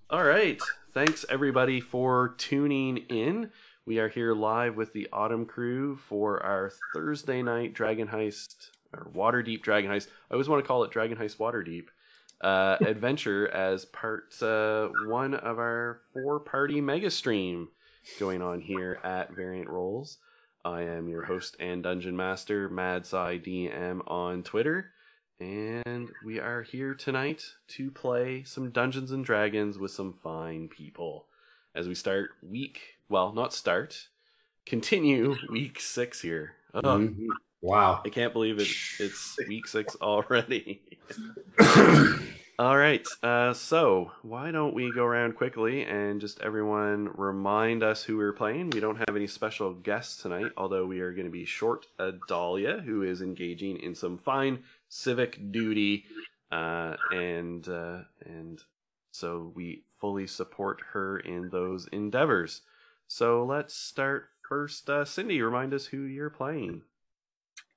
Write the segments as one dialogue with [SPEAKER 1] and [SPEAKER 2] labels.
[SPEAKER 1] All right. Thanks everybody for tuning in. We are here live with the Autumn Crew for our Thursday night Dragon Heist, or Waterdeep Dragon Heist. I always want to call it Dragon Heist Waterdeep adventure as part one of our 4-party mega stream going on here at Variant Rolls. I am your host and dungeon master, MadSci on Twitter. And we are here tonight to play some Dungeons and Dragons with some fine people as we start continue week 6 here.
[SPEAKER 2] Wow.
[SPEAKER 1] I can't believe it's week 6 already. All right, so why don't we go around quickly and just everyone remind us who we're playing. We don't have any special guests tonight, although we are going to be short Adalia, who is engaging in some fine civic duty, and so we fully support her in those endeavors. So let's start first. Cindy, remind us who you're playing.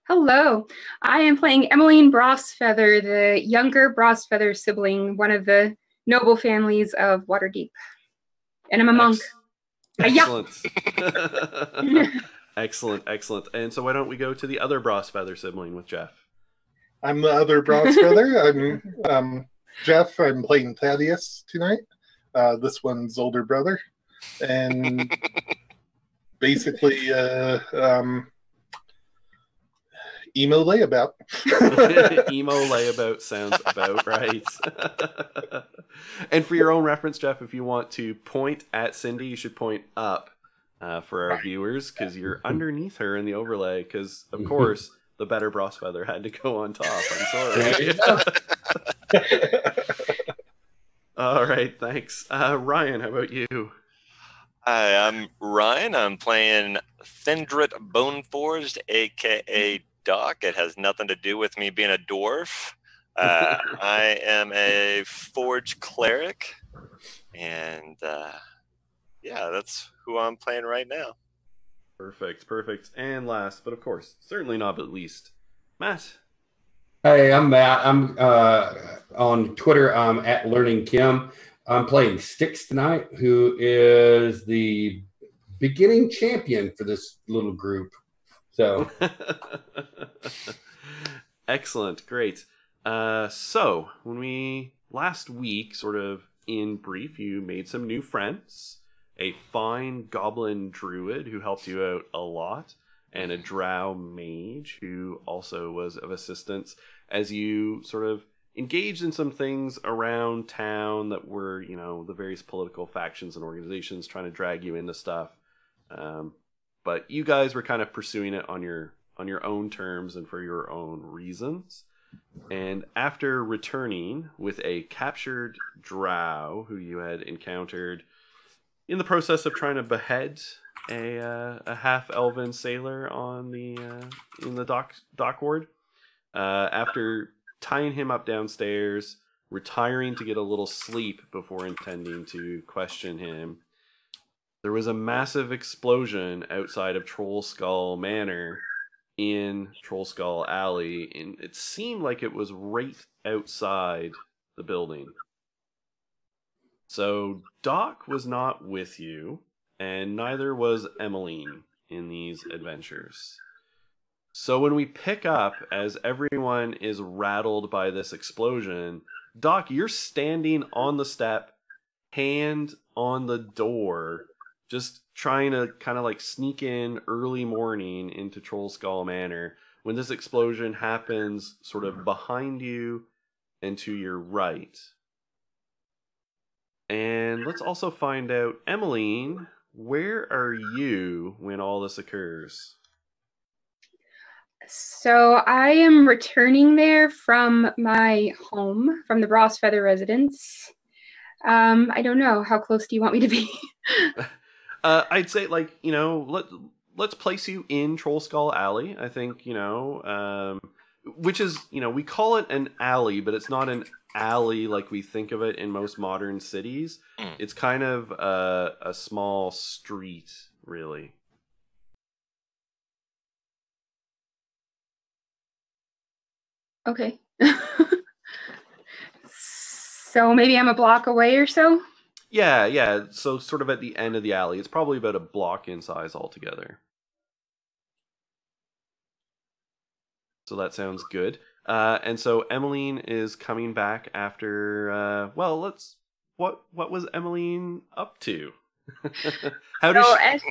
[SPEAKER 3] Hello, I am playing Emmeline Brosfeather, the younger Brosfeather sibling, one of the noble families of Waterdeep. And I'm a monk.
[SPEAKER 1] Excellent. Excellent. And so why don't we go to the other Brosfeather sibling with Jeff?
[SPEAKER 4] I'm the other Brosfeather. I'm Jeff. I'm playing Thaddeus tonight. This one's older brother. And basically, emo layabout.
[SPEAKER 1] Emo layabout sounds about right. And for your own reference, Jeff, if you want to point at Cindy, you should point up for our viewers, because you're underneath her in the overlay, because, of course, the better Brosfeather had to go on top. I'm sorry. All right, thanks. Ryan, how about you?
[SPEAKER 5] Hi, I'm Ryan. I'm playing Thindrit Boneforged, a.k.a. Doc. It has nothing to do with me being a dwarf. I am a forge cleric, and yeah, that's who I'm playing right now.
[SPEAKER 1] Perfect. And last, but of course, certainly not but least, Matt.
[SPEAKER 2] Hey, I'm Matt. I'm on Twitter. I'm at Learning Kim. I'm playing Styx tonight, who is the beginning champion for this little group. So
[SPEAKER 1] excellent, great. So when we last week, sort of in brief, you made some new friends, a fine goblin druid who helped you out a lot, and a drow mage who also was of assistance as you sort of engaged in some things around town that were, you know, the various political factions and organizations trying to drag you into stuff. But you guys were kind of pursuing it on your own terms and for your own reasons. And after returning with a captured drow who you had encountered in the process of trying to behead a half-elven sailor on the in the dock ward, after tying him up downstairs, retiring to get a little sleep before intending to question him, there was a massive explosion outside of Trollskull Manor in Trollskull Alley, and it seemed like it was right outside the building. So Doc was not with you, and neither was Emmeline in these adventures. So when we pick up, as everyone is rattled by this explosion, Doc, you're standing on the step, hand on the door, just trying to kind of like sneak in early morning into Trollskull Manor when this explosion happens sort of behind you and to your right. And let's also find out, Emmeline, where are you when all this occurs?
[SPEAKER 3] So I am returning there from my home, from the Brosfeather residence. I don't know. How close do you want me to be?
[SPEAKER 1] I'd say, like, you know, let's place you in Trollskull Alley. I think, you know, which is, you know, we call it an alley, but it's not an alley like we think of it in most modern cities. It's kind of a small street, really.
[SPEAKER 3] Okay. So maybe I'm a block away or so?
[SPEAKER 1] Yeah. So sort of at the end of the alley. It's probably about a block in size altogether. So that sounds good. And so Emmeline is coming back after. What was Emmeline up to?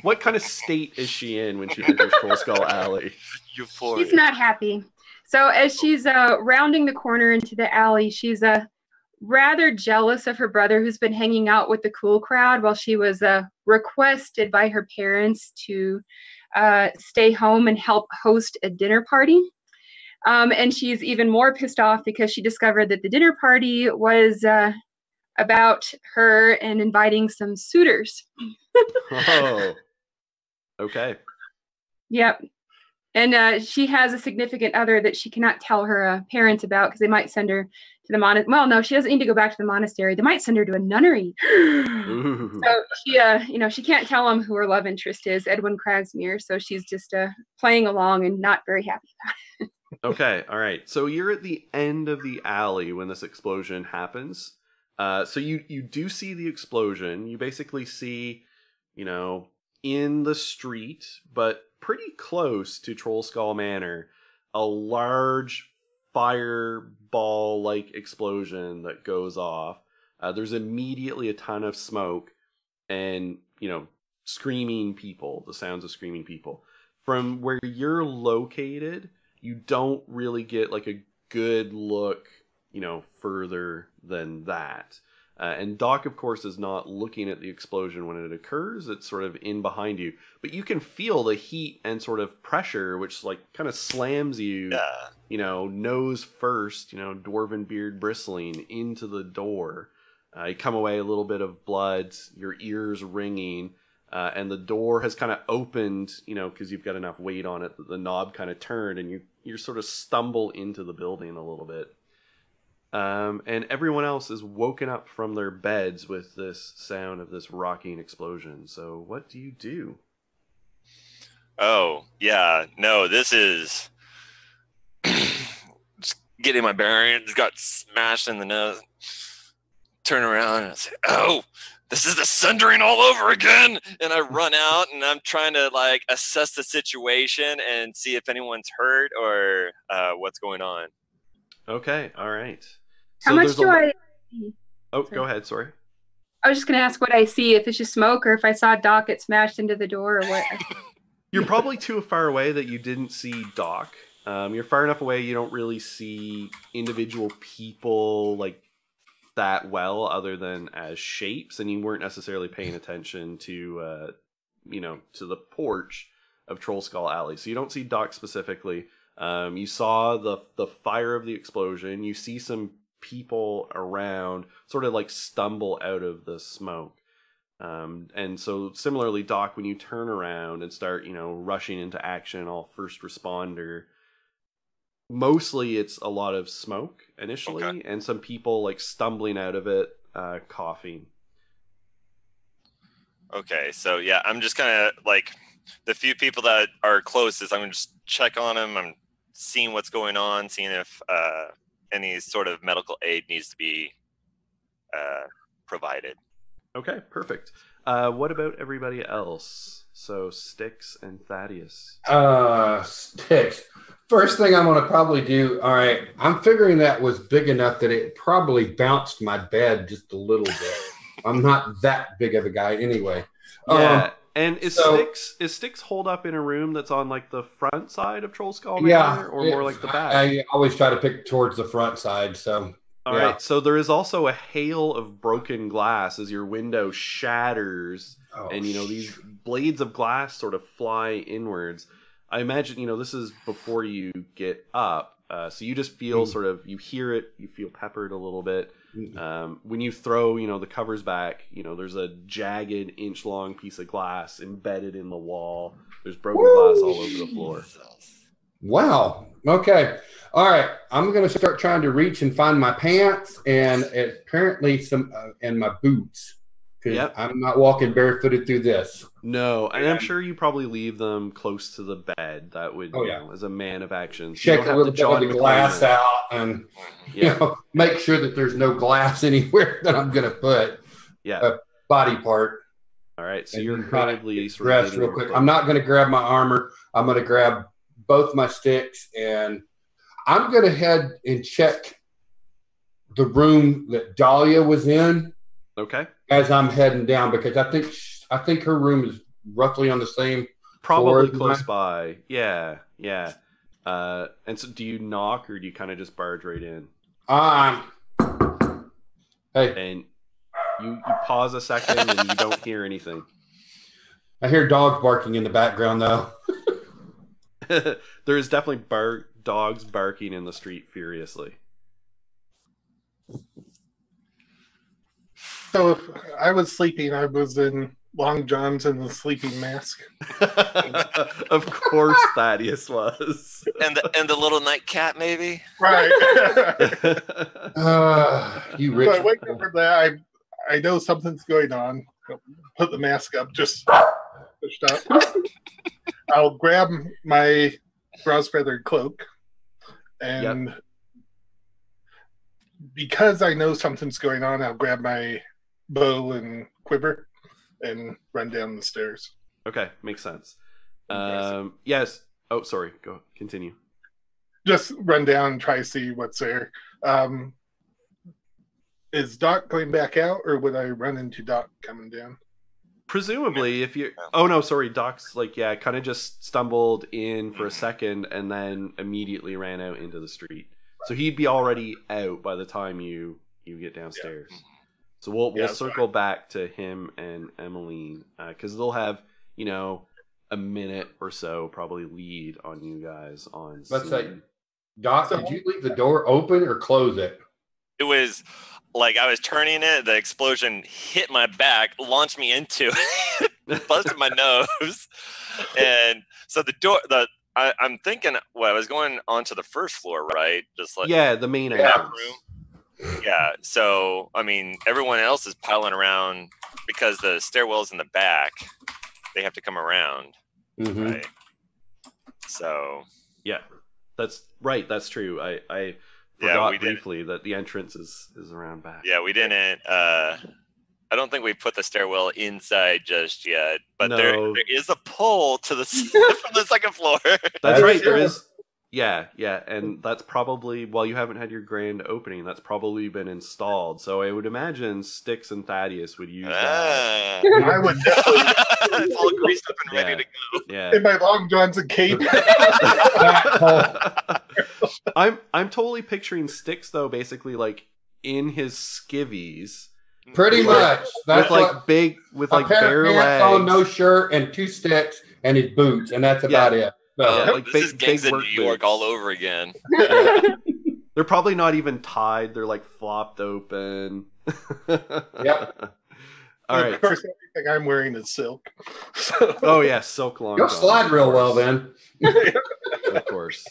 [SPEAKER 1] What kind of state is she in when she enters Trollskull Alley?
[SPEAKER 5] Euphoria.
[SPEAKER 3] She's not happy. So as she's rounding the corner into the alley, she's rather jealous of her brother who's been hanging out with the cool crowd while she was requested by her parents to stay home and help host a dinner party. And she's even more pissed off because she discovered that the dinner party was about her and inviting some suitors.
[SPEAKER 1] Oh, okay.
[SPEAKER 3] Yep. And she has a significant other that she cannot tell her parents about because they might send her to the monastery. Well, no, she doesn't need to go back to the monastery. They might send her to a nunnery.
[SPEAKER 1] Ooh.
[SPEAKER 3] So she, she can't tell them who her love interest is, Edwin Kragsmere. So she's just playing along and not very happy about it.
[SPEAKER 1] Okay, all right. So you're at the end of the alley when this explosion happens. So you do see the explosion. You basically see, in the street, but pretty close to Trollskull Manor, a large fireball-like explosion that goes off. There's immediately a ton of smoke and, screaming people, the sounds of screaming people. From where you're located, you don't really get like a good look, further than that. And Doc, of course, is not looking at the explosion when it occurs. It's sort of in behind you. But you can feel the heat and sort of pressure, which kind of slams you, nose first, dwarven beard bristling into the door. You come away a little bit of blood, your ears ringing, and the door has kind of opened, because you've got enough weight on it that the knob kind of turned, and you sort of stumble into the building a little bit. And everyone else is woken up from their beds with this sound of this rocking explosion. So what do you do?
[SPEAKER 5] Oh, yeah. No, this is just getting my bearings, got smashed in the nose. Turn around and I say, oh, this is the sundering all over again. And I run out and I'm trying to assess the situation and see if anyone's hurt or what's going on.
[SPEAKER 1] Okay. All right.
[SPEAKER 3] How much do I see?
[SPEAKER 1] Oh, sorry. Go ahead. Sorry.
[SPEAKER 3] I was just going to ask what I see, if it's just smoke or if I saw Doc get smashed into the door or what.
[SPEAKER 1] You're probably too far away that you didn't see Doc. You're far enough away you don't really see individual people that well other than as shapes, and you weren't necessarily paying attention to, to the porch of Trollskull Alley. So you don't see Doc specifically. You saw the fire of the explosion. You see some people around sort of stumble out of the smoke. And so similarly, Doc, when you turn around and start, rushing into action, all first responder, mostly it's a lot of smoke initially, okay, and some people stumbling out of it, coughing.
[SPEAKER 5] Okay, so yeah, I'm just kind of the few people that are closest, I'm going to just check on them. I'm seeing what's going on, seeing if any sort of medical aid needs to be provided.
[SPEAKER 1] Okay, perfect. What about everybody else? So Styx and Thaddeus.
[SPEAKER 2] Styx. First thing I'm going to probably do, all right, I'm figuring that was big enough that it probably bounced my bed just a little bit. I'm not that big of a guy anyway.
[SPEAKER 1] Yeah. And is Styx holed up in a room that's on the front side of Trollskull Manor, or more the back?
[SPEAKER 2] I always try to pick towards the front side. So
[SPEAKER 1] all right. So there is also a hail of broken glass as your window shatters, and these blades of glass sort of fly inwards. I imagine this is before you get up, so you just feel sort of, you hear it, you feel peppered a little bit. When you throw, the covers back, there's a jagged inch-long piece of glass embedded in the wall. There's broken glass all over the floor.
[SPEAKER 2] Wow. Okay. All right. I'm going to start trying to reach and find my pants and apparently some and my boots, because
[SPEAKER 1] Yep.
[SPEAKER 2] I'm not walking barefooted through this.
[SPEAKER 1] No, and I'm sure you probably leave them close to the bed. That would,
[SPEAKER 2] Oh, yeah.
[SPEAKER 1] As a man of action. So you
[SPEAKER 2] Check
[SPEAKER 1] don't
[SPEAKER 2] a
[SPEAKER 1] have
[SPEAKER 2] little
[SPEAKER 1] to
[SPEAKER 2] bit of
[SPEAKER 1] John
[SPEAKER 2] the glass
[SPEAKER 1] McClane it.
[SPEAKER 2] out and
[SPEAKER 1] Yeah,
[SPEAKER 2] make sure that there's no glass anywhere that I'm going to put
[SPEAKER 1] yeah.
[SPEAKER 2] a body part.
[SPEAKER 1] All right, so
[SPEAKER 2] And
[SPEAKER 1] you're
[SPEAKER 2] you kinda
[SPEAKER 1] hurriedly sort of
[SPEAKER 2] dress
[SPEAKER 1] getting
[SPEAKER 2] real
[SPEAKER 1] your
[SPEAKER 2] quick.
[SPEAKER 1] cloak.
[SPEAKER 2] I'm not going to grab my armor. I'm going to grab both my sticks, and I'm going to head and check the room that Dahlia was in
[SPEAKER 1] Okay.
[SPEAKER 2] as I'm heading down, because I think her room is roughly on the same
[SPEAKER 1] Probably
[SPEAKER 2] floor as
[SPEAKER 1] close
[SPEAKER 2] mine.
[SPEAKER 1] by. Yeah, yeah. And so do you knock or do you kind of just barge right in?
[SPEAKER 2] Hey,
[SPEAKER 1] And you pause a second and you don't hear anything.
[SPEAKER 2] I hear dogs barking in the background though.
[SPEAKER 1] There is definitely dogs barking in the street furiously.
[SPEAKER 4] So if I was sleeping, I was in long johns and the sleeping mask.
[SPEAKER 1] Of course Thaddeus was.
[SPEAKER 5] And the little nightcap, maybe.
[SPEAKER 4] Right.
[SPEAKER 2] You
[SPEAKER 4] So
[SPEAKER 2] rich.
[SPEAKER 4] I wake up from that. I know something's going on. Put the mask up, just pushed up. I'll grab my grouse feathered cloak, and because I know something's going on, I'll grab my bow and quiver and run down the stairs.
[SPEAKER 1] Okay, makes sense. Yes. Oh, sorry. Go continue.
[SPEAKER 4] Just run down and try to see what's there. Is Doc going back out, or would I run into Doc coming down?
[SPEAKER 1] Presumably, if you... Oh, no, sorry. Doc's kind of just stumbled in for a second and then immediately ran out into the street. So he'd be already out by the time you get downstairs. Yeah. So we'll circle back to him and Emmeline, because they'll have, a minute or so probably lead on you guys on
[SPEAKER 2] Let's say, Doc, did you leave the door open or close it?
[SPEAKER 5] It was... Like I was turning it, the explosion hit my back, launched me into it, busted my nose, and so the door. I'm thinking, I was going onto the first floor, right? Just like
[SPEAKER 1] the main entrance.
[SPEAKER 5] Room. Yeah. So I mean, everyone else is piling around because the stairwell's in the back. They have to come around, right? So
[SPEAKER 1] yeah, that's right. That's true. I forgot briefly that the entrance is around back.
[SPEAKER 5] Yeah, we didn't. I don't think we put the stairwell inside just yet, but there is a pole to the from the second floor.
[SPEAKER 1] That's right. There is. Yeah, and that's probably, while you haven't had your grand opening, that's probably been installed. So I would imagine Styx and Thaddeus would use that.
[SPEAKER 4] I would definitely.
[SPEAKER 5] It's all greased up and ready to go.
[SPEAKER 1] Yeah.
[SPEAKER 4] In my long johns and cape.
[SPEAKER 1] I'm totally picturing Styx though, basically like in his skivvies.
[SPEAKER 2] Pretty much. That's
[SPEAKER 1] with bare legs,
[SPEAKER 2] on, no shirt, and 2 sticks, and his boots, and that's about it.
[SPEAKER 5] So, this is gangs in New York all over again.
[SPEAKER 1] Yeah. They're probably not even tied. They're like flopped open.
[SPEAKER 2] Yep.
[SPEAKER 4] All right. Of course, everything I'm wearing is silk. So.
[SPEAKER 1] Oh yeah, silk long.
[SPEAKER 2] You'll slide real well then.
[SPEAKER 1] Of course.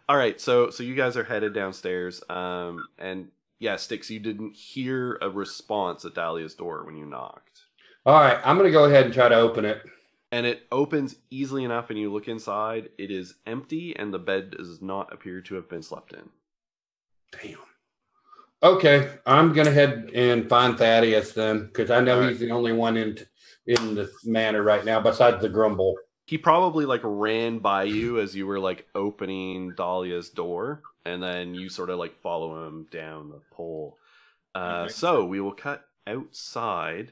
[SPEAKER 1] All right, so you guys are headed downstairs, and Styx, you didn't hear a response at Dahlia's door when you knocked.
[SPEAKER 2] All right, I'm gonna go ahead and try to open it.
[SPEAKER 1] And it opens easily enough, and you look inside. It is empty, and the bed does not appear to have been slept in.
[SPEAKER 2] Damn. Okay, I'm gonna head and find Thaddeus then, because I know he's the only one in this manor right now, besides the Grumble.
[SPEAKER 1] He probably ran by you as you were opening Dahlia's door, and then you sort of follow him down the pole. So we will cut outside.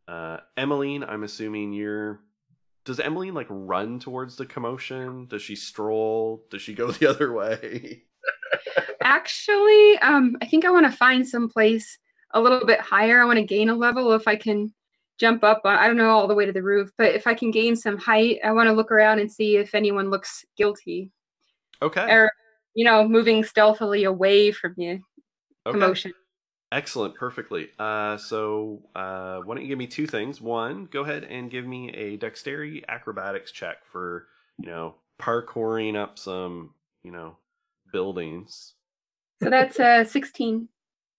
[SPEAKER 1] Emmeline, I'm assuming does Emmeline run towards the commotion? Does she stroll? Does she go the other way?
[SPEAKER 3] Actually, I think I want to find some place a little bit higher. I want to gain a level if I can jump up. I don't know all the way to the roof, but if I can gain some height, I want to look around and see if anyone looks guilty.
[SPEAKER 1] Okay.
[SPEAKER 3] Or, moving stealthily away from the commotion.
[SPEAKER 1] Excellent. Perfectly. So why don't you give me 2 things? One, go ahead and give me a dexterity acrobatics check for, parkouring up some, buildings.
[SPEAKER 3] So that's 16.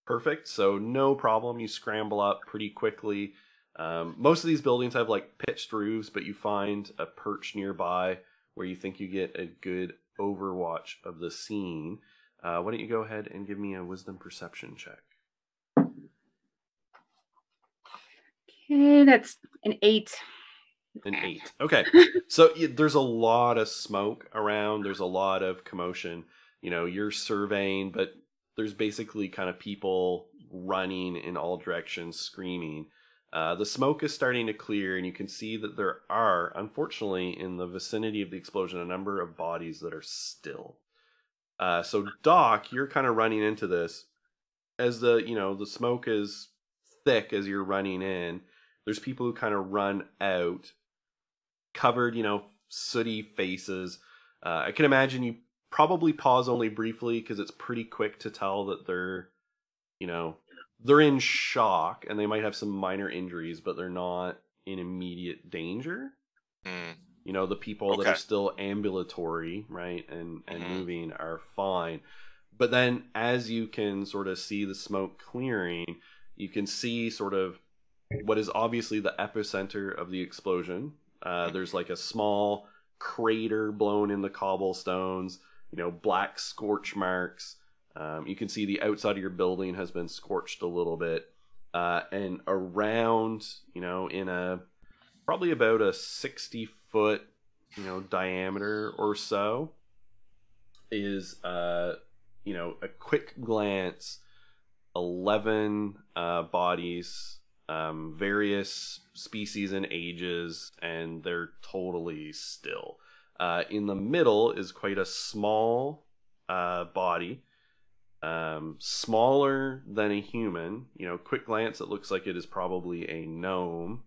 [SPEAKER 1] Perfect. So no problem. You scramble up pretty quickly. Most of these buildings have like pitched roofs, but you find a perch nearby where you think you get a good overwatch of the scene. Why don't you go ahead and give me a wisdom perception check?
[SPEAKER 3] Okay, that's an 8.
[SPEAKER 1] An 8. Okay. So there's a lot of smoke around. There's a lot of commotion. You know, you're surveying, but there's basically kind of people running in all directions, screaming. The smoke is starting to clear, and you can see that there are, unfortunately, in the vicinity of the explosion, a number of bodies that are still. So Doc, you're kind of running into this as the smoke is thick as you're running in. There's people who kind of run out, covered, sooty faces. I can imagine you probably pause only briefly because it's pretty quick to tell that they're in shock and they might have some minor injuries, but they're not in immediate danger. The people that are still ambulatory, right, and moving are fine. But then as you can sort of see the smoke clearing, you can see sort of what is obviously the epicenter of the explosion. There's like a small crater blown in the cobblestones, black scorch marks. You can see the outside of your building has been scorched a little bit. And around, in probably about a 60-foot, diameter or so is, a quick glance, 11 bodies, various species and ages, and they're totally still. In the middle is quite a small body, smaller than a human. Quick glance, it looks like it is probably a gnome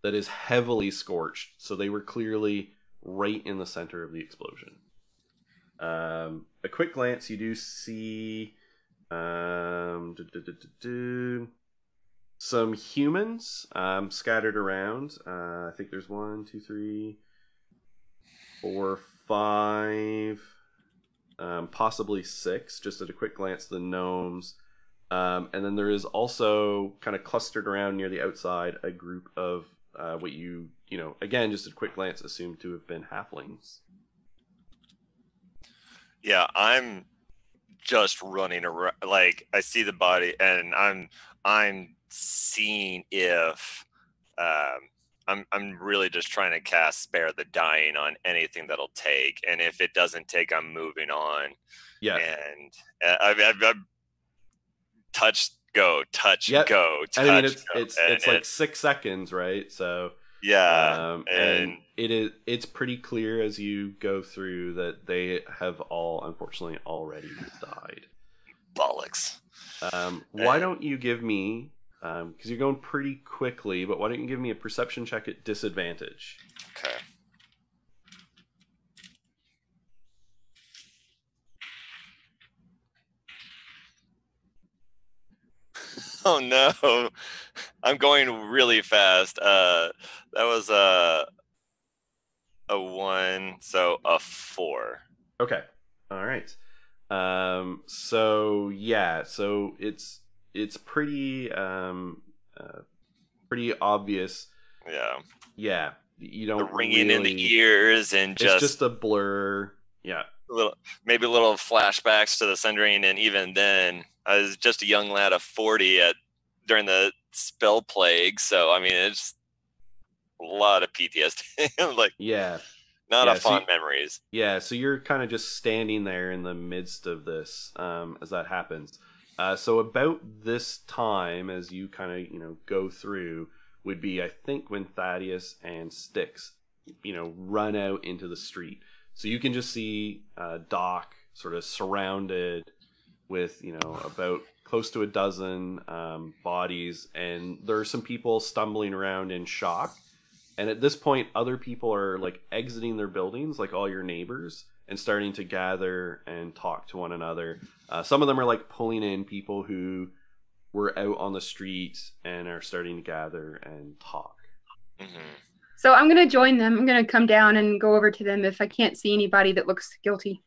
[SPEAKER 1] that is heavily scorched. So they were clearly right in the center of the explosion. A quick glance, you do see some humans scattered around. I think there's 1, 2, 3, 4, 5, possibly 6, just at a quick glance, the gnomes. And then there is also kind of clustered around near the outside a group of what you again, just at a quick glance, assumed to have been halflings.
[SPEAKER 5] Yeah, I'm just running around. Like, I see the body, and I'm seeing if I'm really just trying to cast Spare the Dying on anything that'll take, and if it doesn't take, I'm moving on.
[SPEAKER 1] Yeah,
[SPEAKER 5] and I've touch, go, touch, go, touch.
[SPEAKER 1] I mean,
[SPEAKER 5] go,
[SPEAKER 1] it's like 6 seconds, right? So
[SPEAKER 5] yeah,
[SPEAKER 1] and it's pretty clear as you go through that they have all unfortunately already died.
[SPEAKER 5] Bollocks.
[SPEAKER 1] Why don't you give me, because you're going pretty quickly, but why don't you give me a perception check at disadvantage?
[SPEAKER 5] Okay. Oh no, I'm going really fast. That was a 1, so a 4.
[SPEAKER 1] Okay. All right. So yeah, so it's pretty pretty obvious. Yeah, you don't
[SPEAKER 5] the ringing in the ears, and
[SPEAKER 1] it's just a blur. Yeah,
[SPEAKER 5] maybe a little flashbacks to the Sundering, and even then, I was just a young lad of 40 during the spell plague. So I mean, it's a lot of PTSD. Like,
[SPEAKER 1] yeah.
[SPEAKER 5] Not a fond memories.
[SPEAKER 1] Yeah, so you're kind of just standing there in the midst of this as that happens. So about this time, as you kind of go through, would be, I think, when Thaddeus and Styx run out into the street. So you can just see Doc sort of surrounded with about close to a dozen bodies, and there are some people stumbling around in shock. And at this point, other people are like exiting their buildings, like all your neighbors, and starting to gather and talk to one another. Some of them are like pulling in people who were out on the street and are starting to gather and talk.
[SPEAKER 5] Mm-hmm.
[SPEAKER 3] So I'm going to join them. I'm going to come down and go over to them if I can't see anybody that looks guilty.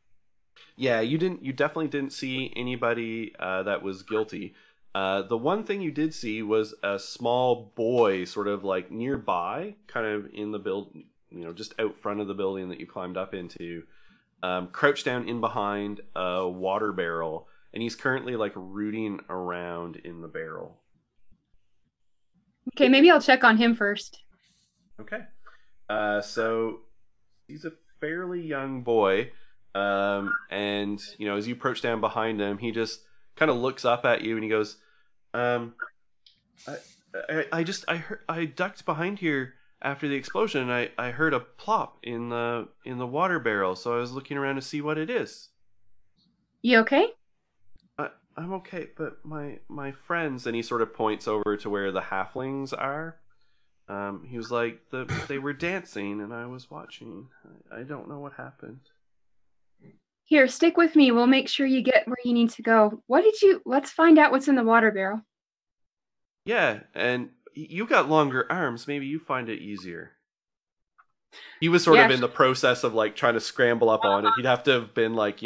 [SPEAKER 1] Yeah, you definitely didn't see anybody that was guilty. The one thing you did see was a small boy sort of like nearby, kind of in the building, just out front of the building that you climbed up into, crouched down in behind a water barrel, and he's currently like rooting around in the barrel.
[SPEAKER 3] Okay, maybe I'll check on him first.
[SPEAKER 1] Okay. So he's a fairly young boy, and as you approach down behind him, he just kind of looks up at you and he goes, I ducked behind here after the explosion. I heard a plop in the water barrel, so I was looking around to see what it is.
[SPEAKER 3] You okay?
[SPEAKER 1] I'm okay, but my friends, and he sort of points over to where the halflings are. He was like, they were dancing and I was watching. I don't know what happened.
[SPEAKER 3] Here, stick with me. We'll make sure you get where you need to go. Let's find out what's in the water barrel.
[SPEAKER 1] Yeah, and you got longer arms. Maybe you find it easier. He was sort of in the process of like trying to scramble up on it. He'd have to have been like,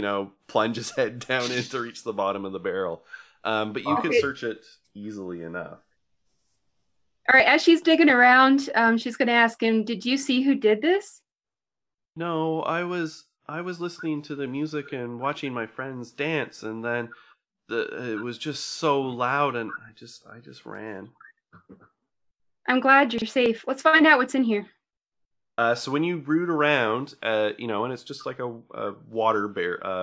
[SPEAKER 1] plunge his head down in to reach the bottom of the barrel. But you could search it easily enough.
[SPEAKER 3] All right, as she's digging around, she's going to ask him, did you see who did this?
[SPEAKER 1] No, I was listening to the music and watching my friends dance, and then it was just so loud, and I just ran.
[SPEAKER 3] I'm glad you're safe. Let's find out what's in here.
[SPEAKER 1] So when you root around, and it's just like a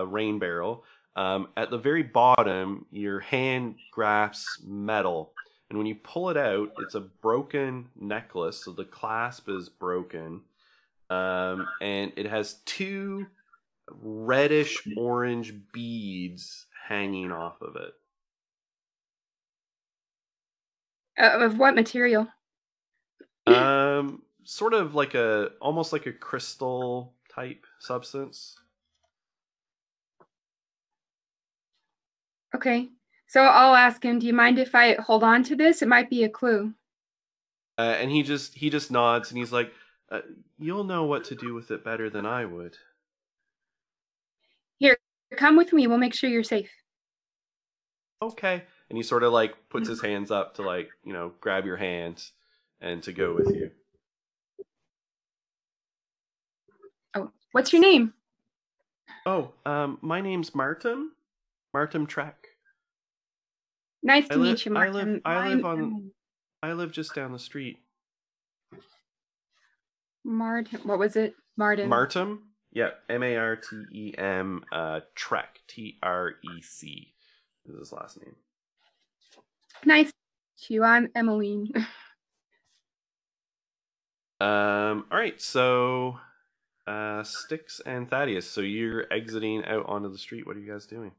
[SPEAKER 1] rain barrel. At the very bottom, your hand grasps metal, and when you pull it out, it's a broken necklace. So the clasp is broken. And it has two reddish orange beads hanging off of it.
[SPEAKER 3] Of what material?
[SPEAKER 1] Sort of like almost like a crystal type substance.
[SPEAKER 3] Okay. So I'll ask him, do you mind if I hold on to this? It might be a clue.
[SPEAKER 1] And he just nods and he's like, you'll know what to do with it better than I would.
[SPEAKER 3] Here, come with me. We'll make sure you're safe.
[SPEAKER 1] Okay. And he sort of like puts his hands up to like, grab your hands and to go with you.
[SPEAKER 3] Oh, what's your name?
[SPEAKER 1] Oh, my name's Martin. Martin Trek.
[SPEAKER 3] Nice to meet you, Martin.
[SPEAKER 1] I live just down the street.
[SPEAKER 3] Martin, what was it? Martin.
[SPEAKER 1] Martin? Yeah, Martem, Trek, Trec is his last name.
[SPEAKER 3] Nice to meet you. I'm Emmeline.
[SPEAKER 1] All right, so Styx and Thaddeus, so you're exiting out onto the street. What are you guys doing?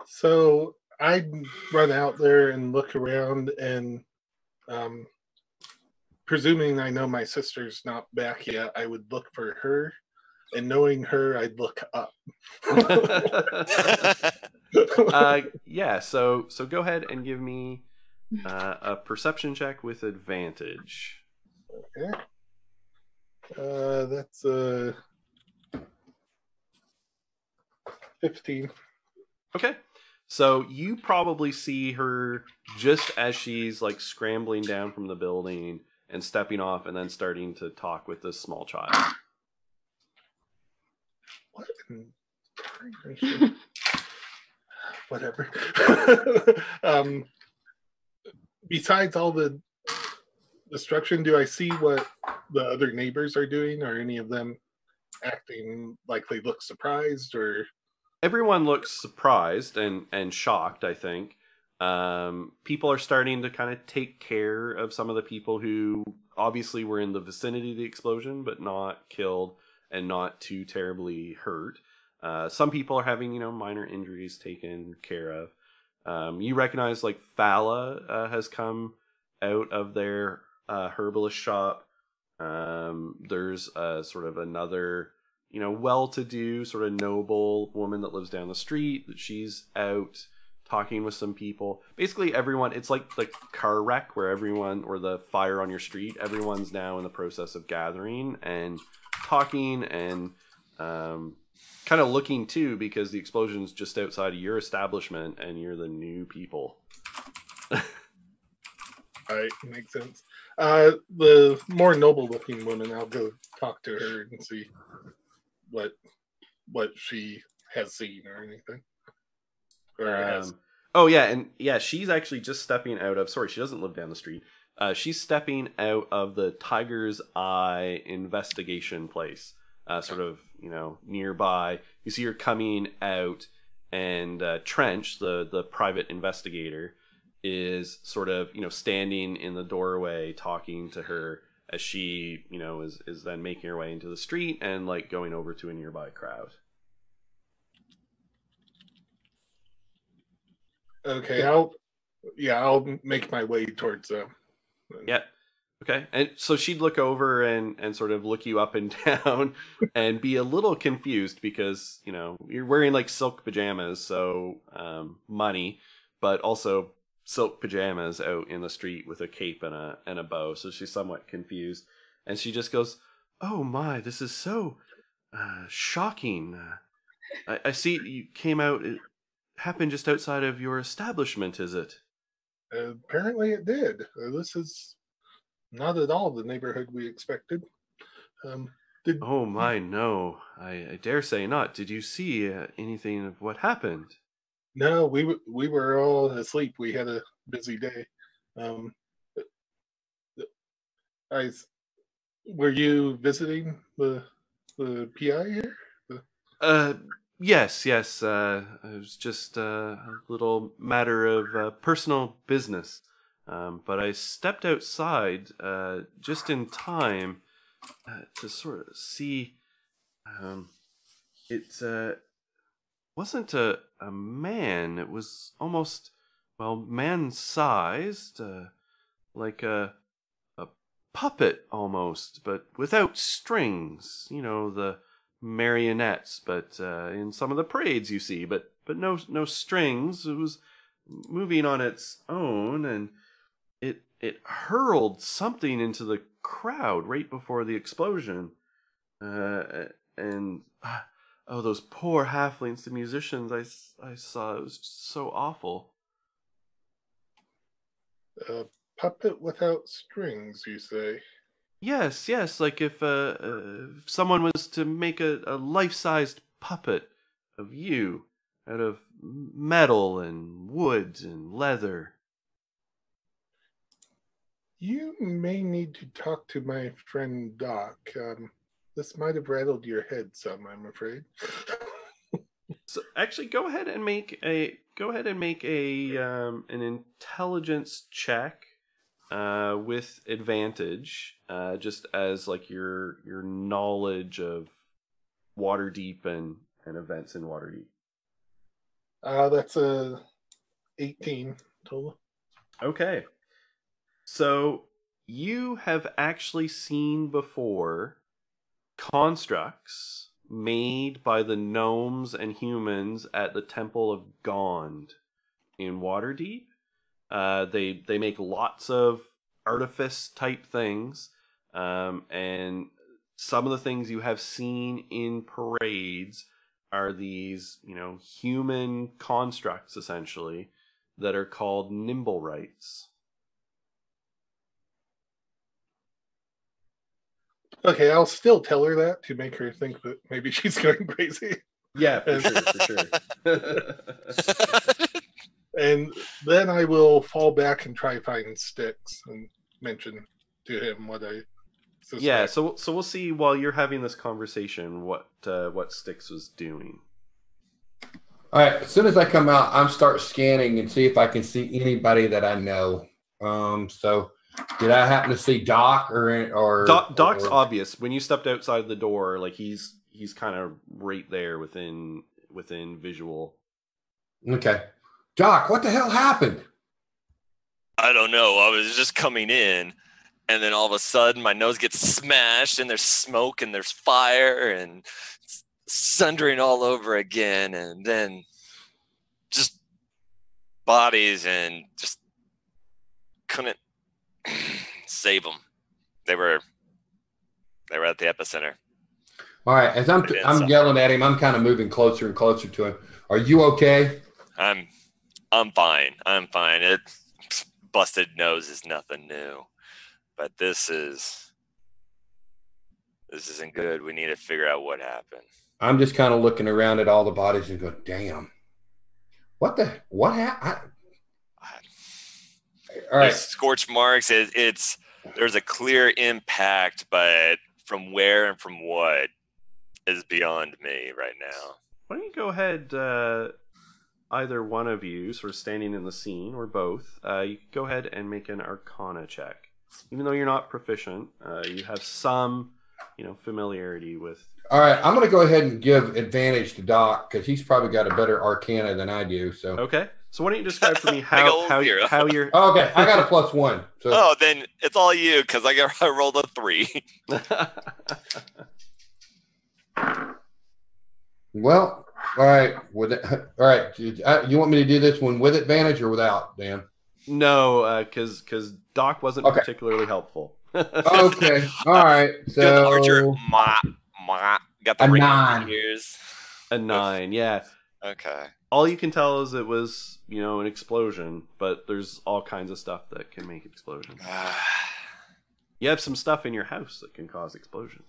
[SPEAKER 4] So I'd run out there and look around, and presuming I know my sister's not back yet, I would look for her, and knowing her, I'd look up.
[SPEAKER 1] Yeah, so go ahead and give me a perception check with advantage.
[SPEAKER 4] Okay. That's 15.
[SPEAKER 1] Okay. So you probably see her just as she's like scrambling down from the building and stepping off and then starting to talk with this small child.
[SPEAKER 4] What in tarnation? Whatever. Besides all the destruction, do I see what the other neighbors are doing? Are any of them acting like they look surprised, or?
[SPEAKER 1] Everyone looks surprised and shocked, I think. People are starting to kind of take care of some of the people who obviously were in the vicinity of the explosion, but not killed and not too terribly hurt. Some people are having, minor injuries taken care of. You recognize, like, Fala has come out of their herbalist shop. There's sort of another, well-to-do, sort of noble woman that lives down the street. She's out talking with some people. Basically, everyone, it's like the car wreck where everyone, or the fire on your street, everyone's now in the process of gathering and talking and kind of looking too, because the explosion's just outside of your establishment and you're the new people.
[SPEAKER 4] Right, makes sense. The more noble-looking woman, I'll go talk to her and see what she has seen or anything. Or has.
[SPEAKER 1] Oh yeah, and yeah, she's actually just stepping out of. Sorry, she doesn't live down the street. She's stepping out of the Tiger's Eye investigation place, sort of nearby. You see her coming out, and Trench, the private investigator, is sort of standing in the doorway talking to her as she is then making her way into the street and like going over to a nearby crowd.
[SPEAKER 4] Okay, I'll make my way towards them.
[SPEAKER 1] Yeah. Okay. And so she'd look over and sort of look you up and down and be a little confused because, you're wearing like silk pajamas, so money, but also silk pajamas out in the street with a cape and a bow. So she's somewhat confused. And she just goes, "Oh my, this is so shocking. I see you came out. It happened just outside of your establishment, is it?"
[SPEAKER 4] Apparently it did. This is not at all the neighborhood we expected.
[SPEAKER 1] Oh my, no. I dare say not. Did you see anything of what happened?
[SPEAKER 4] No, we were all asleep. We had a busy day. Were you visiting the PI here?
[SPEAKER 1] Yes. It was just a little matter of personal business. But I stepped outside just in time to sort of see. It wasn't a man. It was almost, man-sized, like a puppet almost, but without strings. The marionettes, but in some of the parades you see, but no strings. It was moving on its own, and it hurled something into the crowd right before the explosion. And those poor halflings, the musicians I saw, it was just so awful.
[SPEAKER 4] A puppet without strings, you say?
[SPEAKER 1] Yes, like if someone was to make a life-sized puppet of you out of metal and wood and leather.
[SPEAKER 4] You may need to talk to my friend Doc. This might have rattled your head some, I'm afraid.
[SPEAKER 1] So actually, go ahead and make a an intelligence check with advantage, just as like your knowledge of Waterdeep and events in Waterdeep.
[SPEAKER 4] That's a 18 total.
[SPEAKER 1] Okay. So you have actually seen before constructs made by the gnomes and humans at the Temple of Gond in Waterdeep. They make lots of artifice type things, and some of the things you have seen in parades are these, human constructs essentially that are called nimblewrights.
[SPEAKER 4] Okay, I'll still tell her that to make her think that maybe she's going crazy.
[SPEAKER 1] Yeah, for sure.
[SPEAKER 4] And then I will fall back and try to find Styx and mention to him what I suspect.
[SPEAKER 1] Yeah, so we'll see while you're having this conversation what Styx was doing.
[SPEAKER 2] All right, as soon as I come out, I'm start scanning and see if I can see anybody that I know. So did I happen to see Doc or
[SPEAKER 1] Doc's obvious. When you stepped outside the door, like he's kind of right there within visual.
[SPEAKER 2] Okay. Doc, what the hell happened?
[SPEAKER 5] I don't know. I was just coming in, and then all of a sudden my nose gets smashed, and there's smoke, and there's fire, and sundering all over again, and then just bodies, and just couldn't save them. They were at the epicenter.
[SPEAKER 2] All right, as I'm yelling at him, I'm kind of moving closer and closer to him. Are you okay?
[SPEAKER 5] I'm fine. busted nose is nothing new, but this isn't good. We need to figure out what happened.
[SPEAKER 2] I'm just kind of looking around at all the bodies and go, damn. What happened? All right.
[SPEAKER 5] There's scorch marks. There's a clear impact, but from where and from what is beyond me right now.
[SPEAKER 1] Why don't you go ahead, either one of you, sort of standing in the scene, or both, you could go ahead and make an Arcana check. Even though you're not proficient, you have some, familiarity with...
[SPEAKER 2] All right, I'm going to go ahead and give advantage to Doc, because he's probably got a better Arcana than I do. So
[SPEAKER 1] okay. So why don't you describe for me how you're...
[SPEAKER 2] Oh, okay, I got a +1. So.
[SPEAKER 5] Oh, then it's all you, because I rolled a 3.
[SPEAKER 2] Well, all right. All right. You want me to do this one with advantage or without, Dan?
[SPEAKER 1] No, because Doc wasn't particularly helpful.
[SPEAKER 2] Okay. All right. So
[SPEAKER 5] Archer, got the
[SPEAKER 2] a
[SPEAKER 5] ring
[SPEAKER 2] 9.
[SPEAKER 5] ears.
[SPEAKER 1] A 9, yeah.
[SPEAKER 5] Okay.
[SPEAKER 1] All you can tell is it was, an explosion, but there's all kinds of stuff that can make explosions. You have some stuff in your house that can cause explosions.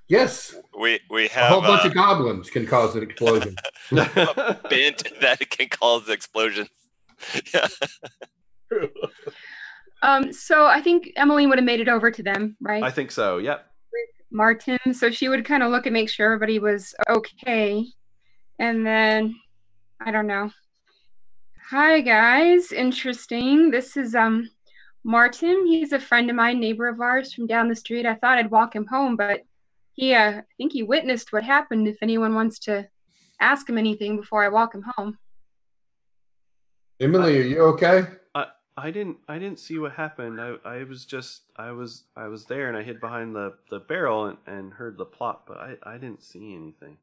[SPEAKER 2] Yes.
[SPEAKER 5] We have
[SPEAKER 2] a whole bunch of goblins can cause an explosion.
[SPEAKER 5] a bent that can cause explosions. Yeah.
[SPEAKER 3] So I think Emmeline would have made it over to them, right?
[SPEAKER 1] I think so, yep.
[SPEAKER 3] With Martin. So she would kind of look and make sure everybody was okay. And then, I don't know. Hi, guys. Interesting. This is Martin. He's a friend of mine, neighbor of ours from down the street. I thought I'd walk him home, but I think he witnessed what happened. If anyone wants to ask him anything before I walk him home.
[SPEAKER 2] Emily, are you okay?
[SPEAKER 1] I didn't see what happened. I was there and I hid behind the barrel and heard the plot, but I didn't see anything.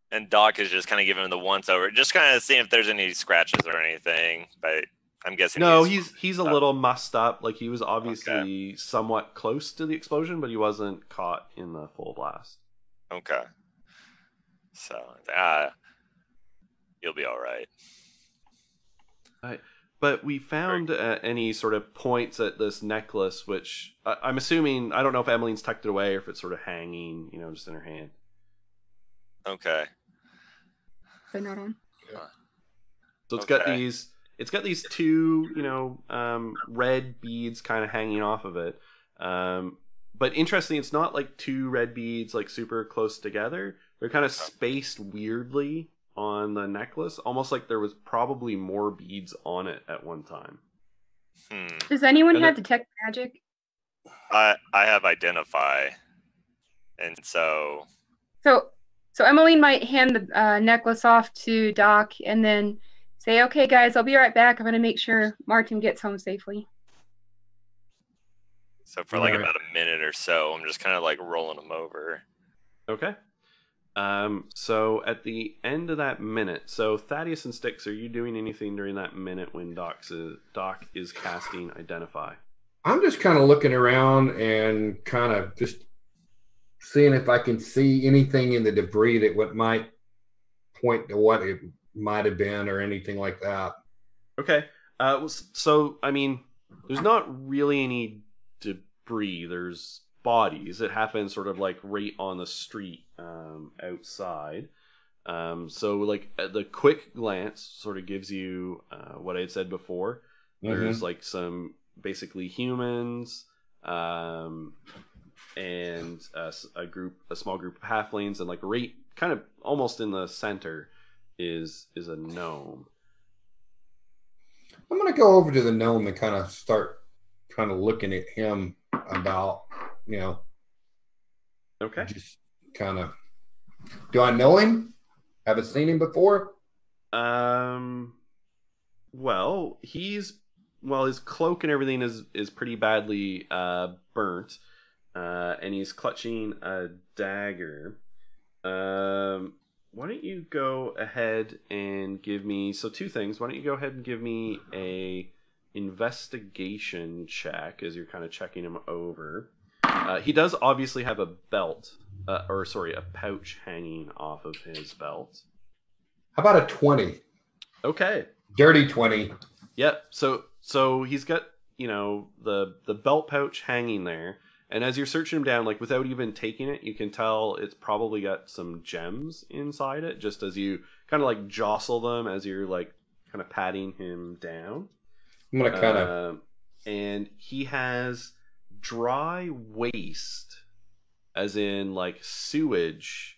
[SPEAKER 5] And Doc is just kind of giving him the once over, just kind of seeing if there's any scratches or anything. But I'm guessing
[SPEAKER 1] no, he's a little mussed up. Like he was obviously somewhat close to the explosion, but he wasn't caught in the full blast.
[SPEAKER 5] Okay. So you'll be all right.
[SPEAKER 1] But we found any sort of points at this necklace, which I'm assuming, I don't know if Emmeline's tucked it away or if it's sort of hanging, just in her hand.
[SPEAKER 5] Okay.
[SPEAKER 3] They're not on.
[SPEAKER 1] So it's got these two, red beads kind of hanging off of it. But interestingly, it's not like two red beads like super close together. They're kind of spaced weirdly on the necklace, almost like there was probably more beads on it at one time.
[SPEAKER 3] Does anyone have detect magic?
[SPEAKER 5] I have identify, and so
[SPEAKER 3] Emmeline might hand the necklace off to Doc and then say, "Okay, guys, I'll be right back. I'm going to make sure Martin gets home safely."
[SPEAKER 5] So for about a minute or so, I'm just kind of like rolling them over.
[SPEAKER 1] Okay. So at the end of that minute, so Thaddeus and Styx, are you doing anything during that minute when Doc is casting Identify?
[SPEAKER 2] I'm just kind of looking around and kind of just seeing if I can see anything in the debris that might point to what it might have been or anything like that.
[SPEAKER 1] Okay. So, I mean, there's not really any debris. There's bodies. It happens sort of like right on the street outside. So like the quick glance sort of gives you what I had said before. There's like some basically humans and a small group of halflings, and like right kind of almost in the center is a gnome.
[SPEAKER 2] I'm gonna go over to the gnome and kind of start kind of looking at him about,
[SPEAKER 1] Okay.
[SPEAKER 2] Just kind of. Do I know him? Haven't seen him before?
[SPEAKER 1] Well, his cloak and everything is pretty badly burnt, and he's clutching a dagger. Why don't you go ahead and give me two things. Why don't you go ahead and give me a investigation check as you're kind of checking him over. He does obviously have a belt, a pouch hanging off of his belt.
[SPEAKER 2] How about a 20?
[SPEAKER 1] Okay.
[SPEAKER 2] Dirty 20.
[SPEAKER 1] Yep. So So he's got, you know, the belt pouch hanging there. And as you're searching him down, like without even taking it, you can tell it's probably got some gems inside it, just as you kind of like jostle them as you're like kind of patting him down.
[SPEAKER 2] I'm gonna kind of.
[SPEAKER 1] And he has dry waste, as in like sewage,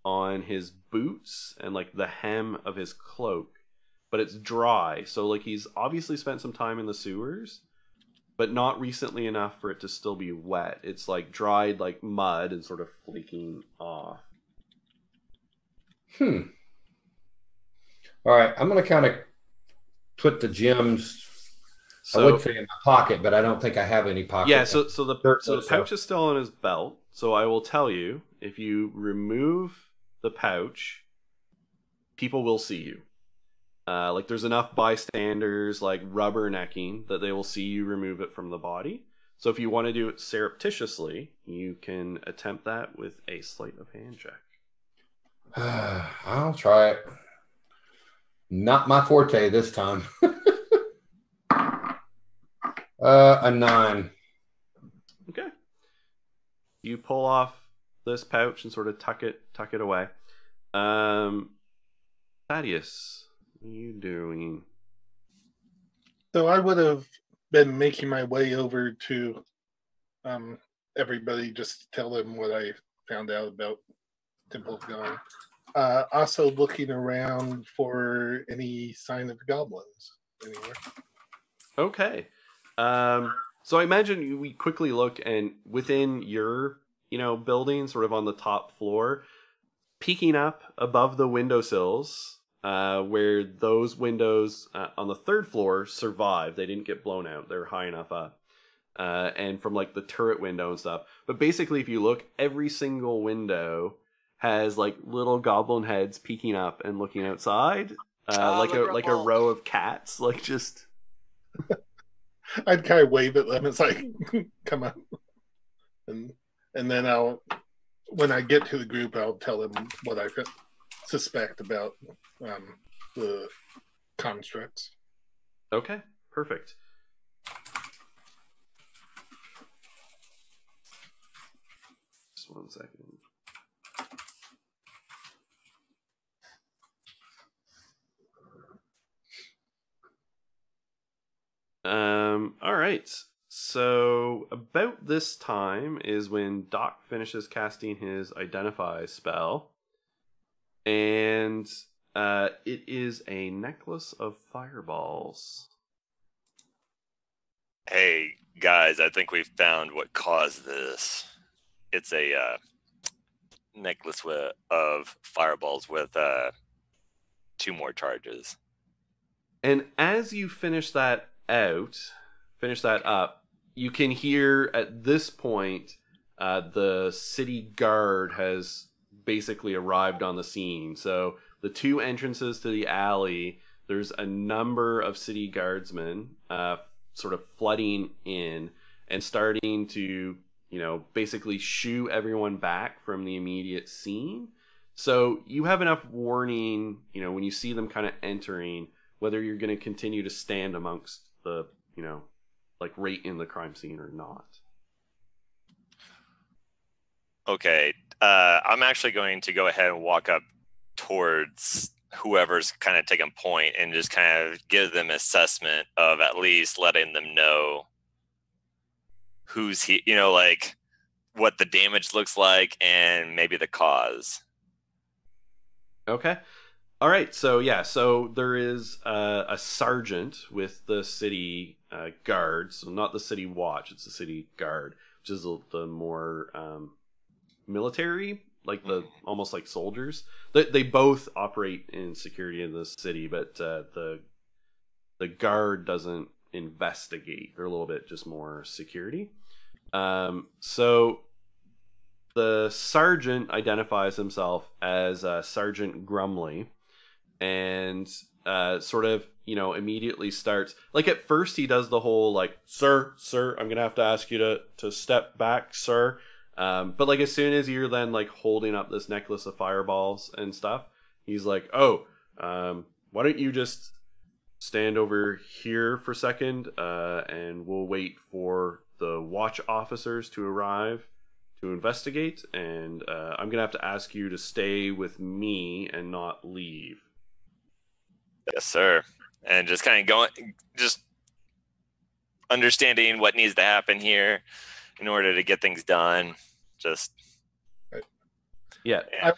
[SPEAKER 1] on his boots and like the hem of his cloak, but it's dry. So like he's obviously spent some time in the sewers, but not recently enough for it to still be wet. It's like dried like mud and sort of flaking off.
[SPEAKER 2] All right, I'm gonna kind of put the gems.
[SPEAKER 1] So,
[SPEAKER 2] I would say in my pocket, but I don't think I have any pocket.
[SPEAKER 1] yeah, so the pouch is still on his belt. So I will tell you, if you remove the pouch, people will see you. Like there's enough bystanders like rubbernecking that they will see you remove it from the body. So if you want to do it surreptitiously, you can attempt that with a sleight of hand check.
[SPEAKER 2] I'll try it. Not my forte this time. A 9.
[SPEAKER 1] Okay. You pull off this pouch and sort of tuck it away. Thaddeus, what are you doing?
[SPEAKER 4] So I would have been making my way over to everybody just to tell them what I found out about Temple of God. Also looking around for any sign of goblins anywhere.
[SPEAKER 1] Okay. So I imagine we quickly look, and within your, building, sort of on the top floor, peeking up above the windowsills, where those windows on the third floor survived. They didn't get blown out. They're high enough up. And from like the turret window and stuff. But basically, if you look, every single window has like little goblin heads peeking up and looking outside, like a row of cats, like just.
[SPEAKER 4] I'd kind of wave at them. It's like, come on, and then when I get to the group, I'll tell them what I suspect about the constructs.
[SPEAKER 1] Okay, perfect. Just 1 second. All right. So about this time is when Doc finishes casting his Identify spell, and it is a necklace of fireballs.
[SPEAKER 5] Hey guys, I think we've found what caused this. It's a necklace of fireballs with 2 more charges.
[SPEAKER 1] And as you finish that up, you can hear at this point the city guard has basically arrived on the scene. So the 2 entrances to the alley, there's a number of city guardsmen sort of flooding in and starting to, basically shoo everyone back from the immediate scene. So you have enough warning, when you see them kind of entering, whether you're going to continue to stand amongst the, like right in the crime scene or not.
[SPEAKER 5] Okay, I'm actually going to go ahead and walk up towards whoever's kind of taking point and just kind of give them assessment of at least letting them know who's he, like what the damage looks like and maybe the cause.
[SPEAKER 1] Okay. All right, so there is a sergeant with the city guard, so not the city watch, it's the city guard, which is the more military, like the almost like soldiers. They both operate in security in the city, but the guard doesn't investigate. They're a little bit just more security. So the sergeant identifies himself as Sergeant Grumley. And sort of, immediately starts, like at first he does the whole like, sir, I'm gonna have to ask you to step back, sir. But like as soon as you're then like holding up this necklace of fireballs and stuff, he's like, why don't you just stand over here for a second, and we'll wait for the watch officers to arrive to investigate. And I'm gonna have to ask you to stay with me and not leave.
[SPEAKER 5] Yes, sir. And just kind of going, just understanding what needs to happen here in order to get things done. Just
[SPEAKER 1] Yeah.
[SPEAKER 4] I'm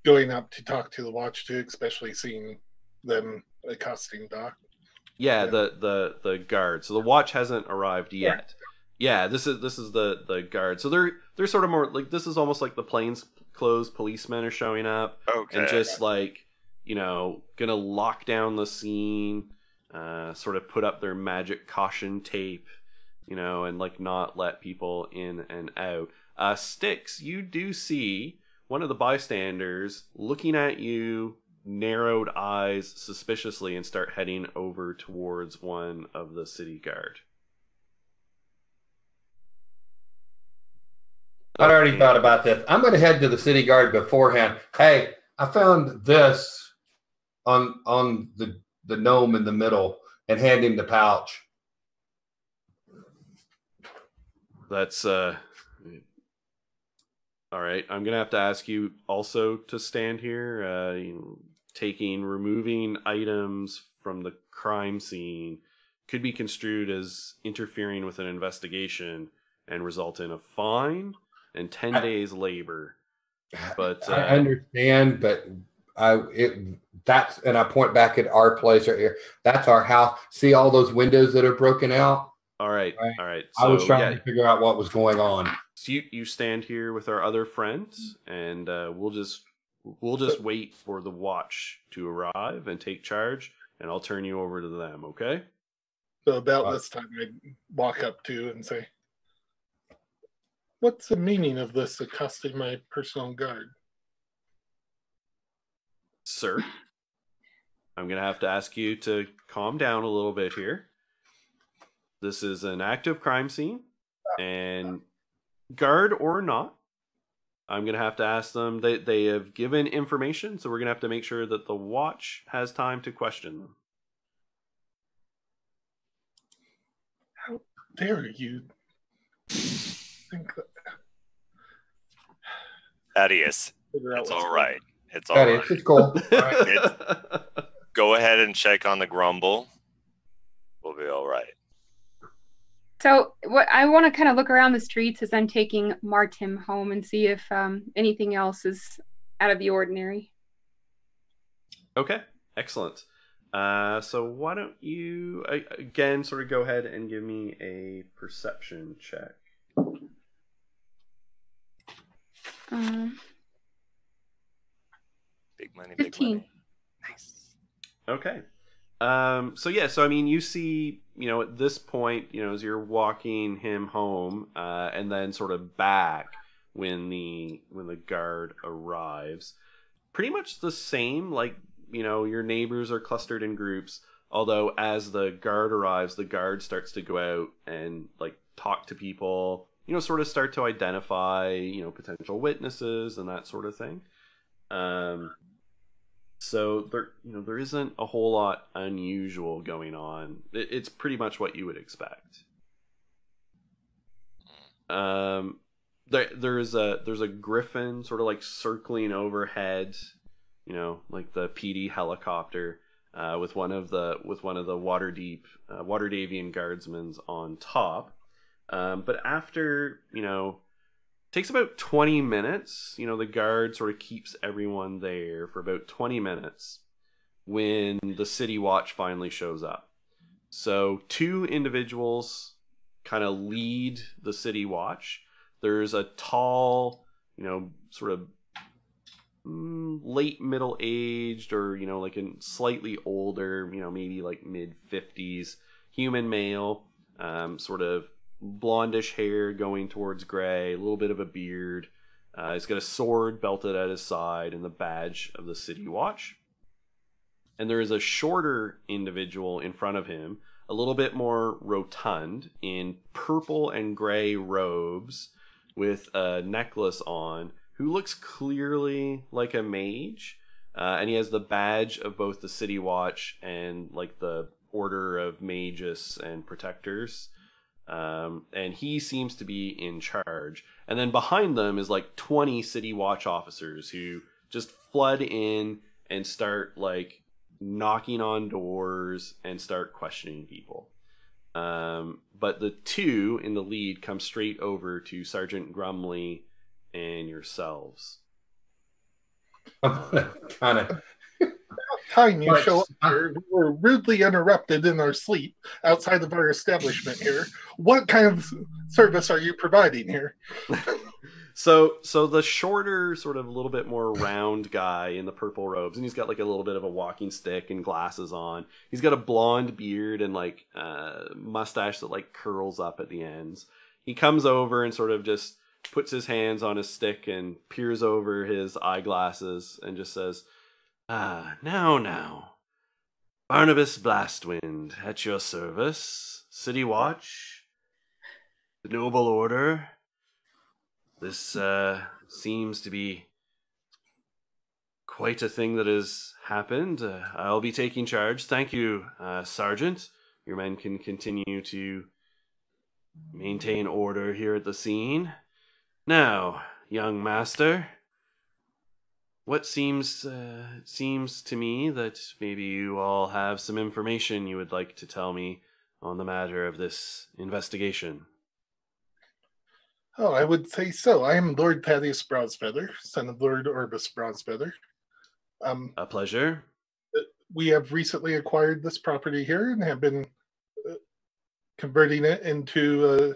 [SPEAKER 4] going up to talk to the watch too, especially seeing them accosting Doc.
[SPEAKER 1] Yeah, the guard. So the watch hasn't arrived yet. Yeah, this is the guard. So they're sort of more like, this is almost like the plainclothes policemen are showing up.
[SPEAKER 5] Okay.
[SPEAKER 1] And just like, you know, gonna lock down the scene, sort of put up their magic caution tape, you know, and like not let people in and out. Styx, you do see one of the bystanders looking at you, narrowed eyes suspiciously, and start heading over towards one of the city guard.
[SPEAKER 2] I'd already thought about this. I'm going to head to the city guard beforehand. Hey, I found this on the gnome in the middle, and hand him the pouch.
[SPEAKER 1] That's all right. I'm gonna have to ask you also to stand here. Removing items from the crime scene could be construed as interfering with an investigation and result in a fine and 10 days labor. But
[SPEAKER 2] I understand, but that's, and I point back at our place right here. That's our house. See all those windows that are broken out?
[SPEAKER 1] all right.
[SPEAKER 2] I was
[SPEAKER 1] So,
[SPEAKER 2] trying to figure out what was going on.
[SPEAKER 1] So you stand here with our other friends, and we'll just wait for the watch to arrive and take charge, and I'll turn you over to them. Okay?
[SPEAKER 4] So about this time, I walk up to and say, "What's the meaning of this accosting my personal guard?"
[SPEAKER 1] Sir, I'm gonna have to ask you to calm down a little bit here. This is an active crime scene, and guard or not, I'm gonna have to ask them. They have given information, so we're gonna have to make sure that the watch has time to question them.
[SPEAKER 4] How dare you think that?
[SPEAKER 5] Thaddeus,
[SPEAKER 4] Figure out
[SPEAKER 5] it's
[SPEAKER 4] what's
[SPEAKER 5] all
[SPEAKER 4] going
[SPEAKER 5] right. It's all right.
[SPEAKER 2] It's cool. All right.
[SPEAKER 5] Go ahead and check on the grumble. We'll be all right.
[SPEAKER 3] So what I want to kind of look around the streets as I'm taking Martim home and see if anything else is out of the ordinary.
[SPEAKER 1] Okay, excellent. So why don't you again sort of go ahead and give me a perception check.
[SPEAKER 5] Big money,
[SPEAKER 3] 15.
[SPEAKER 5] big money. Nice.
[SPEAKER 1] Okay. So I mean, you see, at this point, as you're walking him home, and then sort of back when the guard arrives, pretty much the same. Like, your neighbors are clustered in groups. Although as the guard arrives, the guard starts to go out and like talk to people. Sort of start to identify, potential witnesses and that sort of thing. So there isn't a whole lot unusual going on. It's pretty much what you would expect. There's a griffin sort of like circling overhead, like the PD helicopter, with one of the Waterdavian guardsmen on top. But after takes about 20 minutes. The guard sort of keeps everyone there for about 20 minutes when the city watch finally shows up. So 2 individuals kind of lead the city watch. There's a tall, sort of late middle-aged or, like a slightly older, maybe like mid-50s human male, sort of blondish hair going towards gray, a little bit of a beard. He's got a sword belted at his side and the badge of the city watch. And there is a shorter individual in front of him, a little bit more rotund, in purple and gray robes with a necklace on, who looks clearly like a mage, and he has the badge of both the City Watch and like the Order of Magus and Protectors. And he seems to be in charge. And then behind them is like 20 City Watch officers who just flood in and start like knocking on doors and start questioning people. But the two in the lead come straight over to Sergeant Grumley and yourselves.
[SPEAKER 2] Kind of.
[SPEAKER 4] Time you show up here, we're rudely interrupted in our sleep outside of our establishment here. What kind of service are you providing here?
[SPEAKER 1] So the shorter, sort of a little bit more round guy in the purple robes, and he's got like a little bit of a walking stick and glasses on. He's got a blonde beard and like mustache that like curls up at the ends. He comes over and sort of just puts his hands on his stick and peers over his eyeglasses and just says, now. Barnabas Blastwind, at your service. City Watch. The Noble Order. This seems to be quite a thing that has happened. I'll be taking charge. Thank you, Sergeant. Your men can continue to maintain order here at the scene. Now, young master, what seems to me that maybe you all have some information you would like to tell me on the matter of this investigation.
[SPEAKER 4] Oh, I would say so. I am Lord Thaddeus Browsfeather, son of Lord Orbis Browsfeather.
[SPEAKER 1] A pleasure.
[SPEAKER 4] We have recently acquired this property here and have been converting it into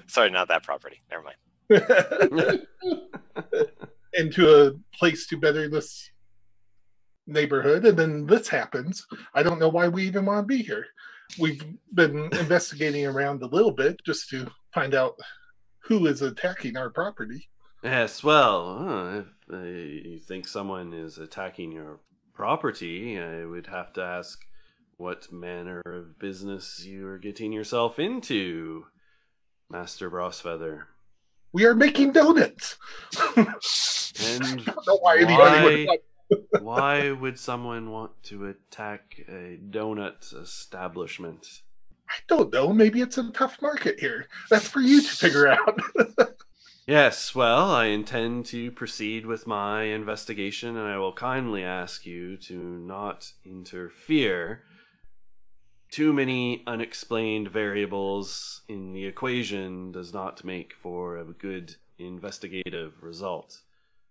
[SPEAKER 5] sorry, not that property. Never mind.
[SPEAKER 4] into a place to better this neighborhood, and then this happens. I don't know why we even want to be here. We've been investigating around a little bit just to find out who is attacking our property.
[SPEAKER 1] Yes, well, if you think someone is attacking your property, I would have to ask what manner of business you are getting yourself into, Master Browsfeather.
[SPEAKER 4] We are making donuts.
[SPEAKER 1] And
[SPEAKER 4] I don't know why anybody would.
[SPEAKER 1] Why would someone want to attack a donut establishment?
[SPEAKER 4] I don't know. Maybe it's a tough market here. That's for you to figure out.
[SPEAKER 1] Yes, well, I intend to proceed with my investigation, and I will kindly ask you to not interfere. Too many unexplained variables in the equation does not make for a good investigative result.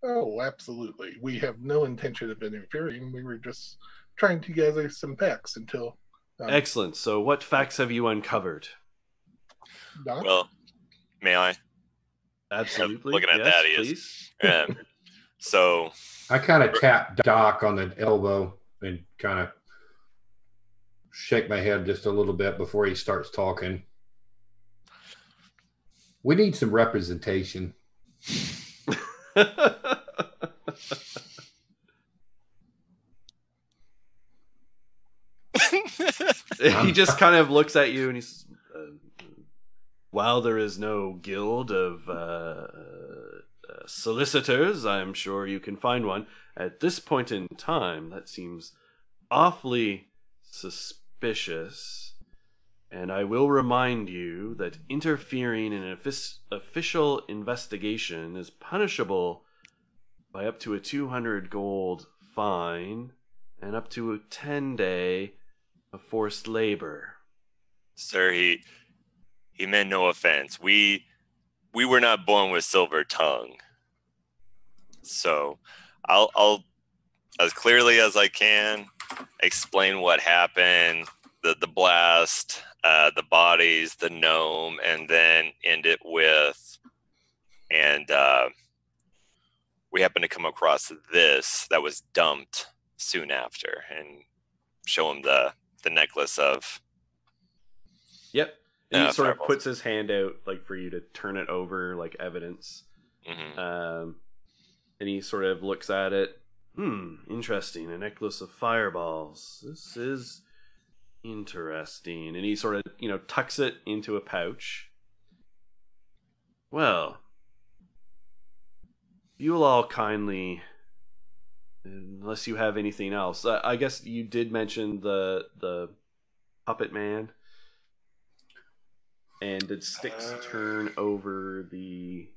[SPEAKER 4] Oh, absolutely. We have no intention of interfering. We were just trying to gather some facts until...
[SPEAKER 1] Excellent. So what facts have you uncovered?
[SPEAKER 4] Doc?
[SPEAKER 5] Well, may I?
[SPEAKER 1] Absolutely.
[SPEAKER 5] Looking at
[SPEAKER 1] yes,
[SPEAKER 5] Thaddeus.
[SPEAKER 1] please.
[SPEAKER 5] So
[SPEAKER 2] I kind of tap Doc on the elbow and kind of shake my head just a little bit before he starts talking. We need some representation.
[SPEAKER 1] He just kind of looks at you and he says, while there is no guild of solicitors, I'm sure you can find one. At this point in time, that seems awfully suspicious. And I will remind you that interfering in an official investigation is punishable by up to a 200 gold fine and up to a 10-day of forced labor.
[SPEAKER 5] Sir, he meant no offense. We were not born with silver tongue. So I'll as clearly as I can explain what happened, the blast, the bodies, the gnome, and then end it with, and we happened to come across this that was dumped soon after, and show him the necklace of...
[SPEAKER 1] Yep. And he sort of
[SPEAKER 5] fireballs.
[SPEAKER 1] puts his hand out like for you to turn it over like evidence.
[SPEAKER 5] Mm-hmm.
[SPEAKER 1] And he sort of looks at it. Interesting. A necklace of fireballs. This is interesting. And he sort of, tucks it into a pouch. Well, you will all kindly unless you have anything else. I guess you did mention the puppet man. And did Styx turn over the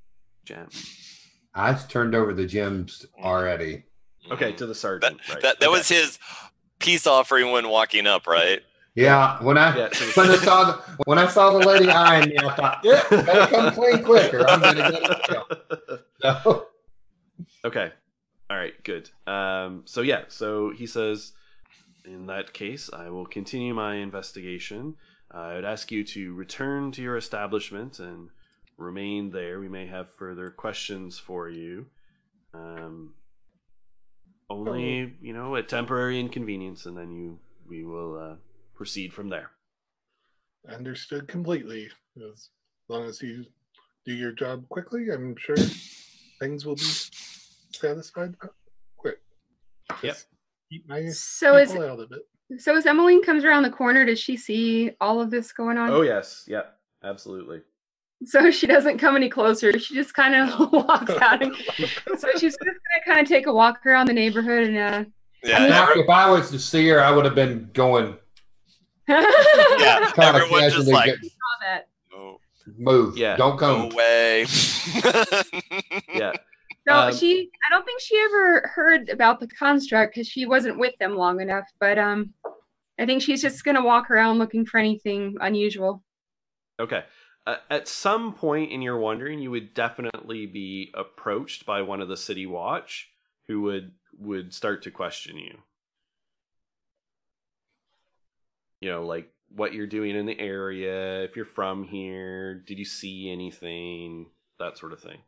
[SPEAKER 1] gems?
[SPEAKER 2] I've turned over the gems already.
[SPEAKER 1] Okay, to the sergeant. Right.
[SPEAKER 5] That was his peace offering when walking up, right?
[SPEAKER 2] Yeah, when I saw the lady eyeing me, I thought, yeah, better come clean quick or I'm gonna get it killed. So.
[SPEAKER 1] Okay. All right, good. So he says, in that case, I will continue my investigation. I would ask you to return to your establishment and remain there. We may have further questions for you. Only, a temporary inconvenience, and then we will proceed from there.
[SPEAKER 4] Understood completely. As long as you do your job quickly, I'm sure things will be satisfied quick.
[SPEAKER 1] Yep.
[SPEAKER 4] Keep my people out of it.
[SPEAKER 3] So as Emmeline comes around the corner, does she see all of this going on?
[SPEAKER 1] Oh, yes. Yep. Absolutely.
[SPEAKER 3] So she doesn't come any closer. She just kind of walks out. So she's just going to kind of take a walk around the neighborhood. And
[SPEAKER 2] now, if I was to see her, I would have been going.
[SPEAKER 5] Yeah,
[SPEAKER 2] kind of
[SPEAKER 5] everyone just like,
[SPEAKER 2] move.
[SPEAKER 5] Yeah,
[SPEAKER 2] don't come.
[SPEAKER 5] Go away.
[SPEAKER 1] Yeah.
[SPEAKER 3] So I don't think she ever heard about the construct because she wasn't with them long enough. But I think she's just going to walk around looking for anything unusual.
[SPEAKER 1] Okay. At some point in your wandering, you would definitely be approached by one of the city watch who would start to question you. Like what you're doing in the area, if you're from here, did you see anything, that sort of thing.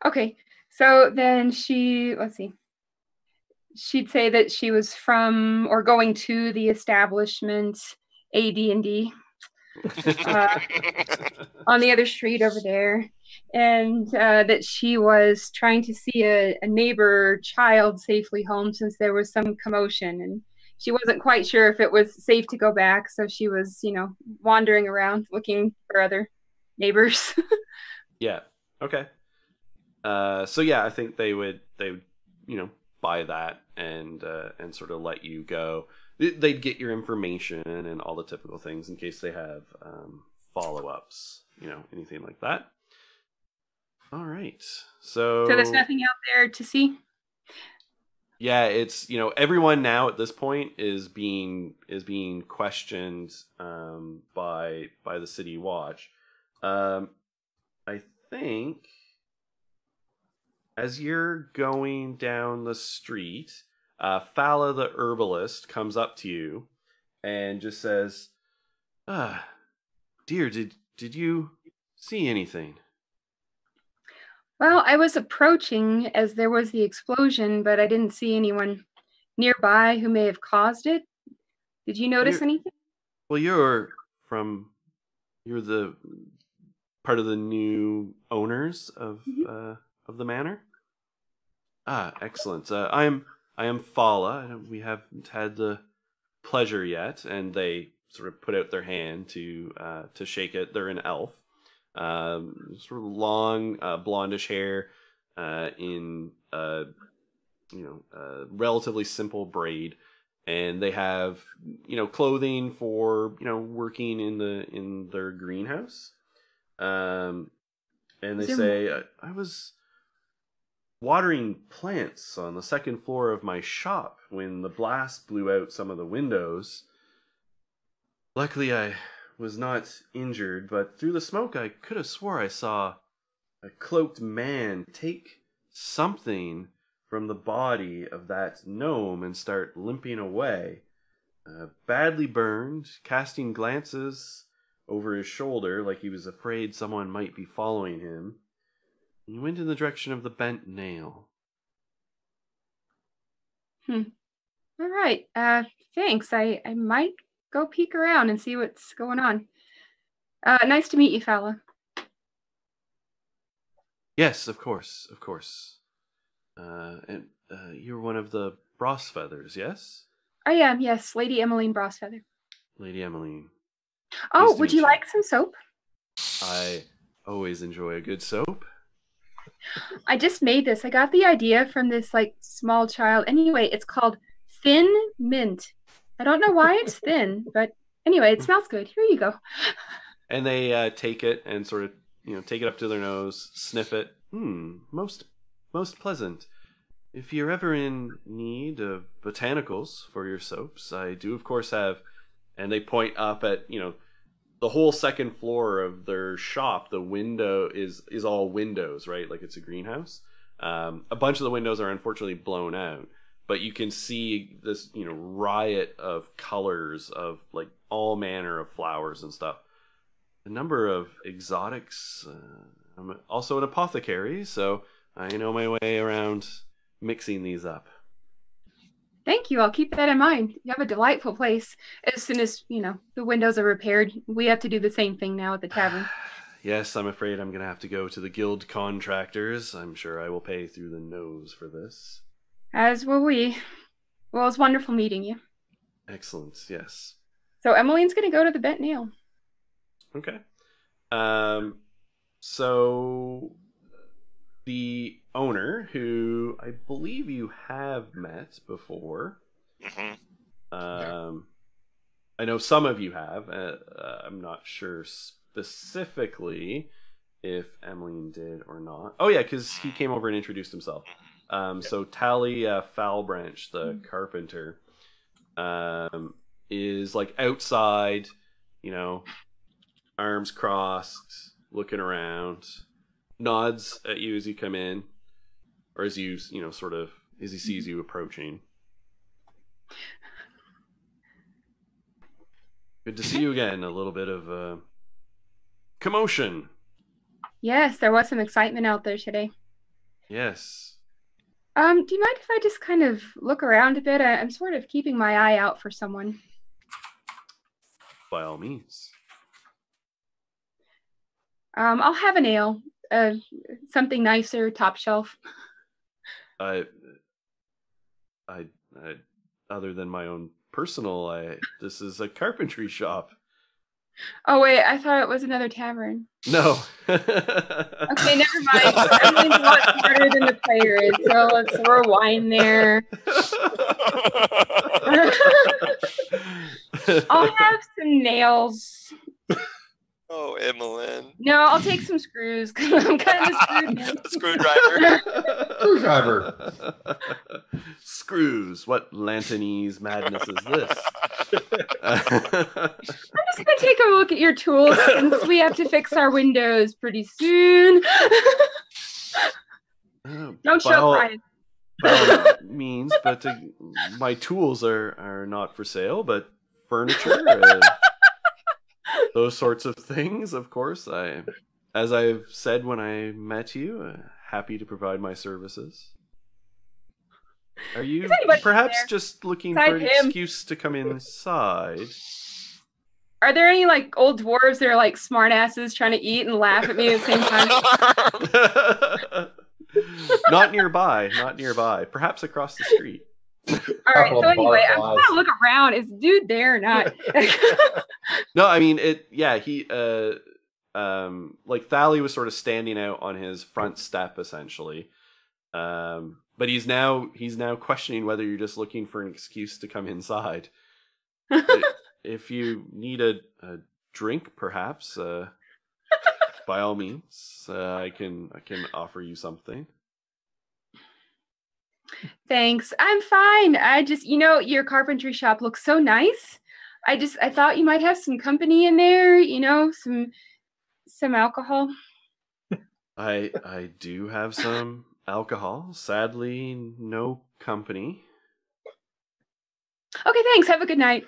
[SPEAKER 1] Okay, so then let's see. She'd say that she was from or going to the establishment AD&D on the other street over there, and that she was trying to see a neighbor child safely home since there was some commotion, and she wasn't quite sure if it was safe to go back, so she was, wandering around looking for other neighbors. Yeah. Okay. I think they would buy that and sort of let you go. They'd get your information and all the typical things in case they have follow-ups, anything like that. All right. So there's nothing out there to see? Yeah, it's, everyone now at this point is being questioned by the city watch. I think as you're going down the street, Fala the herbalist comes up to you and just says, dear, did you see anything? Well, I was approaching as there was the explosion, but I didn't see anyone nearby who may have caused it. Did you notice anything? Well, you're the part of the new owners of the manor. Ah, excellent. I am Fala. We haven't had the pleasure yet, and they sort of put out their hand to shake it. They're an elf. Sort of long, blondish hair, in relatively simple braid, and they have clothing for working in their greenhouse. And they say, I was watering plants on the second floor of my shop when the blast blew out some of the windows. Luckily, I was not injured, but through the smoke I could have swore I saw a cloaked man take something from the body of that gnome and start limping away. Badly burned, casting glances over his shoulder like he was afraid someone might be following him. He went in the direction of the bent nail. All right. Thanks. I might go peek around and see what's going on. Nice to meet you, Fala. Yes, of course. And you're one of the Brosfeathers, yes? I am, yes. Lady Emmeline Brosfeather. Lady Emmeline. Oh, would you like some soap? I always enjoy a good soap.
[SPEAKER 3] I just made this. I got the idea from this like small child. Anyway, it's called Thin Mint. I don't know why it's thin, but anyway, it smells good. Here you go.
[SPEAKER 1] And they take it and sort of, take it up to their nose, sniff it. Most pleasant. If you're ever in need of botanicals for your soaps, I do, of course, have. And they point up at, the whole second floor of their shop. The window is all windows, right? Like it's a greenhouse. A bunch of the windows are unfortunately blown out, but you can see this, riot of colors of like all manner of flowers and stuff. A number of exotics. I'm also an apothecary, so I know my way around mixing these up.
[SPEAKER 3] Thank you. I'll keep that in mind. You have a delightful place. As soon as, the windows are repaired, we have to do the same thing now at the tavern.
[SPEAKER 1] Yes, I'm afraid I'm going to have to go to the guild contractors. I'm sure I will pay through the nose for this.
[SPEAKER 3] As will we. Well, it's wonderful meeting you.
[SPEAKER 1] Excellent, yes.
[SPEAKER 3] So Emmeline's going to go to the Bent Nail.
[SPEAKER 1] Okay. So the owner, who I believe you have met before, I know some of you have. I'm not sure specifically if Emmeline did or not. Oh yeah, because he came over and introduced himself. So Tally Foulbranch, the carpenter, is like outside, arms crossed, looking around, nods at you as you come in, or as you, sort of, as he sees you approaching. Good to see you again. A little bit of commotion.
[SPEAKER 3] Yes, there was some excitement out there today.
[SPEAKER 1] Yes.
[SPEAKER 3] Do you mind if I just kind of look around a bit? I'm sort of keeping my eye out for someone.
[SPEAKER 1] By all means.
[SPEAKER 3] I'll have an ale. Something nicer, top shelf.
[SPEAKER 1] I other than my own personal, this is a carpentry shop.
[SPEAKER 3] Oh wait, I thought it was another tavern.
[SPEAKER 1] No.
[SPEAKER 3] Okay, never mind. Emily's a lot smarter than the player is, so let's throw wine there. I'll have some nails.
[SPEAKER 5] Oh, Emmeline.
[SPEAKER 3] No, I'll take some screws because I'm kind of screwed now.
[SPEAKER 5] Screwdriver.
[SPEAKER 2] Screwdriver.
[SPEAKER 1] Screws. What Lantanese madness is this?
[SPEAKER 3] I'm just going to take a look at your tools since we have to fix our windows pretty soon. Don't show Brian.
[SPEAKER 1] By all means, but my tools are not for sale, but furniture, those sorts of things, of course. As I've said when I met you, happy to provide my services. Are you perhaps just looking for an excuse to come inside?
[SPEAKER 3] Are there any like old dwarves that are like smart asses trying to eat and laugh at me at the same time?
[SPEAKER 1] Not nearby. Perhaps across the street.
[SPEAKER 3] All right. So anyway, I'm trying to look around. Is dude there or not?
[SPEAKER 1] No, I mean it. Yeah, he like Thali was sort of standing out on his front step essentially, but he's now questioning whether you're just looking for an excuse to come inside. If you need a drink, perhaps, by all means, I can offer you something. Thanks.
[SPEAKER 3] I'm fine. I just, your carpentry shop looks so nice. I thought you might have some company in there, some alcohol.
[SPEAKER 1] I do have some alcohol. Sadly, no company.
[SPEAKER 3] Okay, thanks. Have a good night.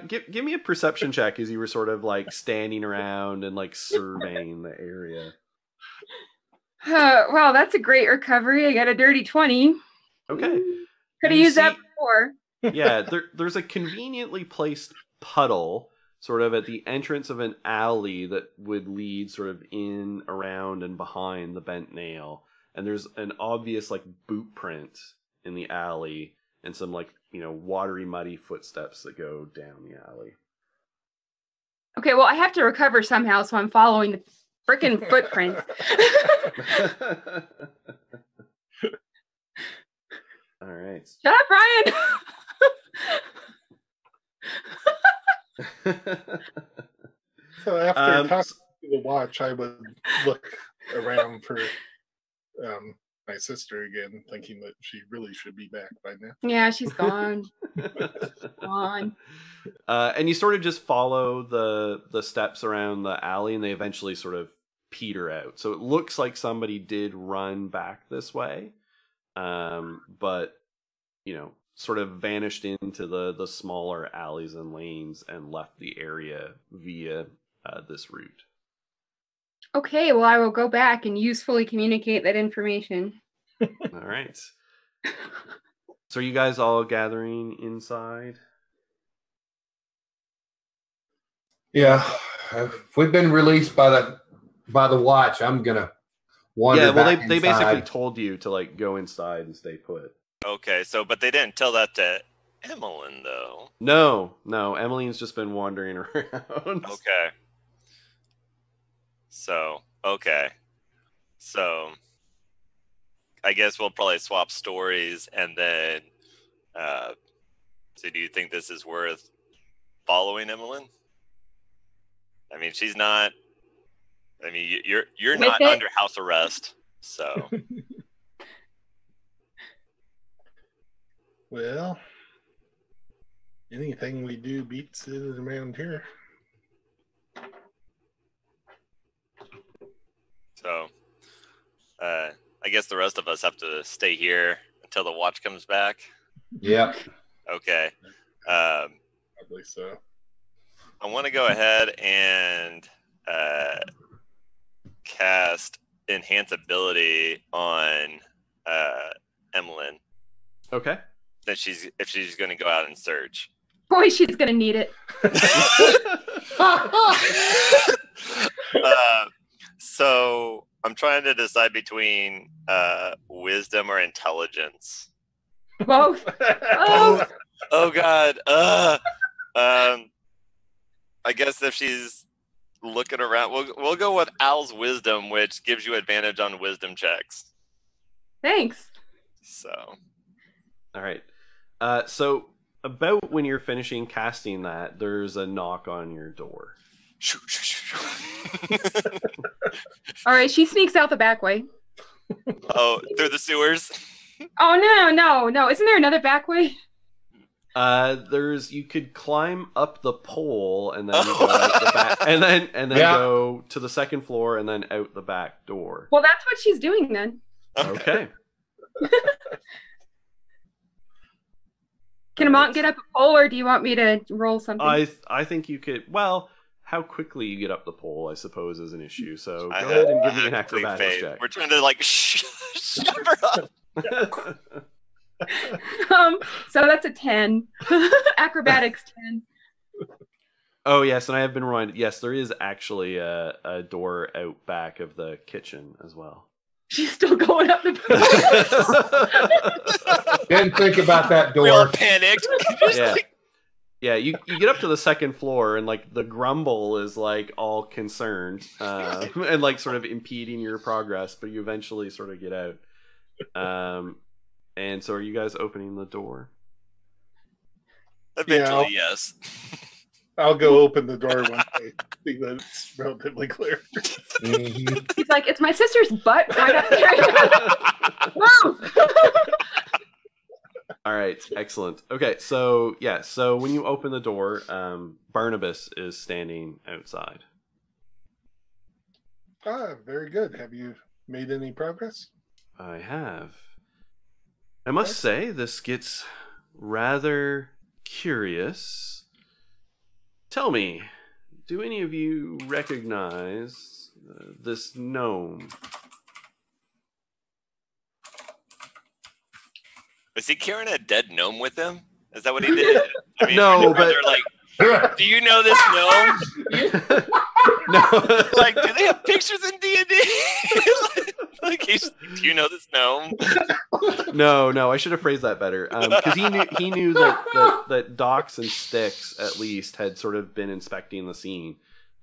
[SPEAKER 1] Give me a perception check as you were sort of like standing around and like surveying the area.
[SPEAKER 3] Wow, that's a great recovery. I got a dirty 20.
[SPEAKER 1] Okay.
[SPEAKER 3] Could have used that before.
[SPEAKER 1] Yeah, there's a conveniently placed puddle sort of at the entrance of an alley that would lead sort of in, around, and behind the Bent Nail. And there's an obvious like boot print in the alley and some like, watery, muddy footsteps that go down the alley.
[SPEAKER 3] Okay, well, I have to recover somehow, so I'm following Freaking footprints.
[SPEAKER 1] All right.
[SPEAKER 3] Shut up, Ryan.
[SPEAKER 4] So after talking to the watch, I would look around for my sister again, thinking that she really should be back by now.
[SPEAKER 3] Yeah, she's gone. Gone.
[SPEAKER 1] And you sort of just follow the steps around the alley, and they eventually sort of peter out. So it looks like somebody did run back this way, but sort of vanished into the smaller alleys and lanes and left the area via this route.
[SPEAKER 3] Okay, well, I will go back and usefully communicate that information.
[SPEAKER 1] All right. So are you guys all gathering inside?
[SPEAKER 2] Yeah, if we've been released by the watch, I'm gonna wander.
[SPEAKER 1] Yeah, well,
[SPEAKER 2] back
[SPEAKER 1] they
[SPEAKER 2] inside.
[SPEAKER 1] basically told you to like go inside and stay put.
[SPEAKER 5] Okay, but they didn't tell that to Emmeline, though.
[SPEAKER 1] No, Emmeline's just been wandering around.
[SPEAKER 5] Okay. So I guess we'll probably swap stories, and then. So, do you think this is worth following Emmeline? I mean, she's not. I mean, you're not under house arrest, so.
[SPEAKER 4] Well, anything we do beats it around here.
[SPEAKER 5] So, I guess the rest of us have to stay here until the watch comes back.
[SPEAKER 2] Yep.
[SPEAKER 5] Okay.
[SPEAKER 4] Probably so.
[SPEAKER 5] I want to go ahead and cast Enhance Ability on Emmeline.
[SPEAKER 1] Okay.
[SPEAKER 5] If she's going to go out and search.
[SPEAKER 3] Boy, she's gonna need it.
[SPEAKER 5] So I'm trying to decide between wisdom or intelligence.
[SPEAKER 3] Both. Oh.
[SPEAKER 5] Oh God. I guess if she's looking around, we'll go with Al's wisdom, which gives you advantage on wisdom checks.
[SPEAKER 3] Thanks.
[SPEAKER 5] So.
[SPEAKER 1] All right. So about when you're finishing casting that, there's a knock on your door.
[SPEAKER 3] All right, she sneaks out the back way.
[SPEAKER 5] Oh, through the sewers?
[SPEAKER 3] Oh no! Isn't there another back way?
[SPEAKER 1] You could climb up the pole and then go out the back, and then go to the second floor and then out the back door.
[SPEAKER 3] Well, that's what she's doing then.
[SPEAKER 1] Okay.
[SPEAKER 3] Can a monk get up a pole, or do you want me to roll something?
[SPEAKER 1] I think you could. Well, how quickly you get up the pole, I suppose, is an issue. So go ahead and give me an acrobatics check.
[SPEAKER 5] We're trying to shut her up.
[SPEAKER 3] So that's a 10. Acrobatics 10.
[SPEAKER 1] Oh yes, and I have been reminded. Yes, there is actually a door out back of the kitchen as well.
[SPEAKER 3] She's still going up the pole.
[SPEAKER 2] Didn't think about that door.
[SPEAKER 5] We all panicked.
[SPEAKER 1] Yeah, you get up to the second floor and the grumble is all concerned and sort of impeding your progress, but you eventually sort of get out. And so are you guys opening the door?
[SPEAKER 5] Eventually, yes.
[SPEAKER 4] I'll go open the door once I see that it's relatively clear.
[SPEAKER 2] Mm-hmm.
[SPEAKER 3] He's like, it's my sister's butt right up there. Whoa!
[SPEAKER 1] All right, excellent. Okay, so when you open the door, Barnabas is standing outside.
[SPEAKER 4] Ah, very good. Have you made any progress?
[SPEAKER 1] I have. I must say, this gets rather curious. Tell me, do any of you recognize this gnome?
[SPEAKER 5] Was he carrying a dead gnome with him? Is that what he did? I mean,
[SPEAKER 1] No, but
[SPEAKER 5] they're do you know this gnome?
[SPEAKER 1] No.
[SPEAKER 5] Do they have pictures in D&D? Do you know this gnome?
[SPEAKER 1] No, I should have phrased that better. Because he knew that Docs and Sticks at least had sort of been inspecting the scene.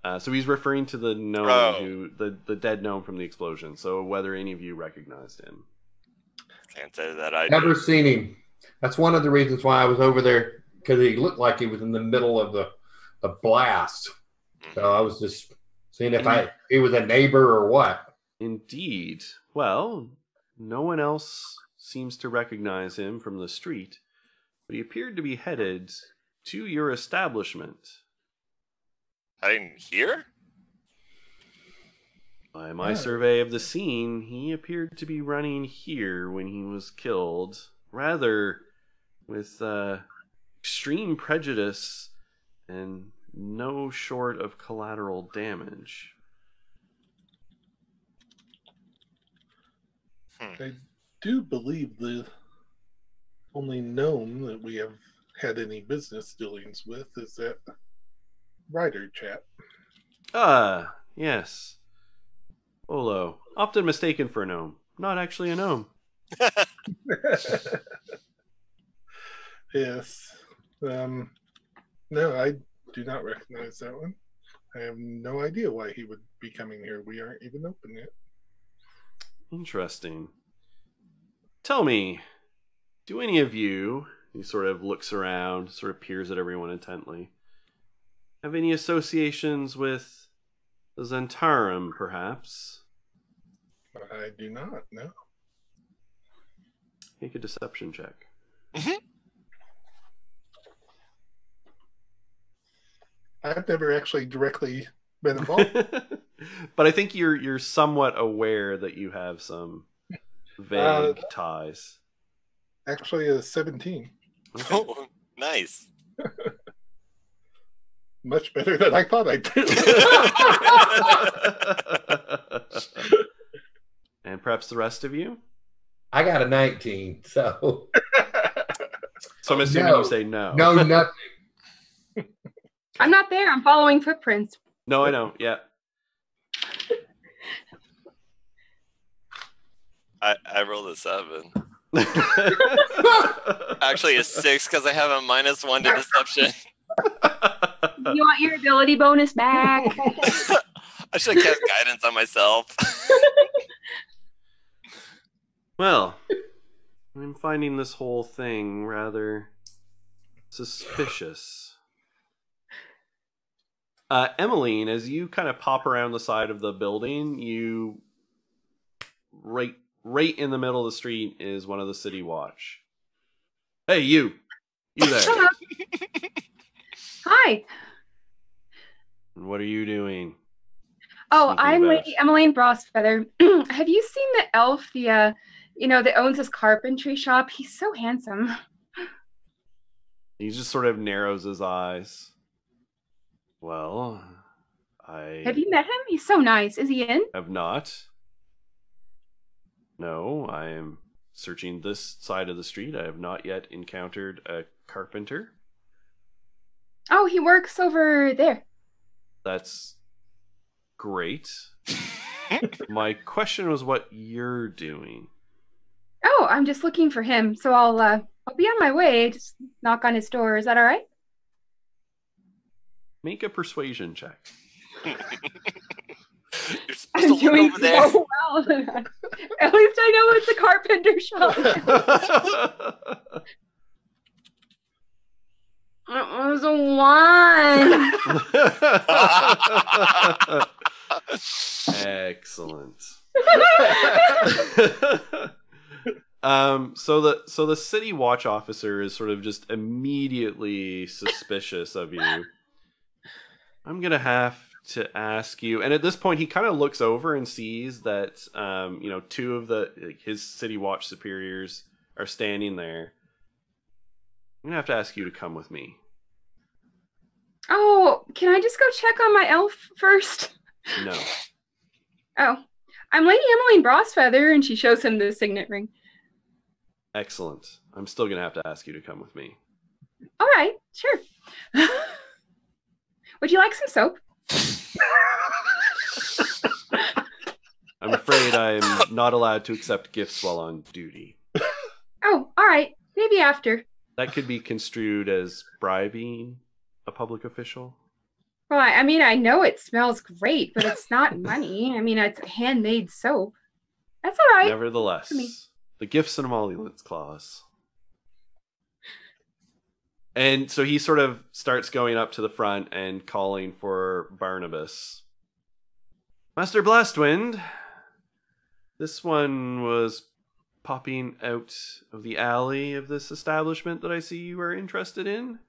[SPEAKER 1] So he's referring to the gnome, the dead gnome from the explosion. So whether any of you recognized him.
[SPEAKER 5] Can't say that I
[SPEAKER 2] Never
[SPEAKER 5] did.
[SPEAKER 2] seen him. That's one of the reasons why I was over there, because he looked like he was in the middle of the blast. So I was just seeing if he was a neighbor or what.
[SPEAKER 1] Indeed. Well, no one else seems to recognize him from the street, but he appeared to be headed to your establishment.
[SPEAKER 5] Heading here?
[SPEAKER 1] By my survey of the scene, he appeared to be running here when he was killed, rather with extreme prejudice and no short of collateral damage.
[SPEAKER 4] I do believe the only gnome that we have had any business dealings with is that rider chap.
[SPEAKER 1] Ah, yes. Olo, often mistaken for a gnome. Not actually a gnome.
[SPEAKER 4] Yes. No, I do not recognize that one. I have no idea why he would be coming here. We aren't even open yet.
[SPEAKER 1] Interesting. Tell me, do any of you, he sort of looks around, sort of peers at everyone intently, have any associations with the Zentarum, perhaps?
[SPEAKER 4] I do not, no.
[SPEAKER 1] Make a deception check.
[SPEAKER 4] I've never actually directly been involved.
[SPEAKER 1] But I think you're somewhat aware that you have some vague ties.
[SPEAKER 4] Actually, a 17.
[SPEAKER 1] Okay.
[SPEAKER 5] Oh, nice.
[SPEAKER 4] Much better than I thought I'd do.
[SPEAKER 1] And perhaps the rest of you?
[SPEAKER 2] I got a 19, so.
[SPEAKER 1] So I'm assuming you say no.
[SPEAKER 2] No, nothing.
[SPEAKER 3] I'm not there. I'm following footprints.
[SPEAKER 1] No, I know. Yeah.
[SPEAKER 5] I rolled a 7. Actually, a 6 because I have a -1 to deception.
[SPEAKER 3] You want your ability bonus back?
[SPEAKER 5] I should have cast guidance on myself.
[SPEAKER 1] Well, I'm finding this whole thing rather suspicious. Emmeline, as you kind of pop around the side of the building, you right in the middle of the street is one of the city watch. Hey, you there.
[SPEAKER 3] Shut up. Hi.
[SPEAKER 1] What are you doing?
[SPEAKER 3] Oh,
[SPEAKER 1] Sneaking
[SPEAKER 3] I'm
[SPEAKER 1] about.
[SPEAKER 3] Lady Emmeline Brosfeather. Have you seen the elf, that owns this carpentry shop? He's so handsome.
[SPEAKER 1] He just sort of narrows his eyes. Well,
[SPEAKER 3] Have you met him? He's so nice. Is he in?
[SPEAKER 1] have not. No, I am searching this side of the street. I have not yet encountered a carpenter.
[SPEAKER 3] Oh, he works over there.
[SPEAKER 1] That's great. My question was what you're doing.
[SPEAKER 3] Oh, I'm just looking for him. So I'll be on my way. Just knock on his door. Is that all right?
[SPEAKER 1] Make a persuasion check.
[SPEAKER 5] You're supposed
[SPEAKER 3] I'm
[SPEAKER 5] to look
[SPEAKER 3] doing
[SPEAKER 5] over there.
[SPEAKER 3] so well. At least I know it's a carpenter shop. It was a 1.
[SPEAKER 1] Excellent. So the city watch officer is sort of just immediately suspicious of you. I'm gonna have to ask you, and at this point he kind of looks over and sees that 2 of his city watch superiors are standing there. I'm gonna have to ask you to come with me.
[SPEAKER 3] Oh, can I just go check on my elf first?
[SPEAKER 1] No.
[SPEAKER 3] Oh, I'm Lady Emmeline Brosfeather, and she shows him the signet ring.
[SPEAKER 1] Excellent. I'm still gonna have to ask you to come with me.
[SPEAKER 3] All right, sure. Would you like some soap?
[SPEAKER 1] I'm afraid I'm not allowed to accept gifts while on duty.
[SPEAKER 3] Oh, all right. Maybe after.
[SPEAKER 1] That could be construed as bribing a public official.
[SPEAKER 3] Well, I mean, I know it smells great, but it's not money. I mean, it's handmade soap. That's all right.
[SPEAKER 1] Nevertheless,
[SPEAKER 3] me.
[SPEAKER 1] the gifts and emoluments clause. And so he sort of starts going up to the front and calling for Barnabas. Master Blastwind, this one was popping out of the alley of this establishment that I see you are interested in.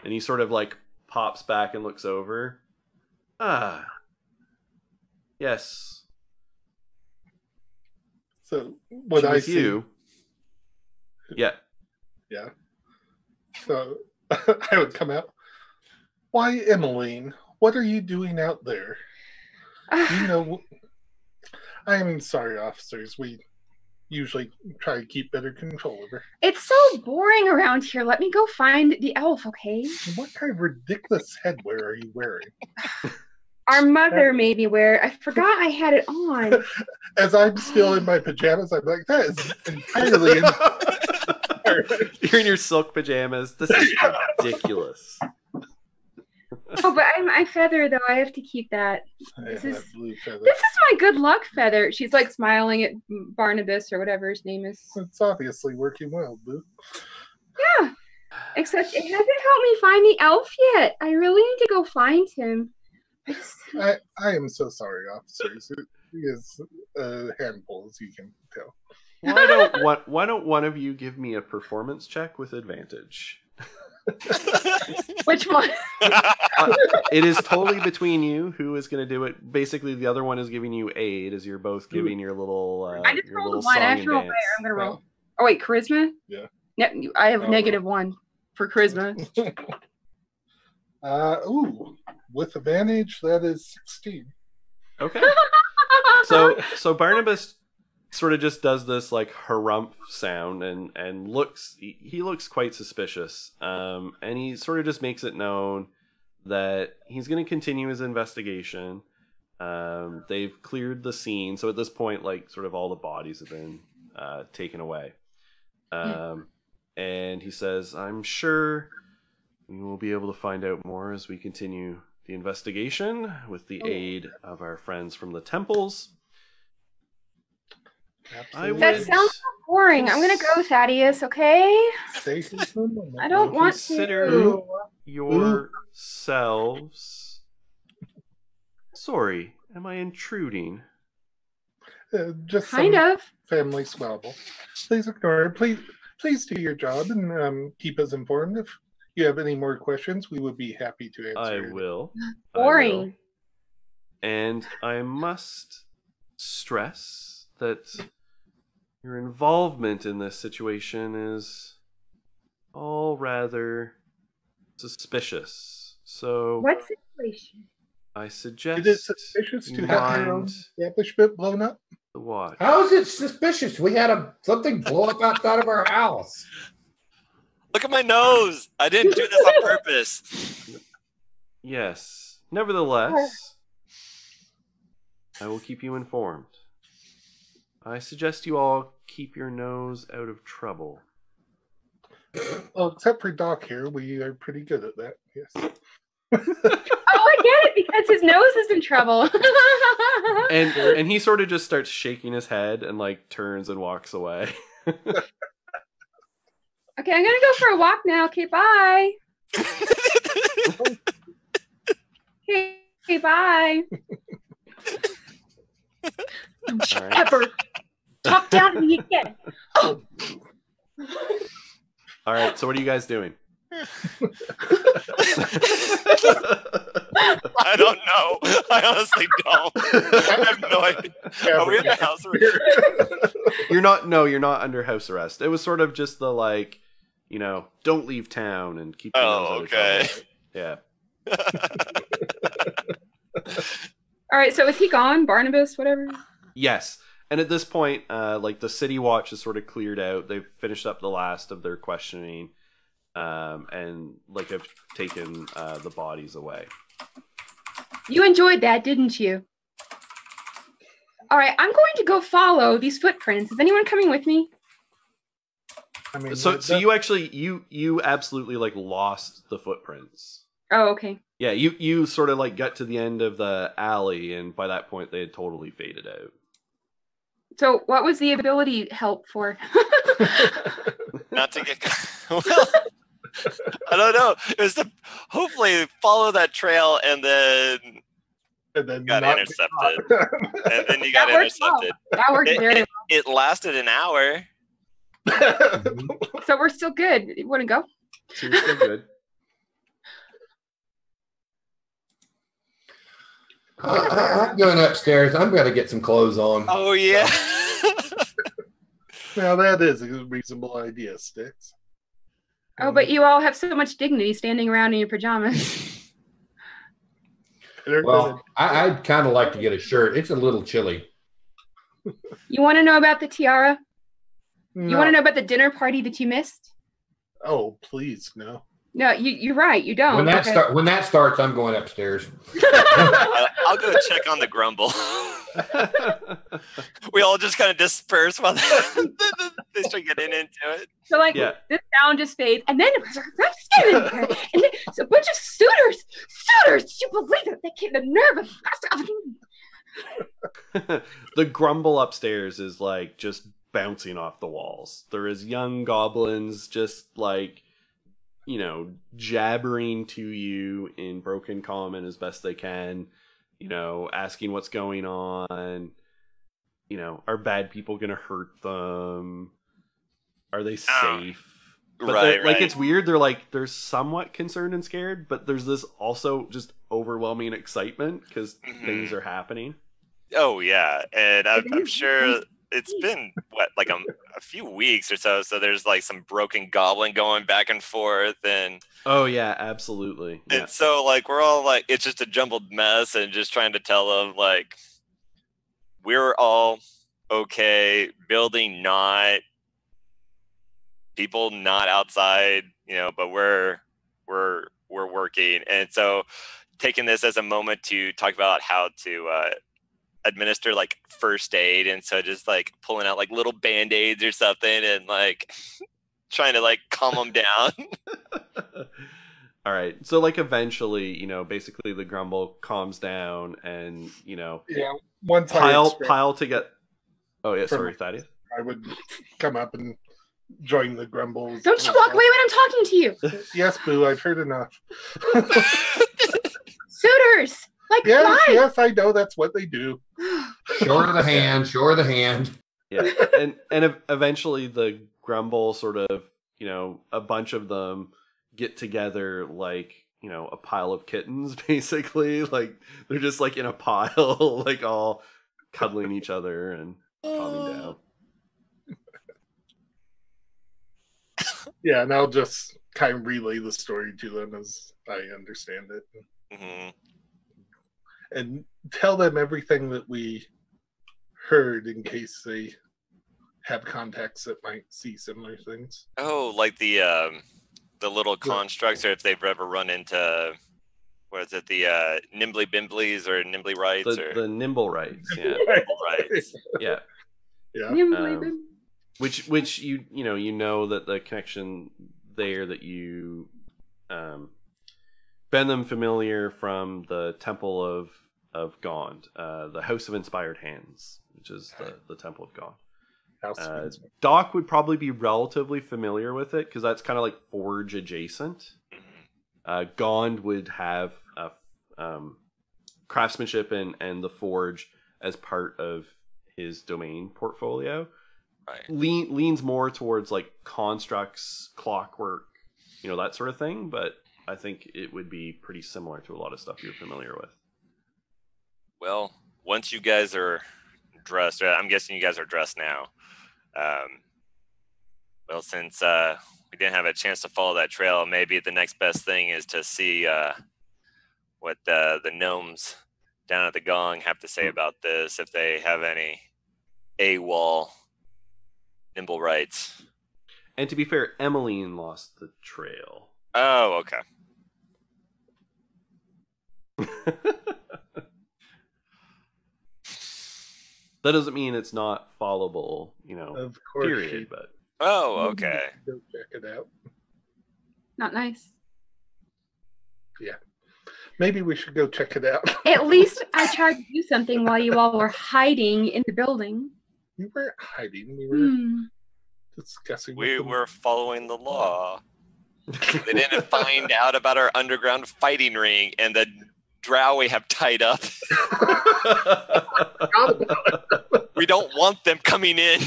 [SPEAKER 1] And he sort of like pops back and looks over. Ah, yes.
[SPEAKER 4] So what I
[SPEAKER 1] With
[SPEAKER 4] see,
[SPEAKER 1] you. Yeah.
[SPEAKER 4] yeah. So I would come out. Why, Emmeline? What are you doing out there? You know, I am sorry, officers. We usually try to keep better control of her.
[SPEAKER 3] It's so boring around here. Let me go find the elf, okay?
[SPEAKER 4] What kind of ridiculous headwear are you wearing?
[SPEAKER 3] Our mother made me wear it. I forgot I had it on.
[SPEAKER 4] As I'm still in my pajamas, I'm like, that is entirely
[SPEAKER 1] You're in your silk pajamas. This is ridiculous.
[SPEAKER 3] Oh, but I'm feather though. I have to keep that. This is
[SPEAKER 4] blue feather.
[SPEAKER 3] this is my good luck feather. She's like smiling at Barnabas or whatever his name is.
[SPEAKER 4] It's obviously working well, Boo.
[SPEAKER 3] Yeah. Except it hasn't helped me find the elf yet. I really need to go find him.
[SPEAKER 4] I am so sorry, officers. He is a handful, as you can tell.
[SPEAKER 1] Why don't one of you give me a performance check with advantage?
[SPEAKER 3] Which one?
[SPEAKER 1] It is totally between you who is going to do it. Basically, the other one is giving you aid as you're both giving your little.
[SPEAKER 3] I just
[SPEAKER 1] your
[SPEAKER 3] rolled a
[SPEAKER 1] little
[SPEAKER 3] 1.
[SPEAKER 1] song
[SPEAKER 3] I have
[SPEAKER 1] and
[SPEAKER 3] to roll
[SPEAKER 1] dance.
[SPEAKER 3] higher. I'm gonna roll. Oh wait, charisma?
[SPEAKER 4] Yeah.
[SPEAKER 3] No, I have -1 for charisma.
[SPEAKER 4] Ooh, with advantage, that is 16.
[SPEAKER 1] Okay. So Barnabas sort of just does this like harumph sound and looks he looks quite suspicious. And he sort of just makes it known that he's going to continue his investigation. They've cleared the scene, so at this point, like sort of all the bodies have been taken away. And he says, "I'm sure we will be able to find out more as we continue the investigation with the aid of our friends from the temples."
[SPEAKER 3] That sounds so boring. I'm gonna go, Thaddeus. Okay. I don't want
[SPEAKER 1] Consider
[SPEAKER 3] to.
[SPEAKER 1] yourselves. Sorry, am I intruding?
[SPEAKER 4] Just
[SPEAKER 3] Kind
[SPEAKER 4] some
[SPEAKER 3] of.
[SPEAKER 4] family squabble. Please ignore it. Please do your job and keep us informed. If you have any more questions, we would be happy to answer.
[SPEAKER 1] I will.
[SPEAKER 3] Boring.
[SPEAKER 1] And I must stress that your involvement in this situation is all rather suspicious. So
[SPEAKER 3] What situation?
[SPEAKER 1] I suggest
[SPEAKER 4] Is it suspicious to have your own establishment blown up?
[SPEAKER 1] the watch.
[SPEAKER 2] How is it suspicious? We had something blow up outside of our house.
[SPEAKER 5] Look at my nose. I didn't do this on purpose.
[SPEAKER 1] Yes. Nevertheless, I will keep you informed. I suggest you all keep your nose out of trouble.
[SPEAKER 4] Well, except for Doc here, we are pretty good at that. Yes.
[SPEAKER 3] Oh, I get it because his nose is in trouble.
[SPEAKER 1] And he sort of just starts shaking his head and like turns and walks away.
[SPEAKER 3] Okay, I'm gonna go for a walk now. Okay, bye. Okay, bye.
[SPEAKER 1] All right.
[SPEAKER 3] Pepper, talk down to me again. Oh.
[SPEAKER 1] All right. So what are you guys doing?
[SPEAKER 5] I don't know. I honestly don't. I have no idea. Are we in the house arrest?
[SPEAKER 1] You're not. No, you're not under house arrest. It was sort of just the like, don't leave town and keep. Your nose out of
[SPEAKER 5] Okay.
[SPEAKER 1] trouble. Yeah.
[SPEAKER 3] All right, so is he gone? Barnabas, whatever.
[SPEAKER 1] Yes. And at this point, like the city watch is sort of cleared out. They've finished up the last of their questioning, and like have taken the bodies away.
[SPEAKER 3] You enjoyed that, didn't you? All right, I'm going to go follow these footprints. Is anyone coming with me?
[SPEAKER 4] I mean,
[SPEAKER 1] So you actually you absolutely like lost the footprints.
[SPEAKER 3] Oh, okay.
[SPEAKER 1] Yeah, you sort of like got to the end of the alley, and by that point they had totally faded out.
[SPEAKER 3] So what was the ability help for?
[SPEAKER 5] Not to get well. I don't know. It was to hopefully follow that trail and then got
[SPEAKER 4] not
[SPEAKER 5] intercepted. And then you got
[SPEAKER 3] That worked well.
[SPEAKER 5] intercepted.
[SPEAKER 3] That worked very well.
[SPEAKER 5] It lasted an hour.
[SPEAKER 3] So we're still good. You want to go?
[SPEAKER 1] So you're still good.
[SPEAKER 2] I'm going upstairs. I'm going to get some clothes on.
[SPEAKER 5] Oh yeah.
[SPEAKER 4] Now that is a reasonable idea, Sticks.
[SPEAKER 3] Oh, but you all have so much dignity standing around in your pajamas.
[SPEAKER 2] Well, I'd kind of like to get a shirt. It's a little chilly.
[SPEAKER 3] You want to know about the tiara?
[SPEAKER 4] No.
[SPEAKER 3] You want to know about the dinner party that you missed?
[SPEAKER 4] Oh, please, no.
[SPEAKER 3] No, you're right. You don't.
[SPEAKER 2] When that starts, I'm going upstairs.
[SPEAKER 5] I'll go check on the grumble. We all just kind of disperse while they start getting into it.
[SPEAKER 3] So like this sound just fades, and then it's a bunch of suitors. Did you believe it? They came the nerve of
[SPEAKER 1] The grumble upstairs is like just bouncing off the walls. There is young goblins just like, you know, jabbering to you in broken common as best they can, you know, asking what's going on, you know, are bad people gonna hurt them, are they safe? But
[SPEAKER 5] right.
[SPEAKER 1] Like, it's weird, they're somewhat concerned and scared, but there's this also just overwhelming excitement because things are happening.
[SPEAKER 5] Oh yeah, and I'm sure it's been like a few weeks or so. So there's like some broken goblin going back and forth, and
[SPEAKER 1] oh yeah, absolutely. Yeah.
[SPEAKER 5] And so like we're all like, it's just a jumbled mess, and just trying to tell them like we're all okay. Building not, people not outside, you know, but we're working, and so taking this as a moment to talk about how to administer like first aid, and so just like pulling out like little band-aids or something and like trying to like calm them down.
[SPEAKER 1] All right, so like eventually, you know, basically the grumble calms down, and you know,
[SPEAKER 4] once
[SPEAKER 1] pile to get. Oh yeah, sorry, Thaddeus.
[SPEAKER 4] I would come up and join the grumble.
[SPEAKER 3] Don't you walk away when I'm talking to you.
[SPEAKER 4] Yes, Boo, I've heard enough.
[SPEAKER 3] Suitors. Like
[SPEAKER 4] yes, I know that's what they do.
[SPEAKER 2] Show her the hand.
[SPEAKER 1] Yeah, and eventually the grumble sort of, you know, a bunch of them get together like, you know, a pile of kittens, basically. Like they're just like in a pile, like all cuddling each other and calming down.
[SPEAKER 4] Yeah, and I'll just kind of relay the story to them as I understand it.
[SPEAKER 5] Mm-hmm.
[SPEAKER 4] And tell them everything that we heard in case they have contacts that might see similar things.
[SPEAKER 5] Oh, like the little constructs, or if they've ever run into, what is it, the Nimbly Bimblies or Nimbly Rights?
[SPEAKER 1] The Nimble Rights, yeah.
[SPEAKER 5] Nimble Rights.
[SPEAKER 1] Yeah.
[SPEAKER 4] Yeah.
[SPEAKER 1] Which you know that the connection there that you been them familiar from the Temple of Gond, the House of Inspired Hands, which is the Temple of Gond. Doc would probably be relatively familiar with it because that's kind of like Forge adjacent. Gond would have craftsmanship and the Forge as part of his domain portfolio.
[SPEAKER 5] Right.
[SPEAKER 1] Leans more towards like constructs, clockwork, you know, that sort of thing, but I think it would be pretty similar to a lot of stuff you're familiar with.
[SPEAKER 5] Well, once you guys are dressed, I'm guessing you guys are dressed now. Well, since we didn't have a chance to follow that trail, maybe the next best thing is to see what the gnomes down at the Gong have to say about this, if they have any AWOL nimble rights.
[SPEAKER 1] And to be fair, Emmeline lost the trail.
[SPEAKER 5] Oh, okay.
[SPEAKER 1] That doesn't mean it's not followable, you know,
[SPEAKER 4] Of course.
[SPEAKER 1] period, but
[SPEAKER 5] Oh, okay.
[SPEAKER 4] Go check it out.
[SPEAKER 3] Not nice.
[SPEAKER 4] Yeah. Maybe we should go check it out.
[SPEAKER 3] At least I tried to do something while you all were hiding in the building.
[SPEAKER 4] We weren't hiding. We were discussing.
[SPEAKER 5] We were following the law. They didn't find out about our underground fighting ring and the drow we have tied up. We don't want them coming in.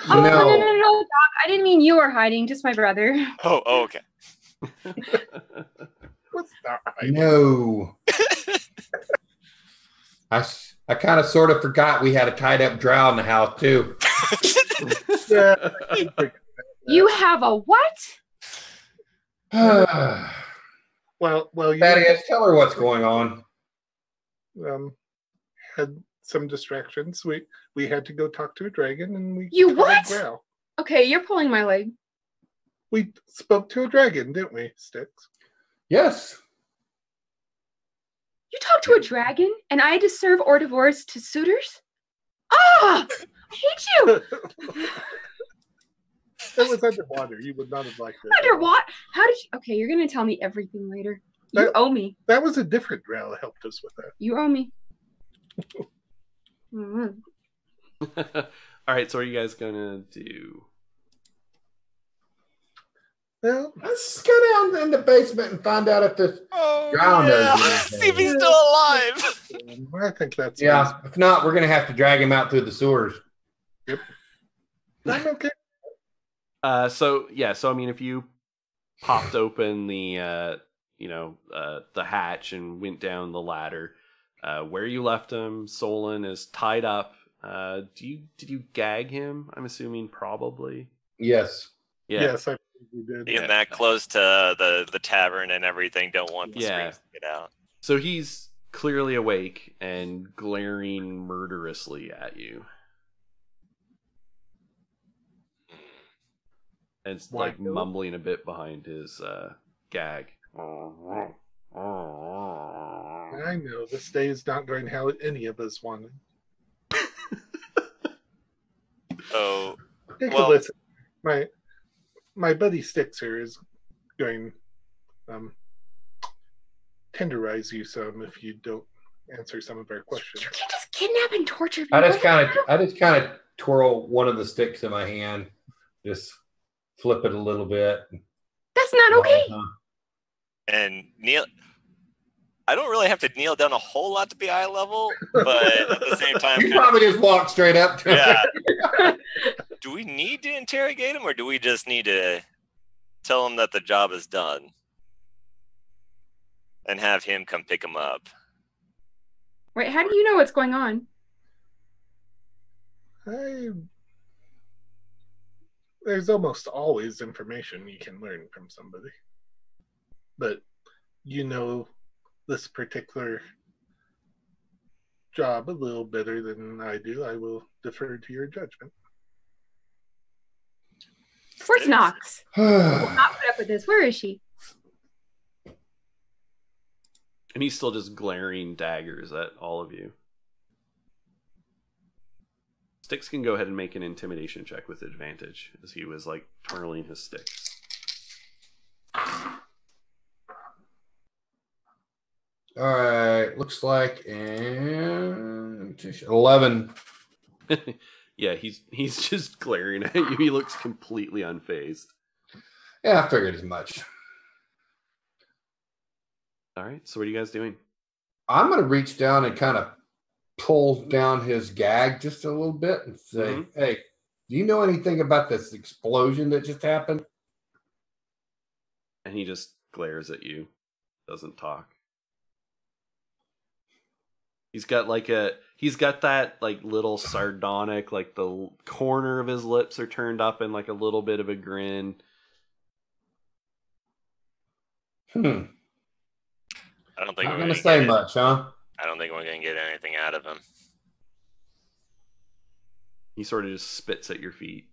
[SPEAKER 3] Oh, no, Doc. I didn't mean you were hiding, just my brother.
[SPEAKER 5] Oh, okay.
[SPEAKER 4] What's not hiding?
[SPEAKER 2] No. I kind of sort of forgot we had a tied up drow in the house too.
[SPEAKER 4] Yeah.
[SPEAKER 3] You have a what?
[SPEAKER 4] Well, you
[SPEAKER 2] Thaddeus, tell her what's going on.
[SPEAKER 4] had some distractions. We had to go talk to a dragon, and we
[SPEAKER 3] You
[SPEAKER 4] caught a
[SPEAKER 3] what?
[SPEAKER 4] drow.
[SPEAKER 3] Okay, you're pulling my leg.
[SPEAKER 4] We spoke to a dragon, didn't we, Sticks?
[SPEAKER 2] Yes.
[SPEAKER 3] You talked to a dragon, and I had to serve hors d'oeuvres to suitors? Ah! I hate you!
[SPEAKER 4] That was underwater. You would not have liked it.
[SPEAKER 3] Underwater? How did you? Okay, you're gonna tell me everything later. You owe me.
[SPEAKER 4] That was a different drow that helped us with that.
[SPEAKER 3] You owe me. Mhm.
[SPEAKER 1] All right, so what are you guys gonna do?
[SPEAKER 4] Well,
[SPEAKER 2] Let's go down in the basement and find out if this drow knows anything.
[SPEAKER 5] See if he's still alive.
[SPEAKER 4] I think that's
[SPEAKER 2] Yeah. If not, we're gonna have to drag him out through the sewers.
[SPEAKER 4] Yep. I'm okay.
[SPEAKER 1] So I mean, if you popped open the the hatch and went down the ladder, where you left him, Solon is tied up. Did you gag him? I'm assuming probably.
[SPEAKER 2] Yes.
[SPEAKER 1] Yeah.
[SPEAKER 4] Yes, I think we did.
[SPEAKER 5] Being that close to the tavern and everything, don't want the screams to get out.
[SPEAKER 1] So he's clearly awake and glaring murderously at you. And it's like mumbling a bit behind his gag.
[SPEAKER 4] I know this day is not going how any of us wanted.
[SPEAKER 5] Oh,
[SPEAKER 4] Take
[SPEAKER 5] well,
[SPEAKER 4] a listen. My buddy Stixer is going tenderize you some if you don't answer some of our questions.
[SPEAKER 3] You can't just kidnap and torture people.
[SPEAKER 2] I just kind of twirl one of the sticks in my hand, just flip it a little bit.
[SPEAKER 3] That's not okay.
[SPEAKER 5] and kneel. I don't really have to kneel down a whole lot to be eye level, but at the same time,
[SPEAKER 2] You probably just walk straight up to him.
[SPEAKER 5] yeah. Do we need to interrogate him, or do we just need to tell him that the job is done and have him come pick him up?
[SPEAKER 3] Wait, how do you know what's going on?
[SPEAKER 4] There's almost always information you can learn from somebody. But you know this particular job a little better than I do. I will defer to your judgment.
[SPEAKER 3] Where's Knox? We'll not put up with this. Where is she?
[SPEAKER 1] And he's still just glaring daggers at all of you. Sticks can go ahead and make an intimidation check with advantage as he was like twirling his sticks.
[SPEAKER 2] All right, looks like 11.
[SPEAKER 1] Yeah, he's just glaring at you. He looks completely unfazed.
[SPEAKER 2] Yeah, I figured as much.
[SPEAKER 1] All right, so what are you guys doing?
[SPEAKER 2] I'm going to reach down and kind of pull down his gag just a little bit and say, hey, do you know anything about this explosion that just happened?
[SPEAKER 1] And he just glares at you, doesn't talk. He's got that like little sardonic, like the corner of his lips are turned up in like a little bit of a grin.
[SPEAKER 5] I don't think
[SPEAKER 2] Not
[SPEAKER 5] we're
[SPEAKER 2] going to say much, huh?
[SPEAKER 5] I don't think we're going to get anything out of him.
[SPEAKER 1] He sort of just spits at your feet.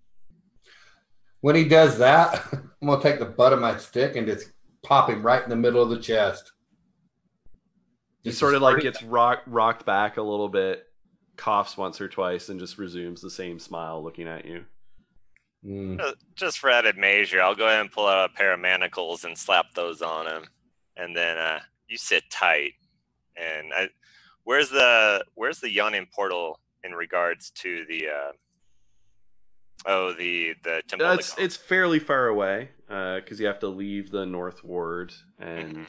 [SPEAKER 2] When he does that, I'm going to take the butt of my stick and just pop him right in the middle of the chest.
[SPEAKER 1] He sort of like gets rocked back a little bit, coughs once or twice, and just resumes the same smile looking at you.
[SPEAKER 2] Mm.
[SPEAKER 5] Just for added measure, I'll go ahead and pull out a pair of manacles and slap those on him. and then you sit tight. And where's the yawning portal in regards to the the temple?
[SPEAKER 1] It's fairly far away because you have to leave the North Ward, and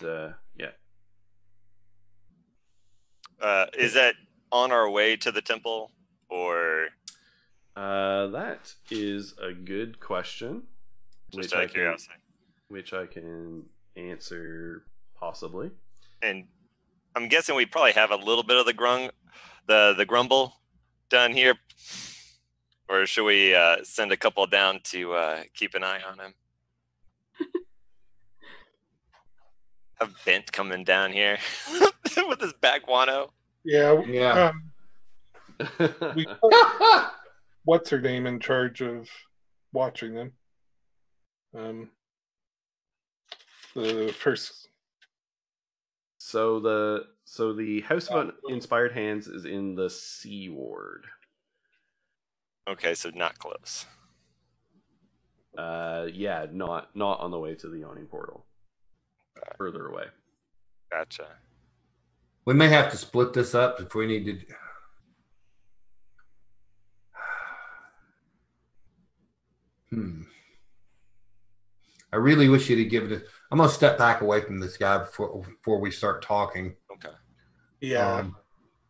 [SPEAKER 1] yeah.
[SPEAKER 5] Is that on our way to the temple, or?
[SPEAKER 1] That is a good question.
[SPEAKER 5] Just out of curiosity.
[SPEAKER 1] Which I can answer possibly.
[SPEAKER 5] And I'm guessing we probably have a little bit of the grumble done here, or should we send a couple down to keep an eye on him? Have Bent coming down here with his back guano.
[SPEAKER 4] Yeah. What's her name in charge of watching them? The first.
[SPEAKER 1] So the House of Inspired Hands is in the C Ward.
[SPEAKER 5] Okay, so not close.
[SPEAKER 1] Yeah, not on the way to the Yawning Portal. Further away.
[SPEAKER 5] Gotcha.
[SPEAKER 2] We may have to split this up if we need to. I really wish you'd have given it. I'm gonna step back away from this guy before we start talking.
[SPEAKER 5] Okay.
[SPEAKER 4] Yeah,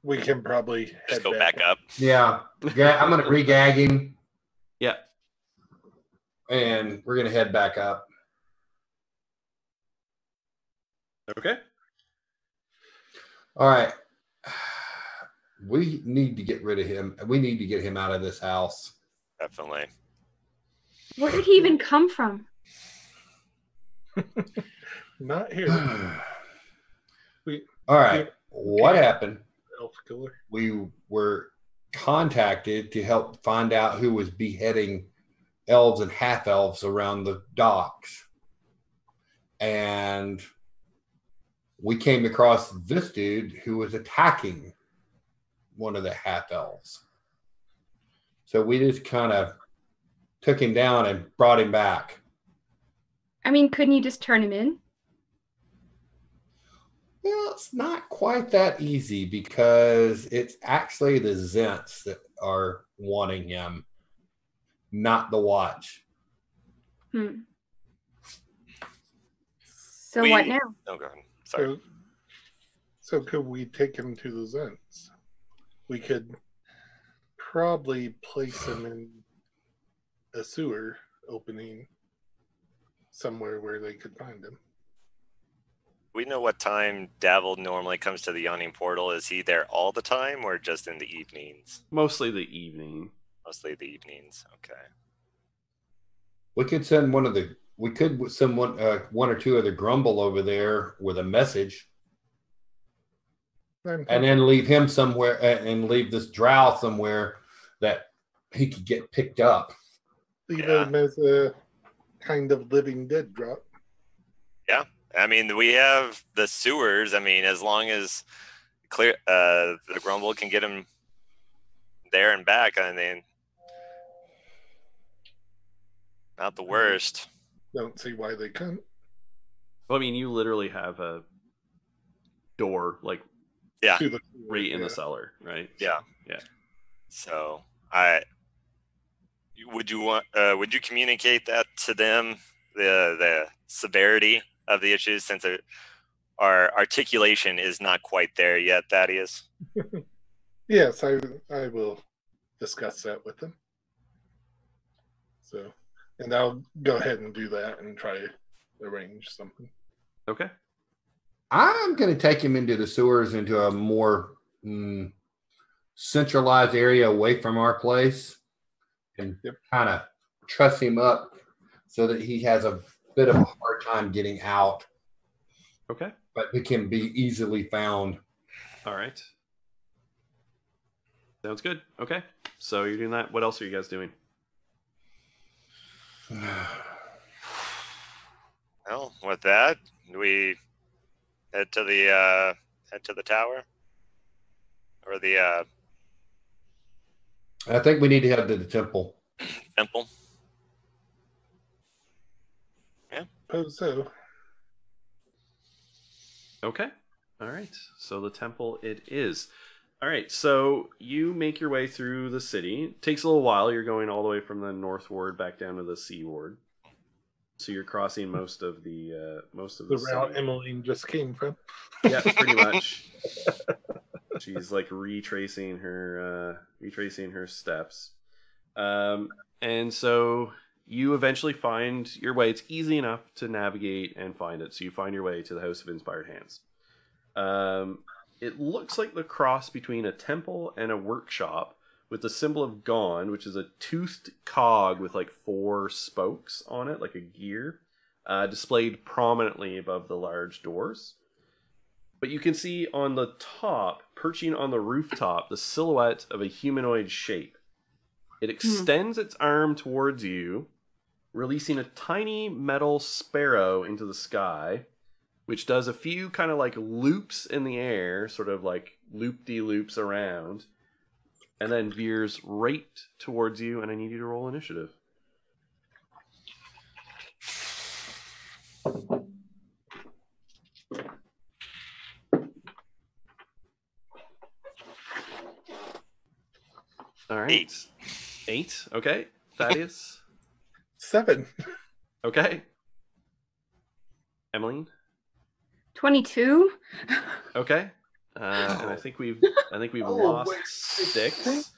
[SPEAKER 4] we can probably
[SPEAKER 5] just go back up.
[SPEAKER 2] Yeah, I'm gonna regag him.
[SPEAKER 1] Yeah,
[SPEAKER 2] and we're gonna head back up.
[SPEAKER 1] Okay.
[SPEAKER 2] All right. We need to get rid of him. We need to get him out of this house.
[SPEAKER 5] Definitely.
[SPEAKER 3] Where did he even come from?
[SPEAKER 4] Not here.
[SPEAKER 2] All right. What happened?
[SPEAKER 4] Elf killer.
[SPEAKER 2] We were contacted to help find out who was beheading elves and half elves around the docks. And we came across this dude who was attacking one of the half elves. So we just kind of took him down and brought him back.
[SPEAKER 3] I mean, couldn't you just turn him in?
[SPEAKER 2] Well, it's not quite that easy because it's actually the Zents that are wanting him, not the Watch.
[SPEAKER 3] So what now?
[SPEAKER 5] Oh, God. Sorry.
[SPEAKER 4] So could we take him to the Zents? We could probably place him in a sewer opening somewhere where they could find him.
[SPEAKER 5] We know what time Davil normally comes to the Yawning Portal. Is he there all the time or just in the evenings?
[SPEAKER 1] Mostly the evening.
[SPEAKER 5] Mostly the evenings. Okay.
[SPEAKER 2] We could send one or two of the Grumble over there with a message. And then leave him somewhere and leave this drow somewhere that he could get picked up.
[SPEAKER 4] Leave him as a kind of living dead drop.
[SPEAKER 5] Yeah. I mean, we have the sewers. I mean, as long as the Grumble can get him there and back, I mean, not the worst.
[SPEAKER 4] Don't see why they couldn't.
[SPEAKER 1] Well, I mean, you literally have a door, like, right in the cellar, right?
[SPEAKER 5] Yeah.
[SPEAKER 1] Yeah. So
[SPEAKER 5] would you communicate that to them, the severity of the issues, since our articulation is not quite there yet, Thaddeus?
[SPEAKER 4] Yes, I will discuss that with them. So, and I'll go ahead and do that and try to arrange something.
[SPEAKER 1] Okay.
[SPEAKER 2] I'm going to take him into the sewers, into a more centralized area away from our place, and kind of truss him up so that he has a bit of a hard time getting out.
[SPEAKER 1] Okay.
[SPEAKER 2] But he can be easily found.
[SPEAKER 1] All right. Sounds good. Okay. So you're doing that. What else are you guys doing?
[SPEAKER 5] Well, with that, we head to the tower, or the.
[SPEAKER 2] I think we need to head to the temple.
[SPEAKER 5] Temple. Yeah.
[SPEAKER 4] Suppose so.
[SPEAKER 1] Okay. All right. So the temple it is. All right. So you make your way through the city. It takes a little while. You're going all the way from the north ward back down to the sea ward. So you're crossing most of the
[SPEAKER 4] The route
[SPEAKER 1] city.
[SPEAKER 4] Emmeline just came from.
[SPEAKER 1] Yeah, pretty much. She's like retracing her steps. And so you eventually find your way. It's easy enough to navigate and find it. So you find your way to the House of Inspired Hands. It looks like the cross between a temple and a workshop with the symbol of Gone, which is a toothed cog with like 4 spokes on it, like a gear, displayed prominently above the large doors. But you can see on the top, perching on the rooftop, the silhouette of a humanoid shape. It extends its arm towards you, releasing a tiny metal sparrow into the sky, which does a few kind of like loops in the air, sort of like loop-de-loops around, and then veers right towards you, and I need you to roll initiative. All right. 8. Okay. Thaddeus.
[SPEAKER 4] 7.
[SPEAKER 1] Okay. Emmeline.
[SPEAKER 3] 22.
[SPEAKER 1] Okay. And I think we've lost 6.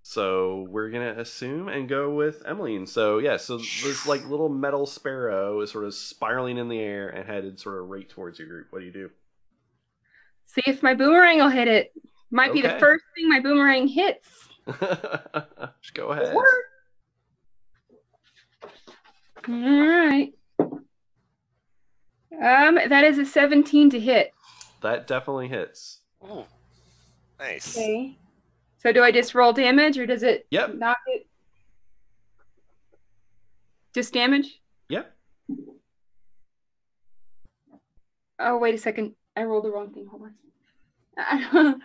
[SPEAKER 1] So we're gonna assume and go with Emmeline. So yeah, so this like little metal sparrow is sort of spiraling in the air and headed sort of right towards your group. What do you do?
[SPEAKER 3] See if my boomerang will hit it. Might be the
[SPEAKER 1] Okay.
[SPEAKER 3] first thing my boomerang hits.
[SPEAKER 1] Just go ahead.
[SPEAKER 3] All right. That is a 17 to hit.
[SPEAKER 1] That definitely hits.
[SPEAKER 5] Ooh, nice.
[SPEAKER 3] Okay. So do I just roll damage, or does it
[SPEAKER 1] Yep.
[SPEAKER 3] knock it? Just damage?
[SPEAKER 1] Yep.
[SPEAKER 3] Oh, wait a second. I rolled the wrong thing. Hold on.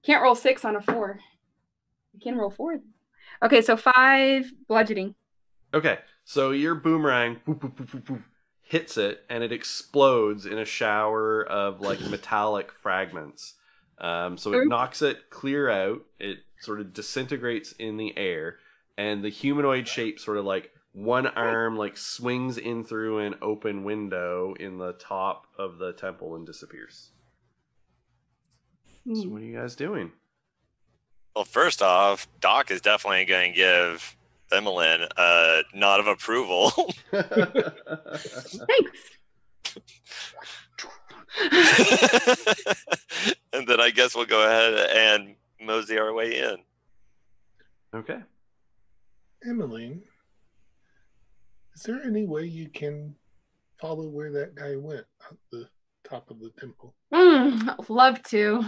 [SPEAKER 3] Can't roll 6 on a 4. I can roll 4. Okay, so 5 bludgeoning.
[SPEAKER 1] Okay, so your boomerang boop, boop, boop, boop, boop, hits it, and it explodes in a shower of like metallic fragments. So it knocks it clear out. It sort of disintegrates in the air, and the humanoid shape sort of like one arm like swings in through an open window in the top of the temple and disappears. So what are you guys doing?
[SPEAKER 5] Well, first off, Doc is definitely going to give Emmeline a nod of approval.
[SPEAKER 3] Thanks.
[SPEAKER 5] And then I guess we'll go ahead and mosey our way in.
[SPEAKER 1] Okay.
[SPEAKER 4] Emmeline, is there any way you can follow where that guy went at the top of the temple?
[SPEAKER 3] I'd love to.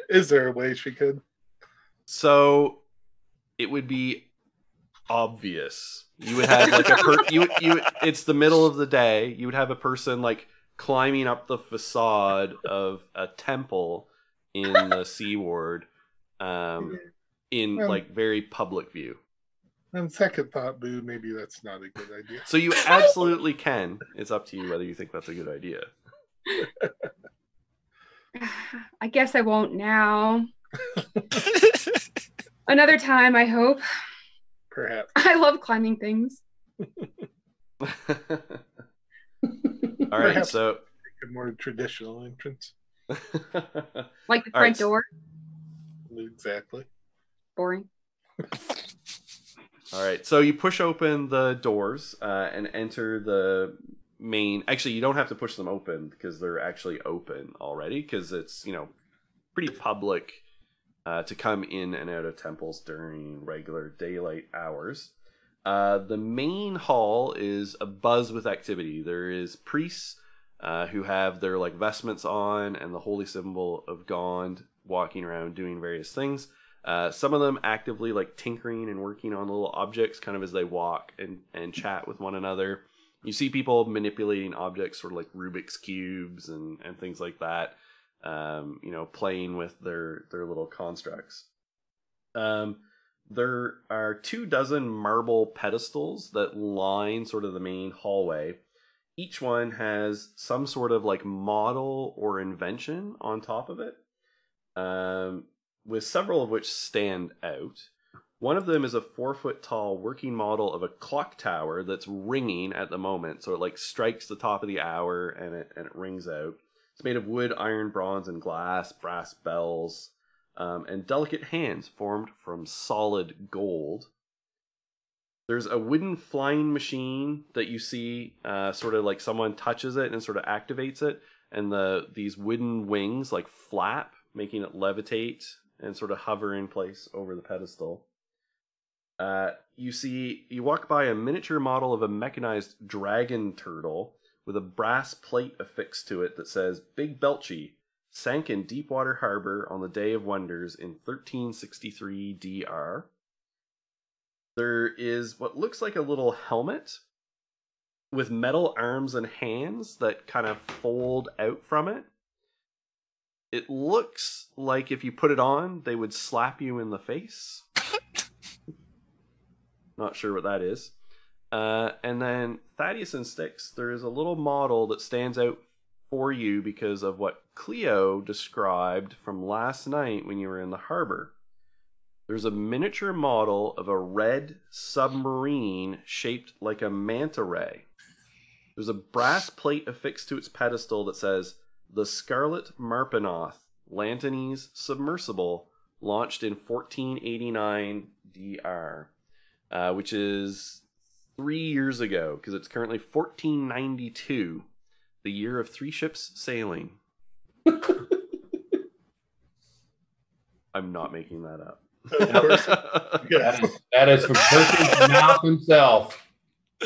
[SPEAKER 4] Is there a way she could?
[SPEAKER 1] So it would be obvious. You would have like it's the middle of the day. You would have a person like climbing up the facade of a temple in the Sea Ward, in like very public view.
[SPEAKER 4] On second thought, Boo, maybe that's not a good idea.
[SPEAKER 1] So you absolutely can. It's up to you whether you think that's a good idea.
[SPEAKER 3] I guess I won't now. Another time, I hope.
[SPEAKER 4] Perhaps.
[SPEAKER 3] I love climbing things.
[SPEAKER 1] All right,
[SPEAKER 4] Perhaps
[SPEAKER 1] so
[SPEAKER 4] a more traditional entrance.
[SPEAKER 3] Like the
[SPEAKER 1] All
[SPEAKER 3] front
[SPEAKER 1] right.
[SPEAKER 3] door.
[SPEAKER 4] Exactly.
[SPEAKER 3] Boring.
[SPEAKER 1] All right, so you push open the doors and enter the main. Actually, you don't have to push them open because they're actually open already, because it's, you know, pretty public to come in and out of temples during regular daylight hours. The main hall is abuzz with activity. There is priests who have their like vestments on and the holy symbol of Gond walking around doing various things. Some of them actively like tinkering and working on little objects kind of as they walk and chat with one another. You see people manipulating objects, sort of like Rubik's cubes and things like that, you know, playing with their little constructs. There are 24 marble pedestals that line sort of the main hallway. each one has some sort of like model or invention on top of it, with several of which stand out. One of them is a 4-foot tall working model of a clock tower that's ringing at the moment. So it like strikes the top of the hour and it rings out. It's made of wood, iron, bronze, and glass, brass bells, and delicate hands formed from solid gold. There's a wooden flying machine that you see, sort of like someone touches it and sort of activates it. And these wooden wings like flap, making it levitate and sort of hover in place over the pedestal. You walk by a miniature model of a mechanized dragon turtle with a brass plate affixed to it that says Big Belchy sank in Deepwater Harbor on the Day of Wonders in 1363 DR. There is what looks like a little helmet with metal arms and hands that kind of fold out from it. It looks like if you put it on, they would slap you in the face. Not sure what that is. And then Thaddeus and Styx, there is a little model that stands out for you because of what Cleo described from last night when you were in the harbor. There's a miniature model of a red submarine shaped like a manta ray. There's a brass plate affixed to its pedestal that says, The Scarlet Marpenoth, Lantanese Submersible, launched in 1489 DR. Which is 3 years ago, because it's currently 1492, the year of 3 ships sailing. I'm not making that up.
[SPEAKER 4] Of course.
[SPEAKER 2] That is from Percy's mouth himself.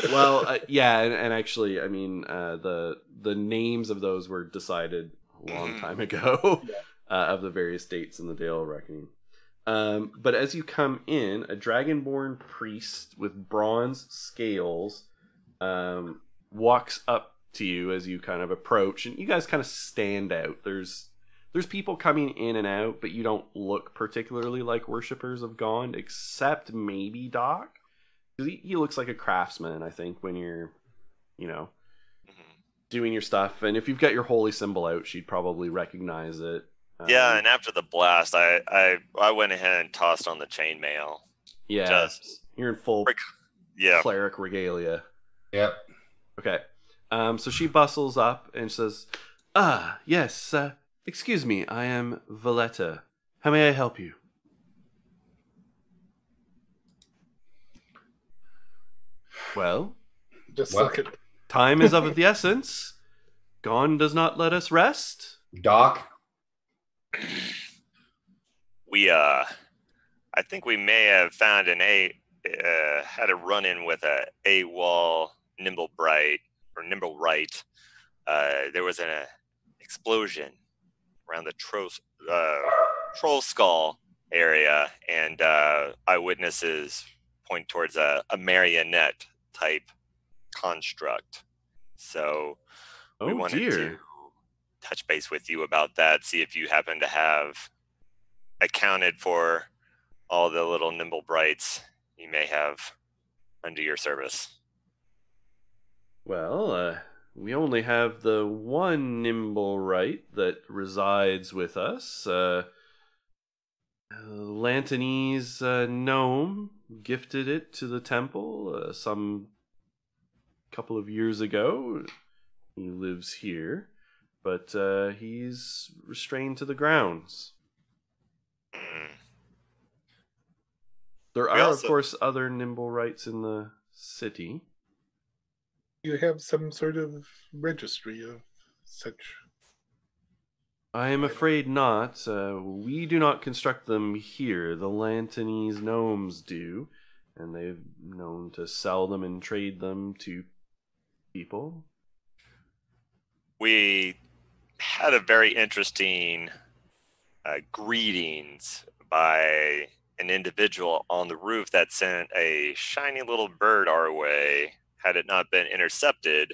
[SPEAKER 1] Well, yeah, and actually, I mean, the names of those were decided a long time ago, of the various dates in the Dale Reckoning. But as you come in, a dragonborn priest with bronze scales walks up to you as you kind of approach, and you guys kind of stand out. There's people coming in and out, but you don't look particularly like worshippers of Gond, except maybe Doc. Because he looks like a craftsman, I think, when you're, doing your stuff. And if you've got your holy symbol out, she'd probably recognize it.
[SPEAKER 5] Yeah, and after the blast, I went ahead and tossed on the chainmail.
[SPEAKER 1] Yeah, you're in full cleric regalia.
[SPEAKER 2] Yep.
[SPEAKER 1] Okay. So she bustles up and says, yes, excuse me, I am Valletta. How may I help you? Well,
[SPEAKER 4] suck it.
[SPEAKER 1] Time is of the essence. Gone does not let us rest.
[SPEAKER 2] Doc?
[SPEAKER 5] I think we may have found had a run-in with a AWOL Nimblewright. There was an explosion around the Trollskull area, and eyewitnesses point towards a marionette type construct. So we wanted to touch base with you about that, see if you happen to have accounted for all the little Nimblewrights you may have under your service.
[SPEAKER 1] Well, we only have the one Nimblewright that resides with us. Lantanese gnome gifted it to the temple some couple of years ago. He lives here, but he's restrained to the grounds. There are, of course, other Nimblewrights in the city.
[SPEAKER 4] You have some sort of registry of such?
[SPEAKER 1] I am afraid not. We do not construct them here. The Lantanese gnomes do, and they've known to sell them and trade them to people.
[SPEAKER 5] We had a very interesting greetings by an individual on the roof that sent a shiny little bird our way. Had it not been intercepted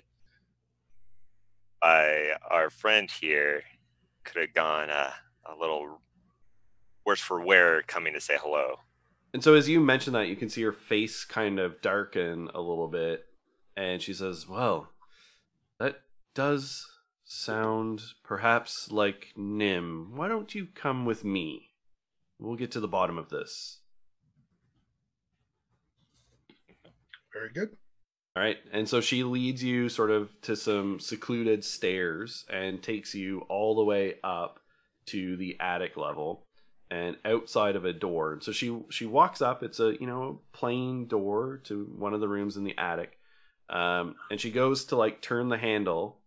[SPEAKER 5] by our friend here, could have gone a little worse for wear coming to say hello.
[SPEAKER 1] And so as you mention that, you can see her face kind of darken a little bit, and she says, well, does sound perhaps like Nim. Why don't you come with me? We'll get to the bottom of this.
[SPEAKER 4] Very good.
[SPEAKER 1] All right. And so she leads you sort of to some secluded stairs and takes you all the way up to the attic level and outside of a door. And so she walks up. It's a, plain door to one of the rooms in the attic. And she goes to like turn the handle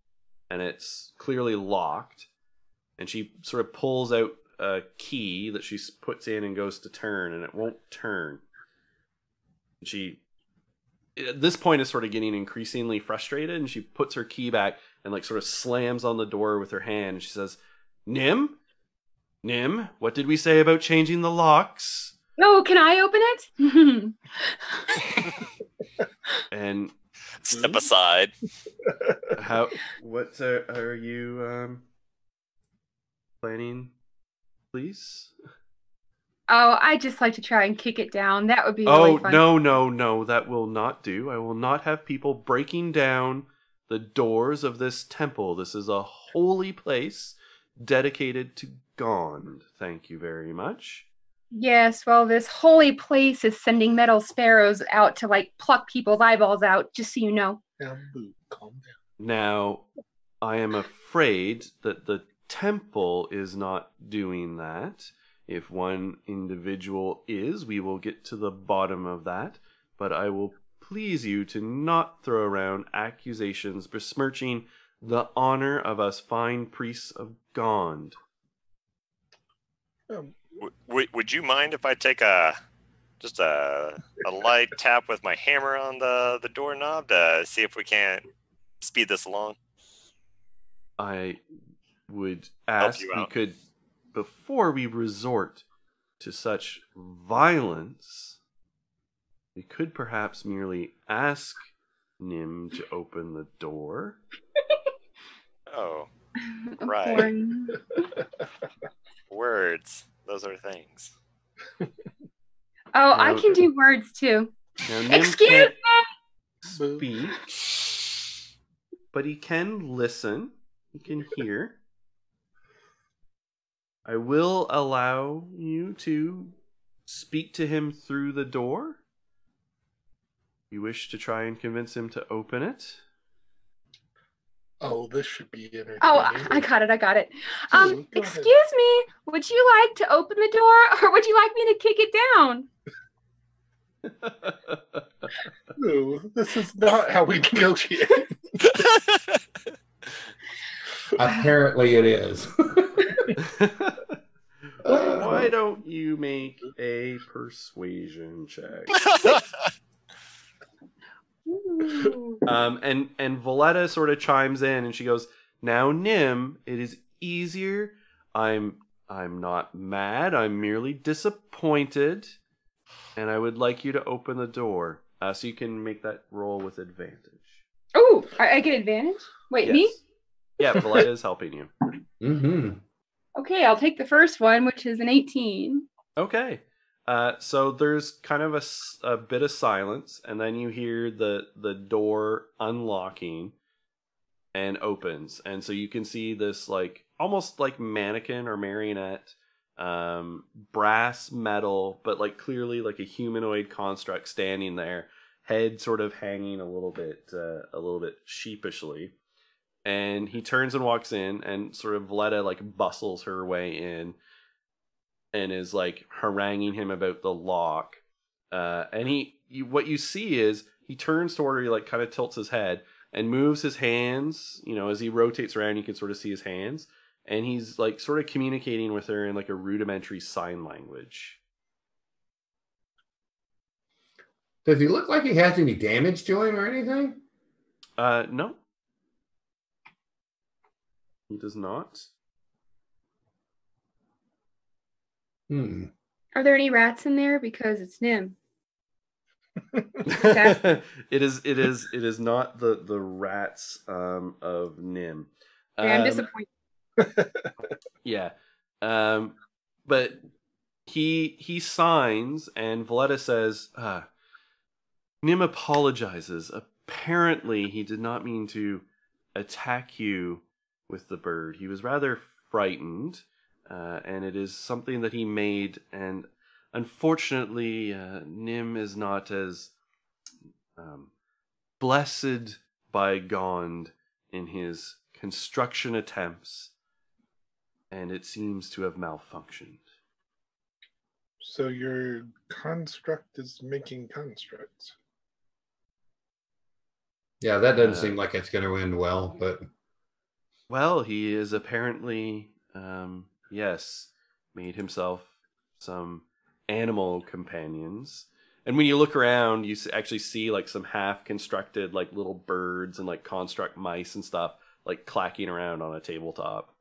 [SPEAKER 1] and it's clearly locked. And she sort of pulls out a key that she puts in and goes to turn, and it won't turn. And she, at this point, is sort of getting increasingly frustrated, and she puts her key back and like sort of slams on the door with her hand. And she says, Nim, what did we say about changing the locks?
[SPEAKER 3] Oh, can I open it?
[SPEAKER 1] And
[SPEAKER 5] step aside.
[SPEAKER 1] What are you planning, please?
[SPEAKER 3] Oh, I'd just like to try and kick it down. That would be really fun.
[SPEAKER 1] No, that will not do. I will not have people breaking down the doors of this temple. This is a holy place dedicated to Gond. Thank you very much.
[SPEAKER 3] Yes, well, this holy place is sending metal sparrows out to, like, pluck people's eyeballs out, just so you know.
[SPEAKER 4] Bamboo, calm down.
[SPEAKER 1] Now, I am afraid that the temple is not doing that. If one individual is, we will get to the bottom of that. But I will please you to not throw around accusations besmirching the honor of us fine priests of Gond.
[SPEAKER 5] Would you mind if I take a light tap with my hammer on the doorknob to see if we can't speed this along?
[SPEAKER 1] I would ask we could, before we resort to such violence, we could perhaps merely ask Nim to open the door.
[SPEAKER 5] Oh, right. Words. Those are things.
[SPEAKER 3] Oh, now, I can do words too.
[SPEAKER 1] Excuse me! Speak, but he can listen. He can hear. I will allow you to speak to him through the door. You wish to try and convince him to open it?
[SPEAKER 4] Oh, this should be entertaining.
[SPEAKER 3] Oh, I got it. Excuse me, would you like to open the door, or would you like me to kick it down?
[SPEAKER 4] No, this is not how we negotiate.
[SPEAKER 2] Apparently it is.
[SPEAKER 1] Why don't you make a persuasion check? And Valletta sort of chimes in and she goes, now Nim, it is easier. I'm not mad, I'm merely disappointed, and I would like you to open the door. So you can make that roll with advantage.
[SPEAKER 3] Oh, I get advantage? Wait,
[SPEAKER 1] yes.
[SPEAKER 3] Me?
[SPEAKER 1] Yeah, Valletta is helping you.
[SPEAKER 2] Mm-hmm.
[SPEAKER 3] Okay, I'll take the first one, which is an 18.
[SPEAKER 1] Okay. So there's kind of a bit of silence, and then you hear the door unlocking and opens. And so you can see this like almost like mannequin or marionette, brass metal, but like clearly like a humanoid construct standing there, head sort of hanging a little bit sheepishly. And he turns and walks in, and sort of Valletta like bustles her way in and is like haranguing him about the lock. And what you see is he turns toward her, he like kind of tilts his head and moves his hands, as he rotates around, you can sort of see his hands. And he's like sort of communicating with her in like a rudimentary sign language.
[SPEAKER 2] Does he look like he has any damage to him or anything?
[SPEAKER 1] No. He does not.
[SPEAKER 3] Are there any rats in there? Because it's Nim.
[SPEAKER 1] It is not the rats of Nim.
[SPEAKER 3] I'm disappointed.
[SPEAKER 1] Yeah. But he signs, and Valletta says, Nim apologizes. Apparently he did not mean to attack you with the bird. He was rather frightened, and it is something that he made, and unfortunately, Nim is not as blessed by Gond in his construction attempts, and it seems to have malfunctioned.
[SPEAKER 4] So your construct is making constructs.
[SPEAKER 2] Yeah, that doesn't seem like it's going to end well, but...
[SPEAKER 1] Well, he is apparently, yes, made himself some animal companions. And when you look around, you actually see like some half-constructed like little birds and like construct mice and stuff like clacking around on a tabletop.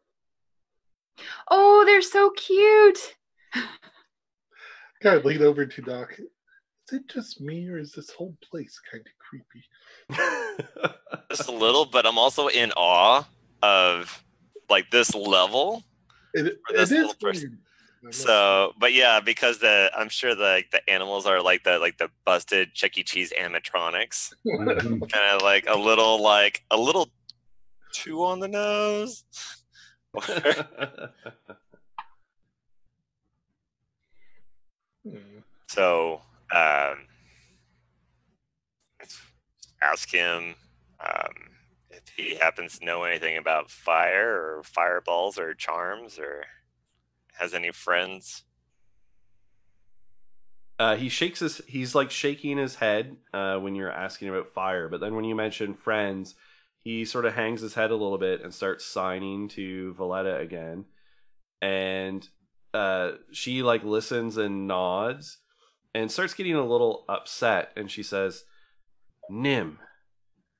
[SPEAKER 3] Oh, they're so cute.
[SPEAKER 4] Kind of lean over to Doc. Is it just me, or is this whole place kind of creepy?
[SPEAKER 5] Just a little, but I'm also in awe of like this level.
[SPEAKER 4] It
[SPEAKER 5] this
[SPEAKER 4] is
[SPEAKER 5] little person.
[SPEAKER 4] weird.
[SPEAKER 5] So, but yeah, because I'm sure the animals are like the busted Chuck E. Cheese animatronics, kind of like a little too on the nose. So, ask him if he happens to know anything about fire or fireballs or charms or has any friends.
[SPEAKER 1] He's like shaking his head when you're asking about fire, but then when you mention friends, he sort of hangs his head a little bit and starts signing to Valletta again. And she like listens and nods and starts getting a little upset, and she says, Nim,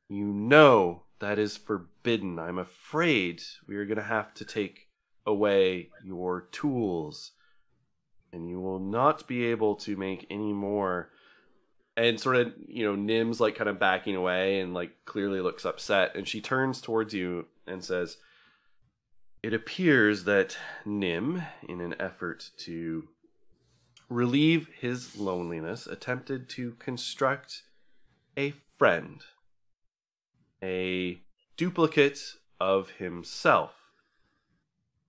[SPEAKER 1] you know that is forbidden. I'm afraid we are going to have to take away your tools, and you will not be able to make any more. And sort of, Nim's like kind of backing away and like clearly looks upset, and she turns towards you and says, it appears that Nim, in an effort to relieve his loneliness, attempted to construct a friend, a duplicate of himself.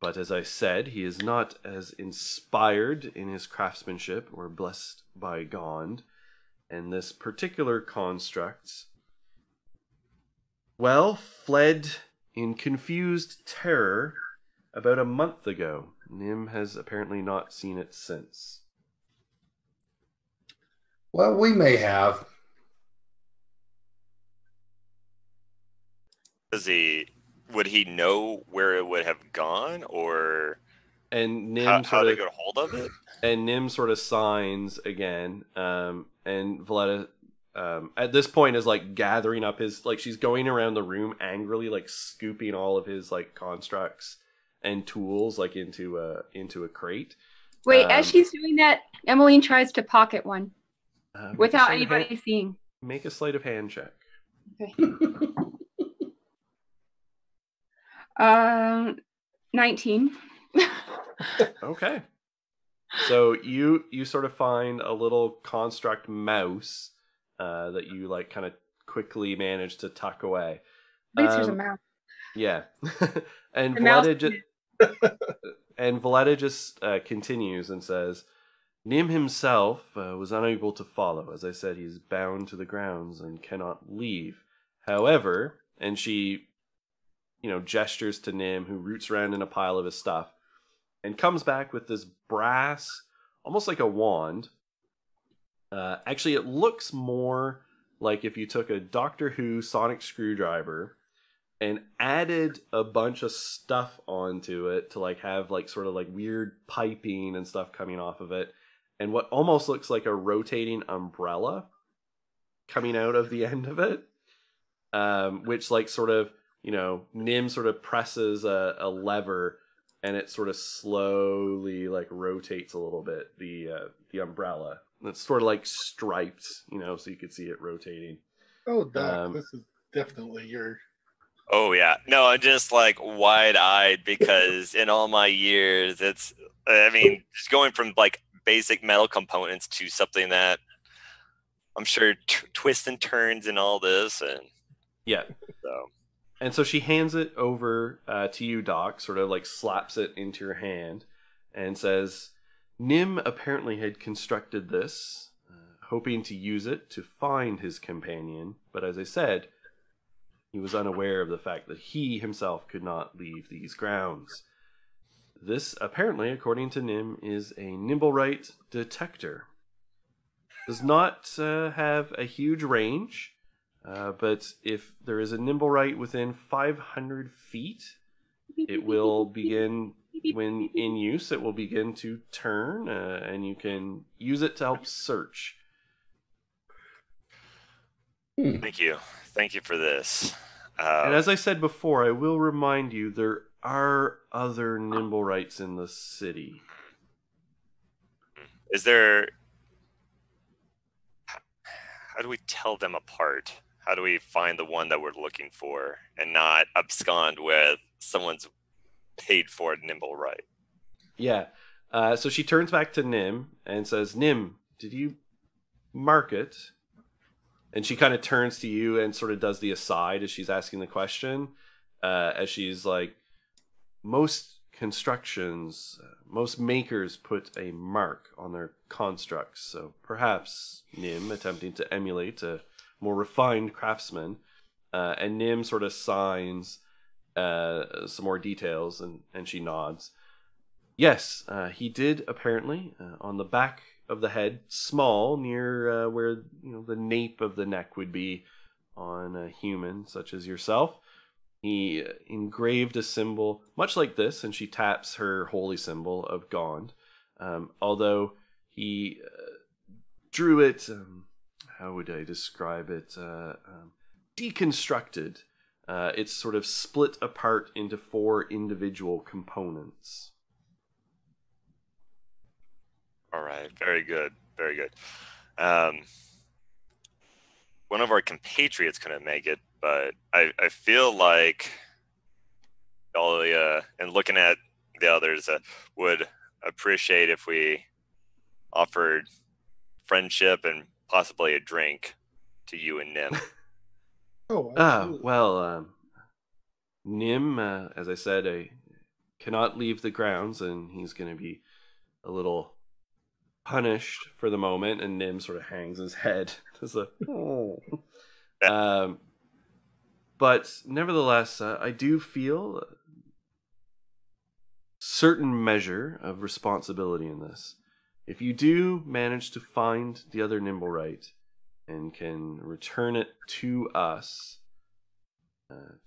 [SPEAKER 1] But as I said, he is not as inspired in his craftsmanship or blessed by Gond, and this particular construct, well, fled in confused terror about a month ago. Nim has apparently not seen it since.
[SPEAKER 2] Well, we may have.
[SPEAKER 5] Would he know where it would have gone, or
[SPEAKER 1] and Nim
[SPEAKER 5] how to get a hold of it?
[SPEAKER 1] And Nim sort of signs again, and Valletta at this point is like gathering up his, like she's going around the room angrily, like scooping all of his like constructs and tools like into a crate.
[SPEAKER 3] Wait, as she's doing that, Emmeline tries to pocket one without anybody seeing.
[SPEAKER 1] Make a sleight of hand check.
[SPEAKER 3] Okay. 19.
[SPEAKER 1] Okay. So you sort of find a little construct mouse that you like kind of quickly manage to tuck away.
[SPEAKER 3] At least there's a mouse.
[SPEAKER 1] Yeah. And Valletta just continues and says, Nim himself was unable to follow. As I said, he's bound to the grounds and cannot leave. However, and she gestures to Nim, who roots around in a pile of his stuff and comes back with this brass, almost like a wand. Actually, it looks more like if you took a Doctor Who sonic screwdriver and added a bunch of stuff onto it to like have like sort of like weird piping and stuff coming off of it, and what almost looks like a rotating umbrella coming out of the end of it, which like sort of, Nim sort of presses a lever and it sort of slowly like rotates a little bit, the umbrella. And it's sort of like striped, so you could see it rotating.
[SPEAKER 4] Oh, Doc, this is definitely your...
[SPEAKER 5] Oh, yeah. No, I'm just like wide-eyed because in all my years, just going from like basic metal components to something that I'm sure twists and turns and all this. And
[SPEAKER 1] yeah.
[SPEAKER 5] So.
[SPEAKER 1] And so she hands it over to you, Doc, sort of like slaps it into your hand and says, Nim apparently had constructed this, hoping to use it to find his companion. But as I said, he was unaware of the fact that he himself could not leave these grounds. This, apparently, according to Nim, is a Nimblewright detector. Does not have a huge range, but if there is a Nimblewright within 500 feet, it will begin, when in use, it will begin to turn, and you can use it to help search.
[SPEAKER 5] Thank you. Thank you for this.
[SPEAKER 1] And as I said before, I will remind you, there are other Nimblewrights in the city.
[SPEAKER 5] Is there... How do we tell them apart? How do we find the one that we're looking for and not abscond with someone's paid for Nimblewright?
[SPEAKER 1] Yeah. So she turns back to Nim and says, Nim, did you mark it? And she kind of turns to you and sort of does the aside as she's asking the question. As she's like, most constructions, most makers put a mark on their constructs. So perhaps Nim, attempting to emulate a more refined craftsman, and Nim sort of signs some more details, and she nods. Yes, he did apparently, on the back of the head, small, near where the nape of the neck would be on a human such as yourself. He engraved a symbol much like this, and she taps her holy symbol of Gond. Although he drew it, how would I describe it? Deconstructed. It's sort of split apart into 4 individual components.
[SPEAKER 5] All right, very good, very good. One of our compatriots couldn't make it, but I feel like Dahlia, and looking at the others, would appreciate if we offered friendship and possibly a drink to you and Nim.
[SPEAKER 4] Oh, absolutely.
[SPEAKER 1] Well, Nim, as I said, cannot leave the grounds, and he's going to be a little punished for the moment. And Nim sort of hangs his head. It's like, oh. But nevertheless, I do feel a certain measure of responsibility in this. If you do manage to find the other Nimblewright and can return it to us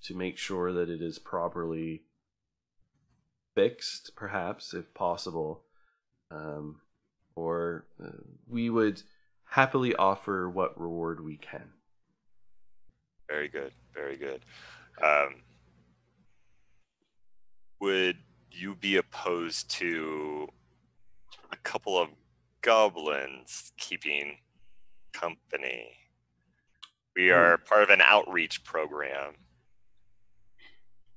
[SPEAKER 1] to make sure that it is properly fixed, perhaps, if possible, or we would happily offer what reward we can.
[SPEAKER 5] Very good, very good. Would you be opposed to a couple of goblins keeping company? We are part of an outreach program.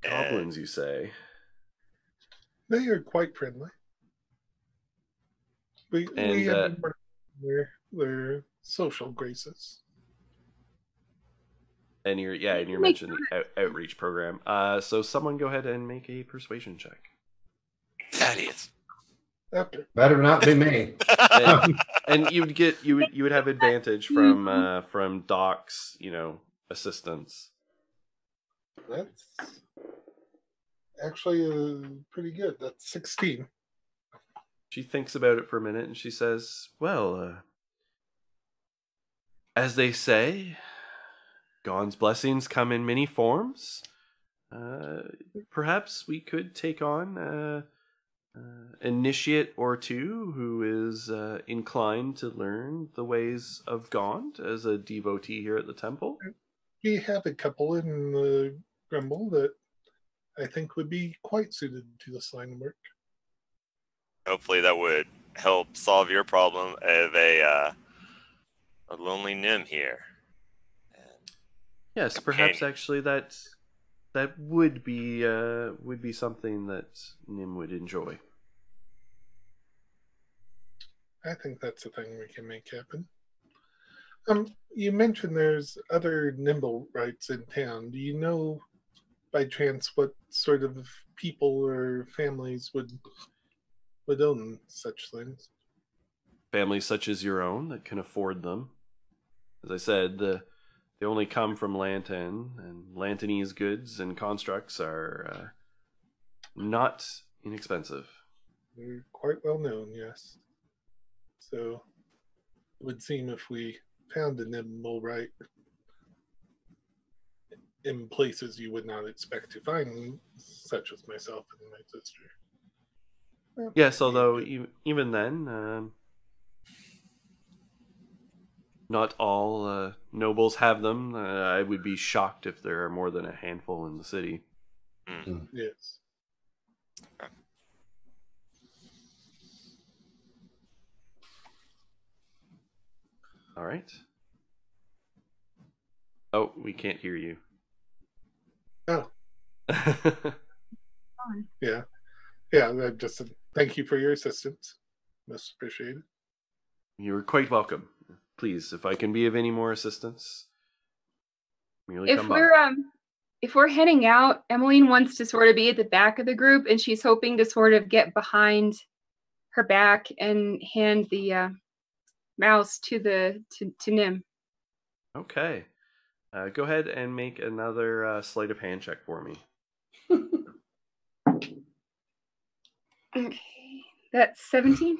[SPEAKER 1] Goblins, you say?
[SPEAKER 4] They are quite friendly. We have been their social graces.
[SPEAKER 1] And you mentioned the outreach program. So someone go ahead and make a persuasion check.
[SPEAKER 5] Thaddeus.
[SPEAKER 4] Okay.
[SPEAKER 2] Better not be me.
[SPEAKER 1] And you would have advantage from Doc's assistance.
[SPEAKER 4] That's actually pretty good. That's 16.
[SPEAKER 1] She thinks about it for a minute and she says, well, as they say, Gond's blessings come in many forms. Perhaps we could take on initiate or two who is inclined to learn the ways of Gond as a devotee here at the temple.
[SPEAKER 4] We have a couple in the Grumble that I think would be quite suited to this line of work.
[SPEAKER 5] Hopefully that would help solve your problem of a lonely Nim here.
[SPEAKER 1] Yes, perhaps actually that would be something that Nim would enjoy.
[SPEAKER 4] I think that's a thing we can make happen. You mentioned there's other Nimblewrights in town. Do you know by chance what sort of people or families would own such things?
[SPEAKER 1] Families such as your own that can afford them. As I said, they only come from Lantan, and Lantanese goods and constructs are not inexpensive.
[SPEAKER 4] They're quite well known, yes. So it would seem if we found an nimble right in places you would not expect to find, such as myself and my sister.
[SPEAKER 1] Yes, although even then, not all nobles have them. I would be shocked if there are more than a handful in the city.
[SPEAKER 4] Yes.
[SPEAKER 1] All right. Oh, we can't hear you.
[SPEAKER 4] Oh. Yeah. I just thank you for your assistance. Most appreciated.
[SPEAKER 1] You're quite welcome. Please, if I can be of any more assistance, merely
[SPEAKER 3] If
[SPEAKER 1] come
[SPEAKER 3] we're
[SPEAKER 1] by.
[SPEAKER 3] if we're heading out, Emmeline wants to sort of be at the back of the group, and she's hoping to sort of get behind her back and hand the mouse to Nim.
[SPEAKER 1] Okay. Go ahead and make another sleight of hand check for me.
[SPEAKER 3] Okay, that's 17.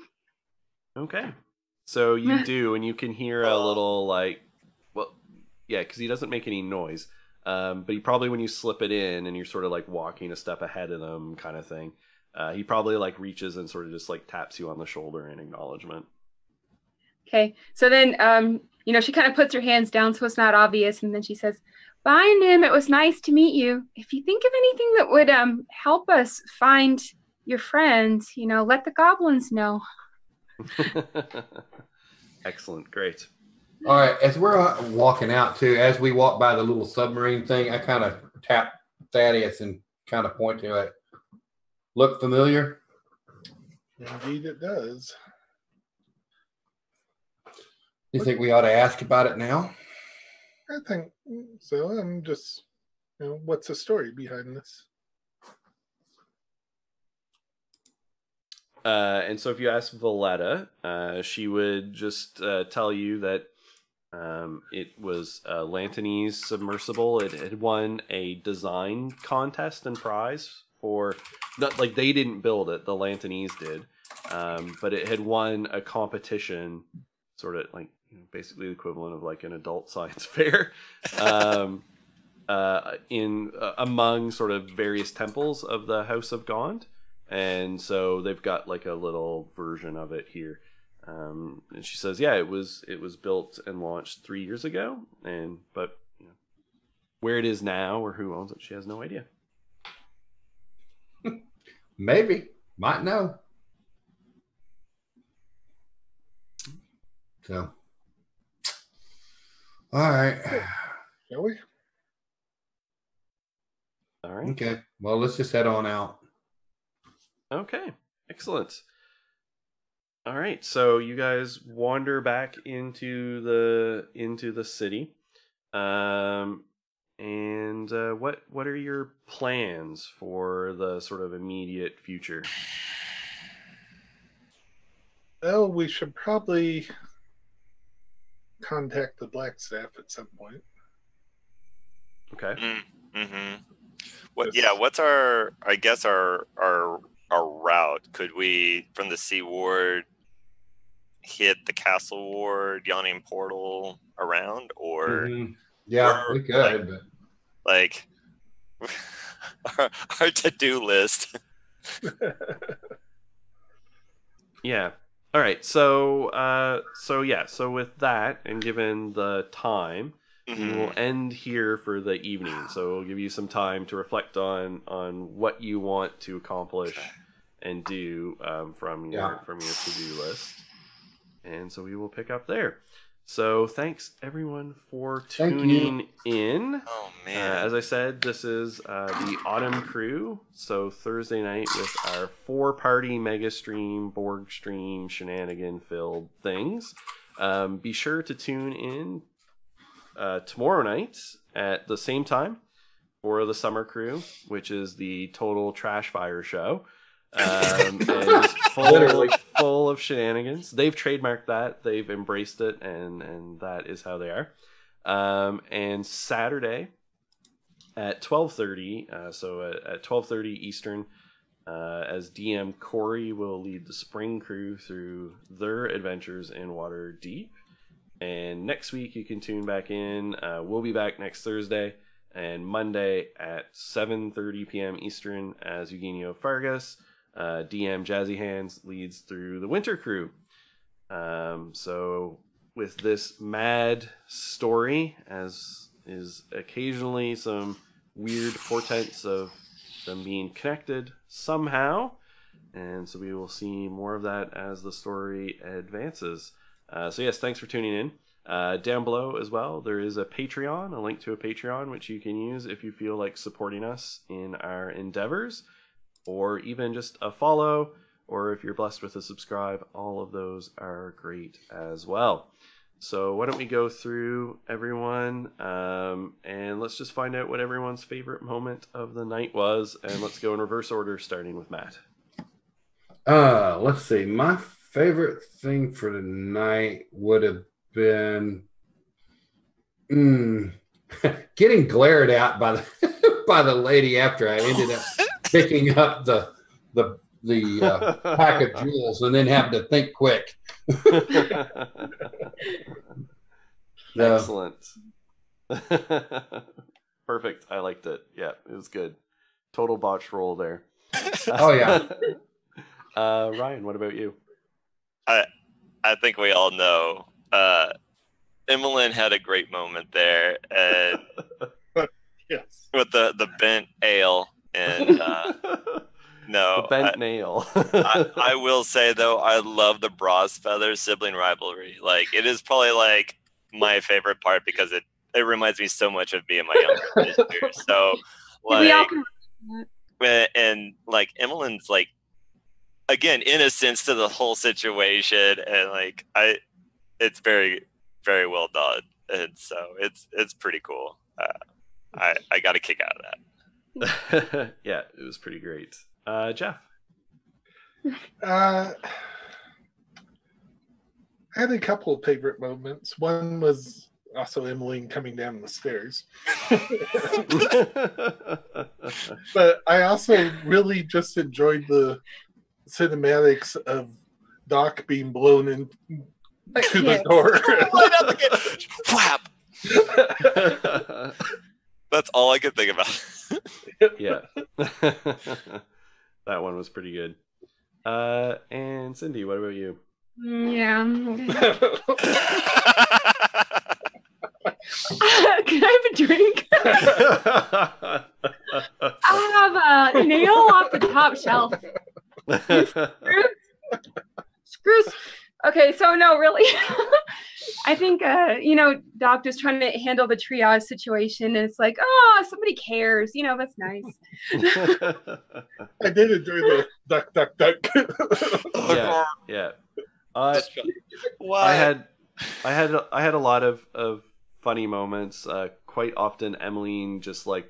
[SPEAKER 1] Okay. So you do, and you can hear a little because he doesn't make any noise. But he probably, when you slip it in and you're sort of like walking a step ahead of them kind of thing, he probably like reaches and sort of just like taps you on the shoulder in acknowledgement.
[SPEAKER 3] Okay, so then, she kind of puts her hands down so it's not obvious, and then she says, "Bye, Nim, it was nice to meet you. If you think of anything that would help us find your friends, let the goblins know."
[SPEAKER 1] Excellent, great.
[SPEAKER 2] All right, as we're walking out too, as we walk by the little submarine thing, I kind of tap Thaddeus and kind of point to it. Look familiar?
[SPEAKER 4] Indeed it does.
[SPEAKER 2] You think we ought to ask about it now?
[SPEAKER 4] I think so. I'm just, what's the story behind this?
[SPEAKER 1] And so if you ask Valletta, she would just tell you that it was a Lantanese submersible. It had won a design contest and prize for, not like they didn't build it, the Lantanese did, but it had won a competition, sort of like basically the equivalent of like an adult science fair, among sort of various temples of the House of Gond. And so they've got like a little version of it here. And she says, yeah, it was built and launched 3 years ago, but where it is now or who owns it, she has no idea.
[SPEAKER 2] Maybe, might know. So, all right.
[SPEAKER 4] Shall we?
[SPEAKER 1] All right.
[SPEAKER 2] Okay. Well, let's just head on out.
[SPEAKER 1] Okay. Excellent. All right. So you guys wander back into the city. And what are your plans for the sort of immediate future?
[SPEAKER 4] Well, we should probably contact the Black Staff at some point.
[SPEAKER 1] Okay.
[SPEAKER 5] Mm-hmm. What's our route? Could we, from the Sea Ward, hit the Castle Ward, Yawning Portal around, or
[SPEAKER 2] yeah, we could,
[SPEAKER 5] like our to-do list.
[SPEAKER 1] Yeah. All right. So with that, and given the time, we will end here for the evening. So we'll give you some time to reflect on what you want to accomplish and do from your to-do list. And so we will pick up there. So thanks everyone for tuning in.
[SPEAKER 5] Oh man!
[SPEAKER 1] As I said, this is the Autumn Crew. So Thursday night with our 4-party mega stream, Borg stream, shenanigan filled things. Be sure to tune in tomorrow night at the same time for the summer crew, which is the Total Trash Fire show. And it's full of shenanigans. They've trademarked that. They've embraced it, and that is how they are. And Saturday at 12:30, so at 12:30 Eastern, as DM Corey will lead the spring crew through their adventures in Waterdeep. And next week you can tune back in. We'll be back next Thursday and Monday at 7:30 p.m. Eastern as Eugenio Fargas, DM Jazzy Hands, leads through the Winter Crew. So with this mad story, as is occasionally some weird portents of them being connected somehow, and so we will see more of that as the story advances. So yes, thanks for tuning in. Down below as well, there is a Patreon, a link to a Patreon, which you can use if you feel like supporting us in our endeavors, or even just a follow, or if you're blessed with a subscribe. All of those are great as well. So why don't we go through everyone, and let's just find out what everyone's favorite moment of the night was, and let's go in reverse order, starting with Matt.
[SPEAKER 2] Let's see. My favorite thing for tonight would have been getting glared at by the by the lady after I ended up picking up the pack of jewels and then having to think quick.
[SPEAKER 1] Excellent. Perfect. I liked it. Yeah, it was good. Total botch roll there.
[SPEAKER 2] Oh yeah.
[SPEAKER 1] Ryan, what about you?
[SPEAKER 5] I think we all know Emmeline had a great moment there, and
[SPEAKER 4] Yes.
[SPEAKER 5] with the bent ale and no,
[SPEAKER 1] The bent nail.
[SPEAKER 5] I will say though, I love the Bras Feathers sibling rivalry. Like, it is probably like my favorite part because it reminds me so much of me and my younger sister. So
[SPEAKER 3] We all
[SPEAKER 5] like,
[SPEAKER 3] can.
[SPEAKER 5] and like Emmeline's like, again, innocence to the whole situation, and like it's very, very well done, and so it's pretty cool. I got a kick out of that.
[SPEAKER 1] Yeah, it was pretty great. Jeff.
[SPEAKER 4] I had a couple of favorite moments. One was also Emmeline coming down the stairs. But I also really just enjoyed the cinematics of Doc being blown into the door.
[SPEAKER 5] Right out the gate. Flap. That's all I could think about.
[SPEAKER 1] Yeah. That one was pretty good. And Cindy, what about you?
[SPEAKER 3] Yeah. Can I have a drink? I have a nail off the top shelf. Screws. Okay, so no, really. I think, Doc just trying to handle the triage situation, and it's like, oh, somebody cares. That's nice.
[SPEAKER 4] I did enjoy the duck, duck, duck.
[SPEAKER 1] Yeah.
[SPEAKER 5] Why?
[SPEAKER 1] I had a lot of funny moments. Quite often, Emmeline just like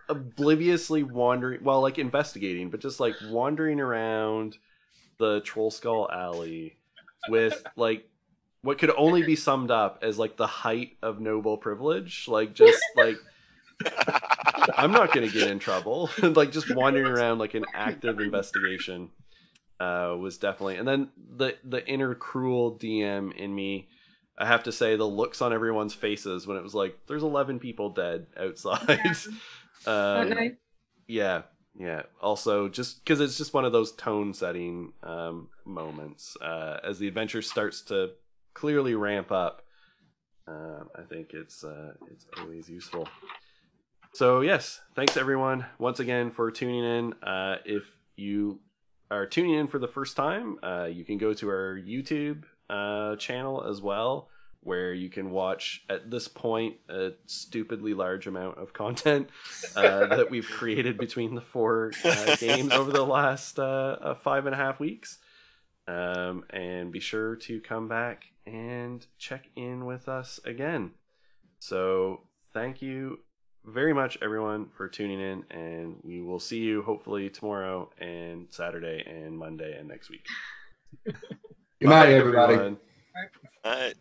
[SPEAKER 1] obliviously wandering, well, like investigating, but just like wandering around the Trollskull Alley with like what could only be summed up as like the height of noble privilege, like just like I'm not gonna get in trouble. Like just wandering around like an active investigation was definitely. And then the inner cruel DM in me, I have to say, the looks on everyone's faces when it was like there's 11 people dead outside.
[SPEAKER 3] Nice.
[SPEAKER 1] Yeah. Also, just because it's just one of those tone setting moments as the adventure starts to clearly ramp up. I think it's always useful. So yes, thanks everyone once again for tuning in. If you are tuning in for the first time, you can go to our YouTube channel as well, where you can watch, at this point, a stupidly large amount of content that we've created between the 4 games over the last 5.5 weeks. And be sure to come back and check in with us again. So thank you very much, everyone, for tuning in, and we will see you hopefully tomorrow and Saturday and Monday and next week.
[SPEAKER 2] Good night, everybody.
[SPEAKER 1] Everyone.
[SPEAKER 5] All right.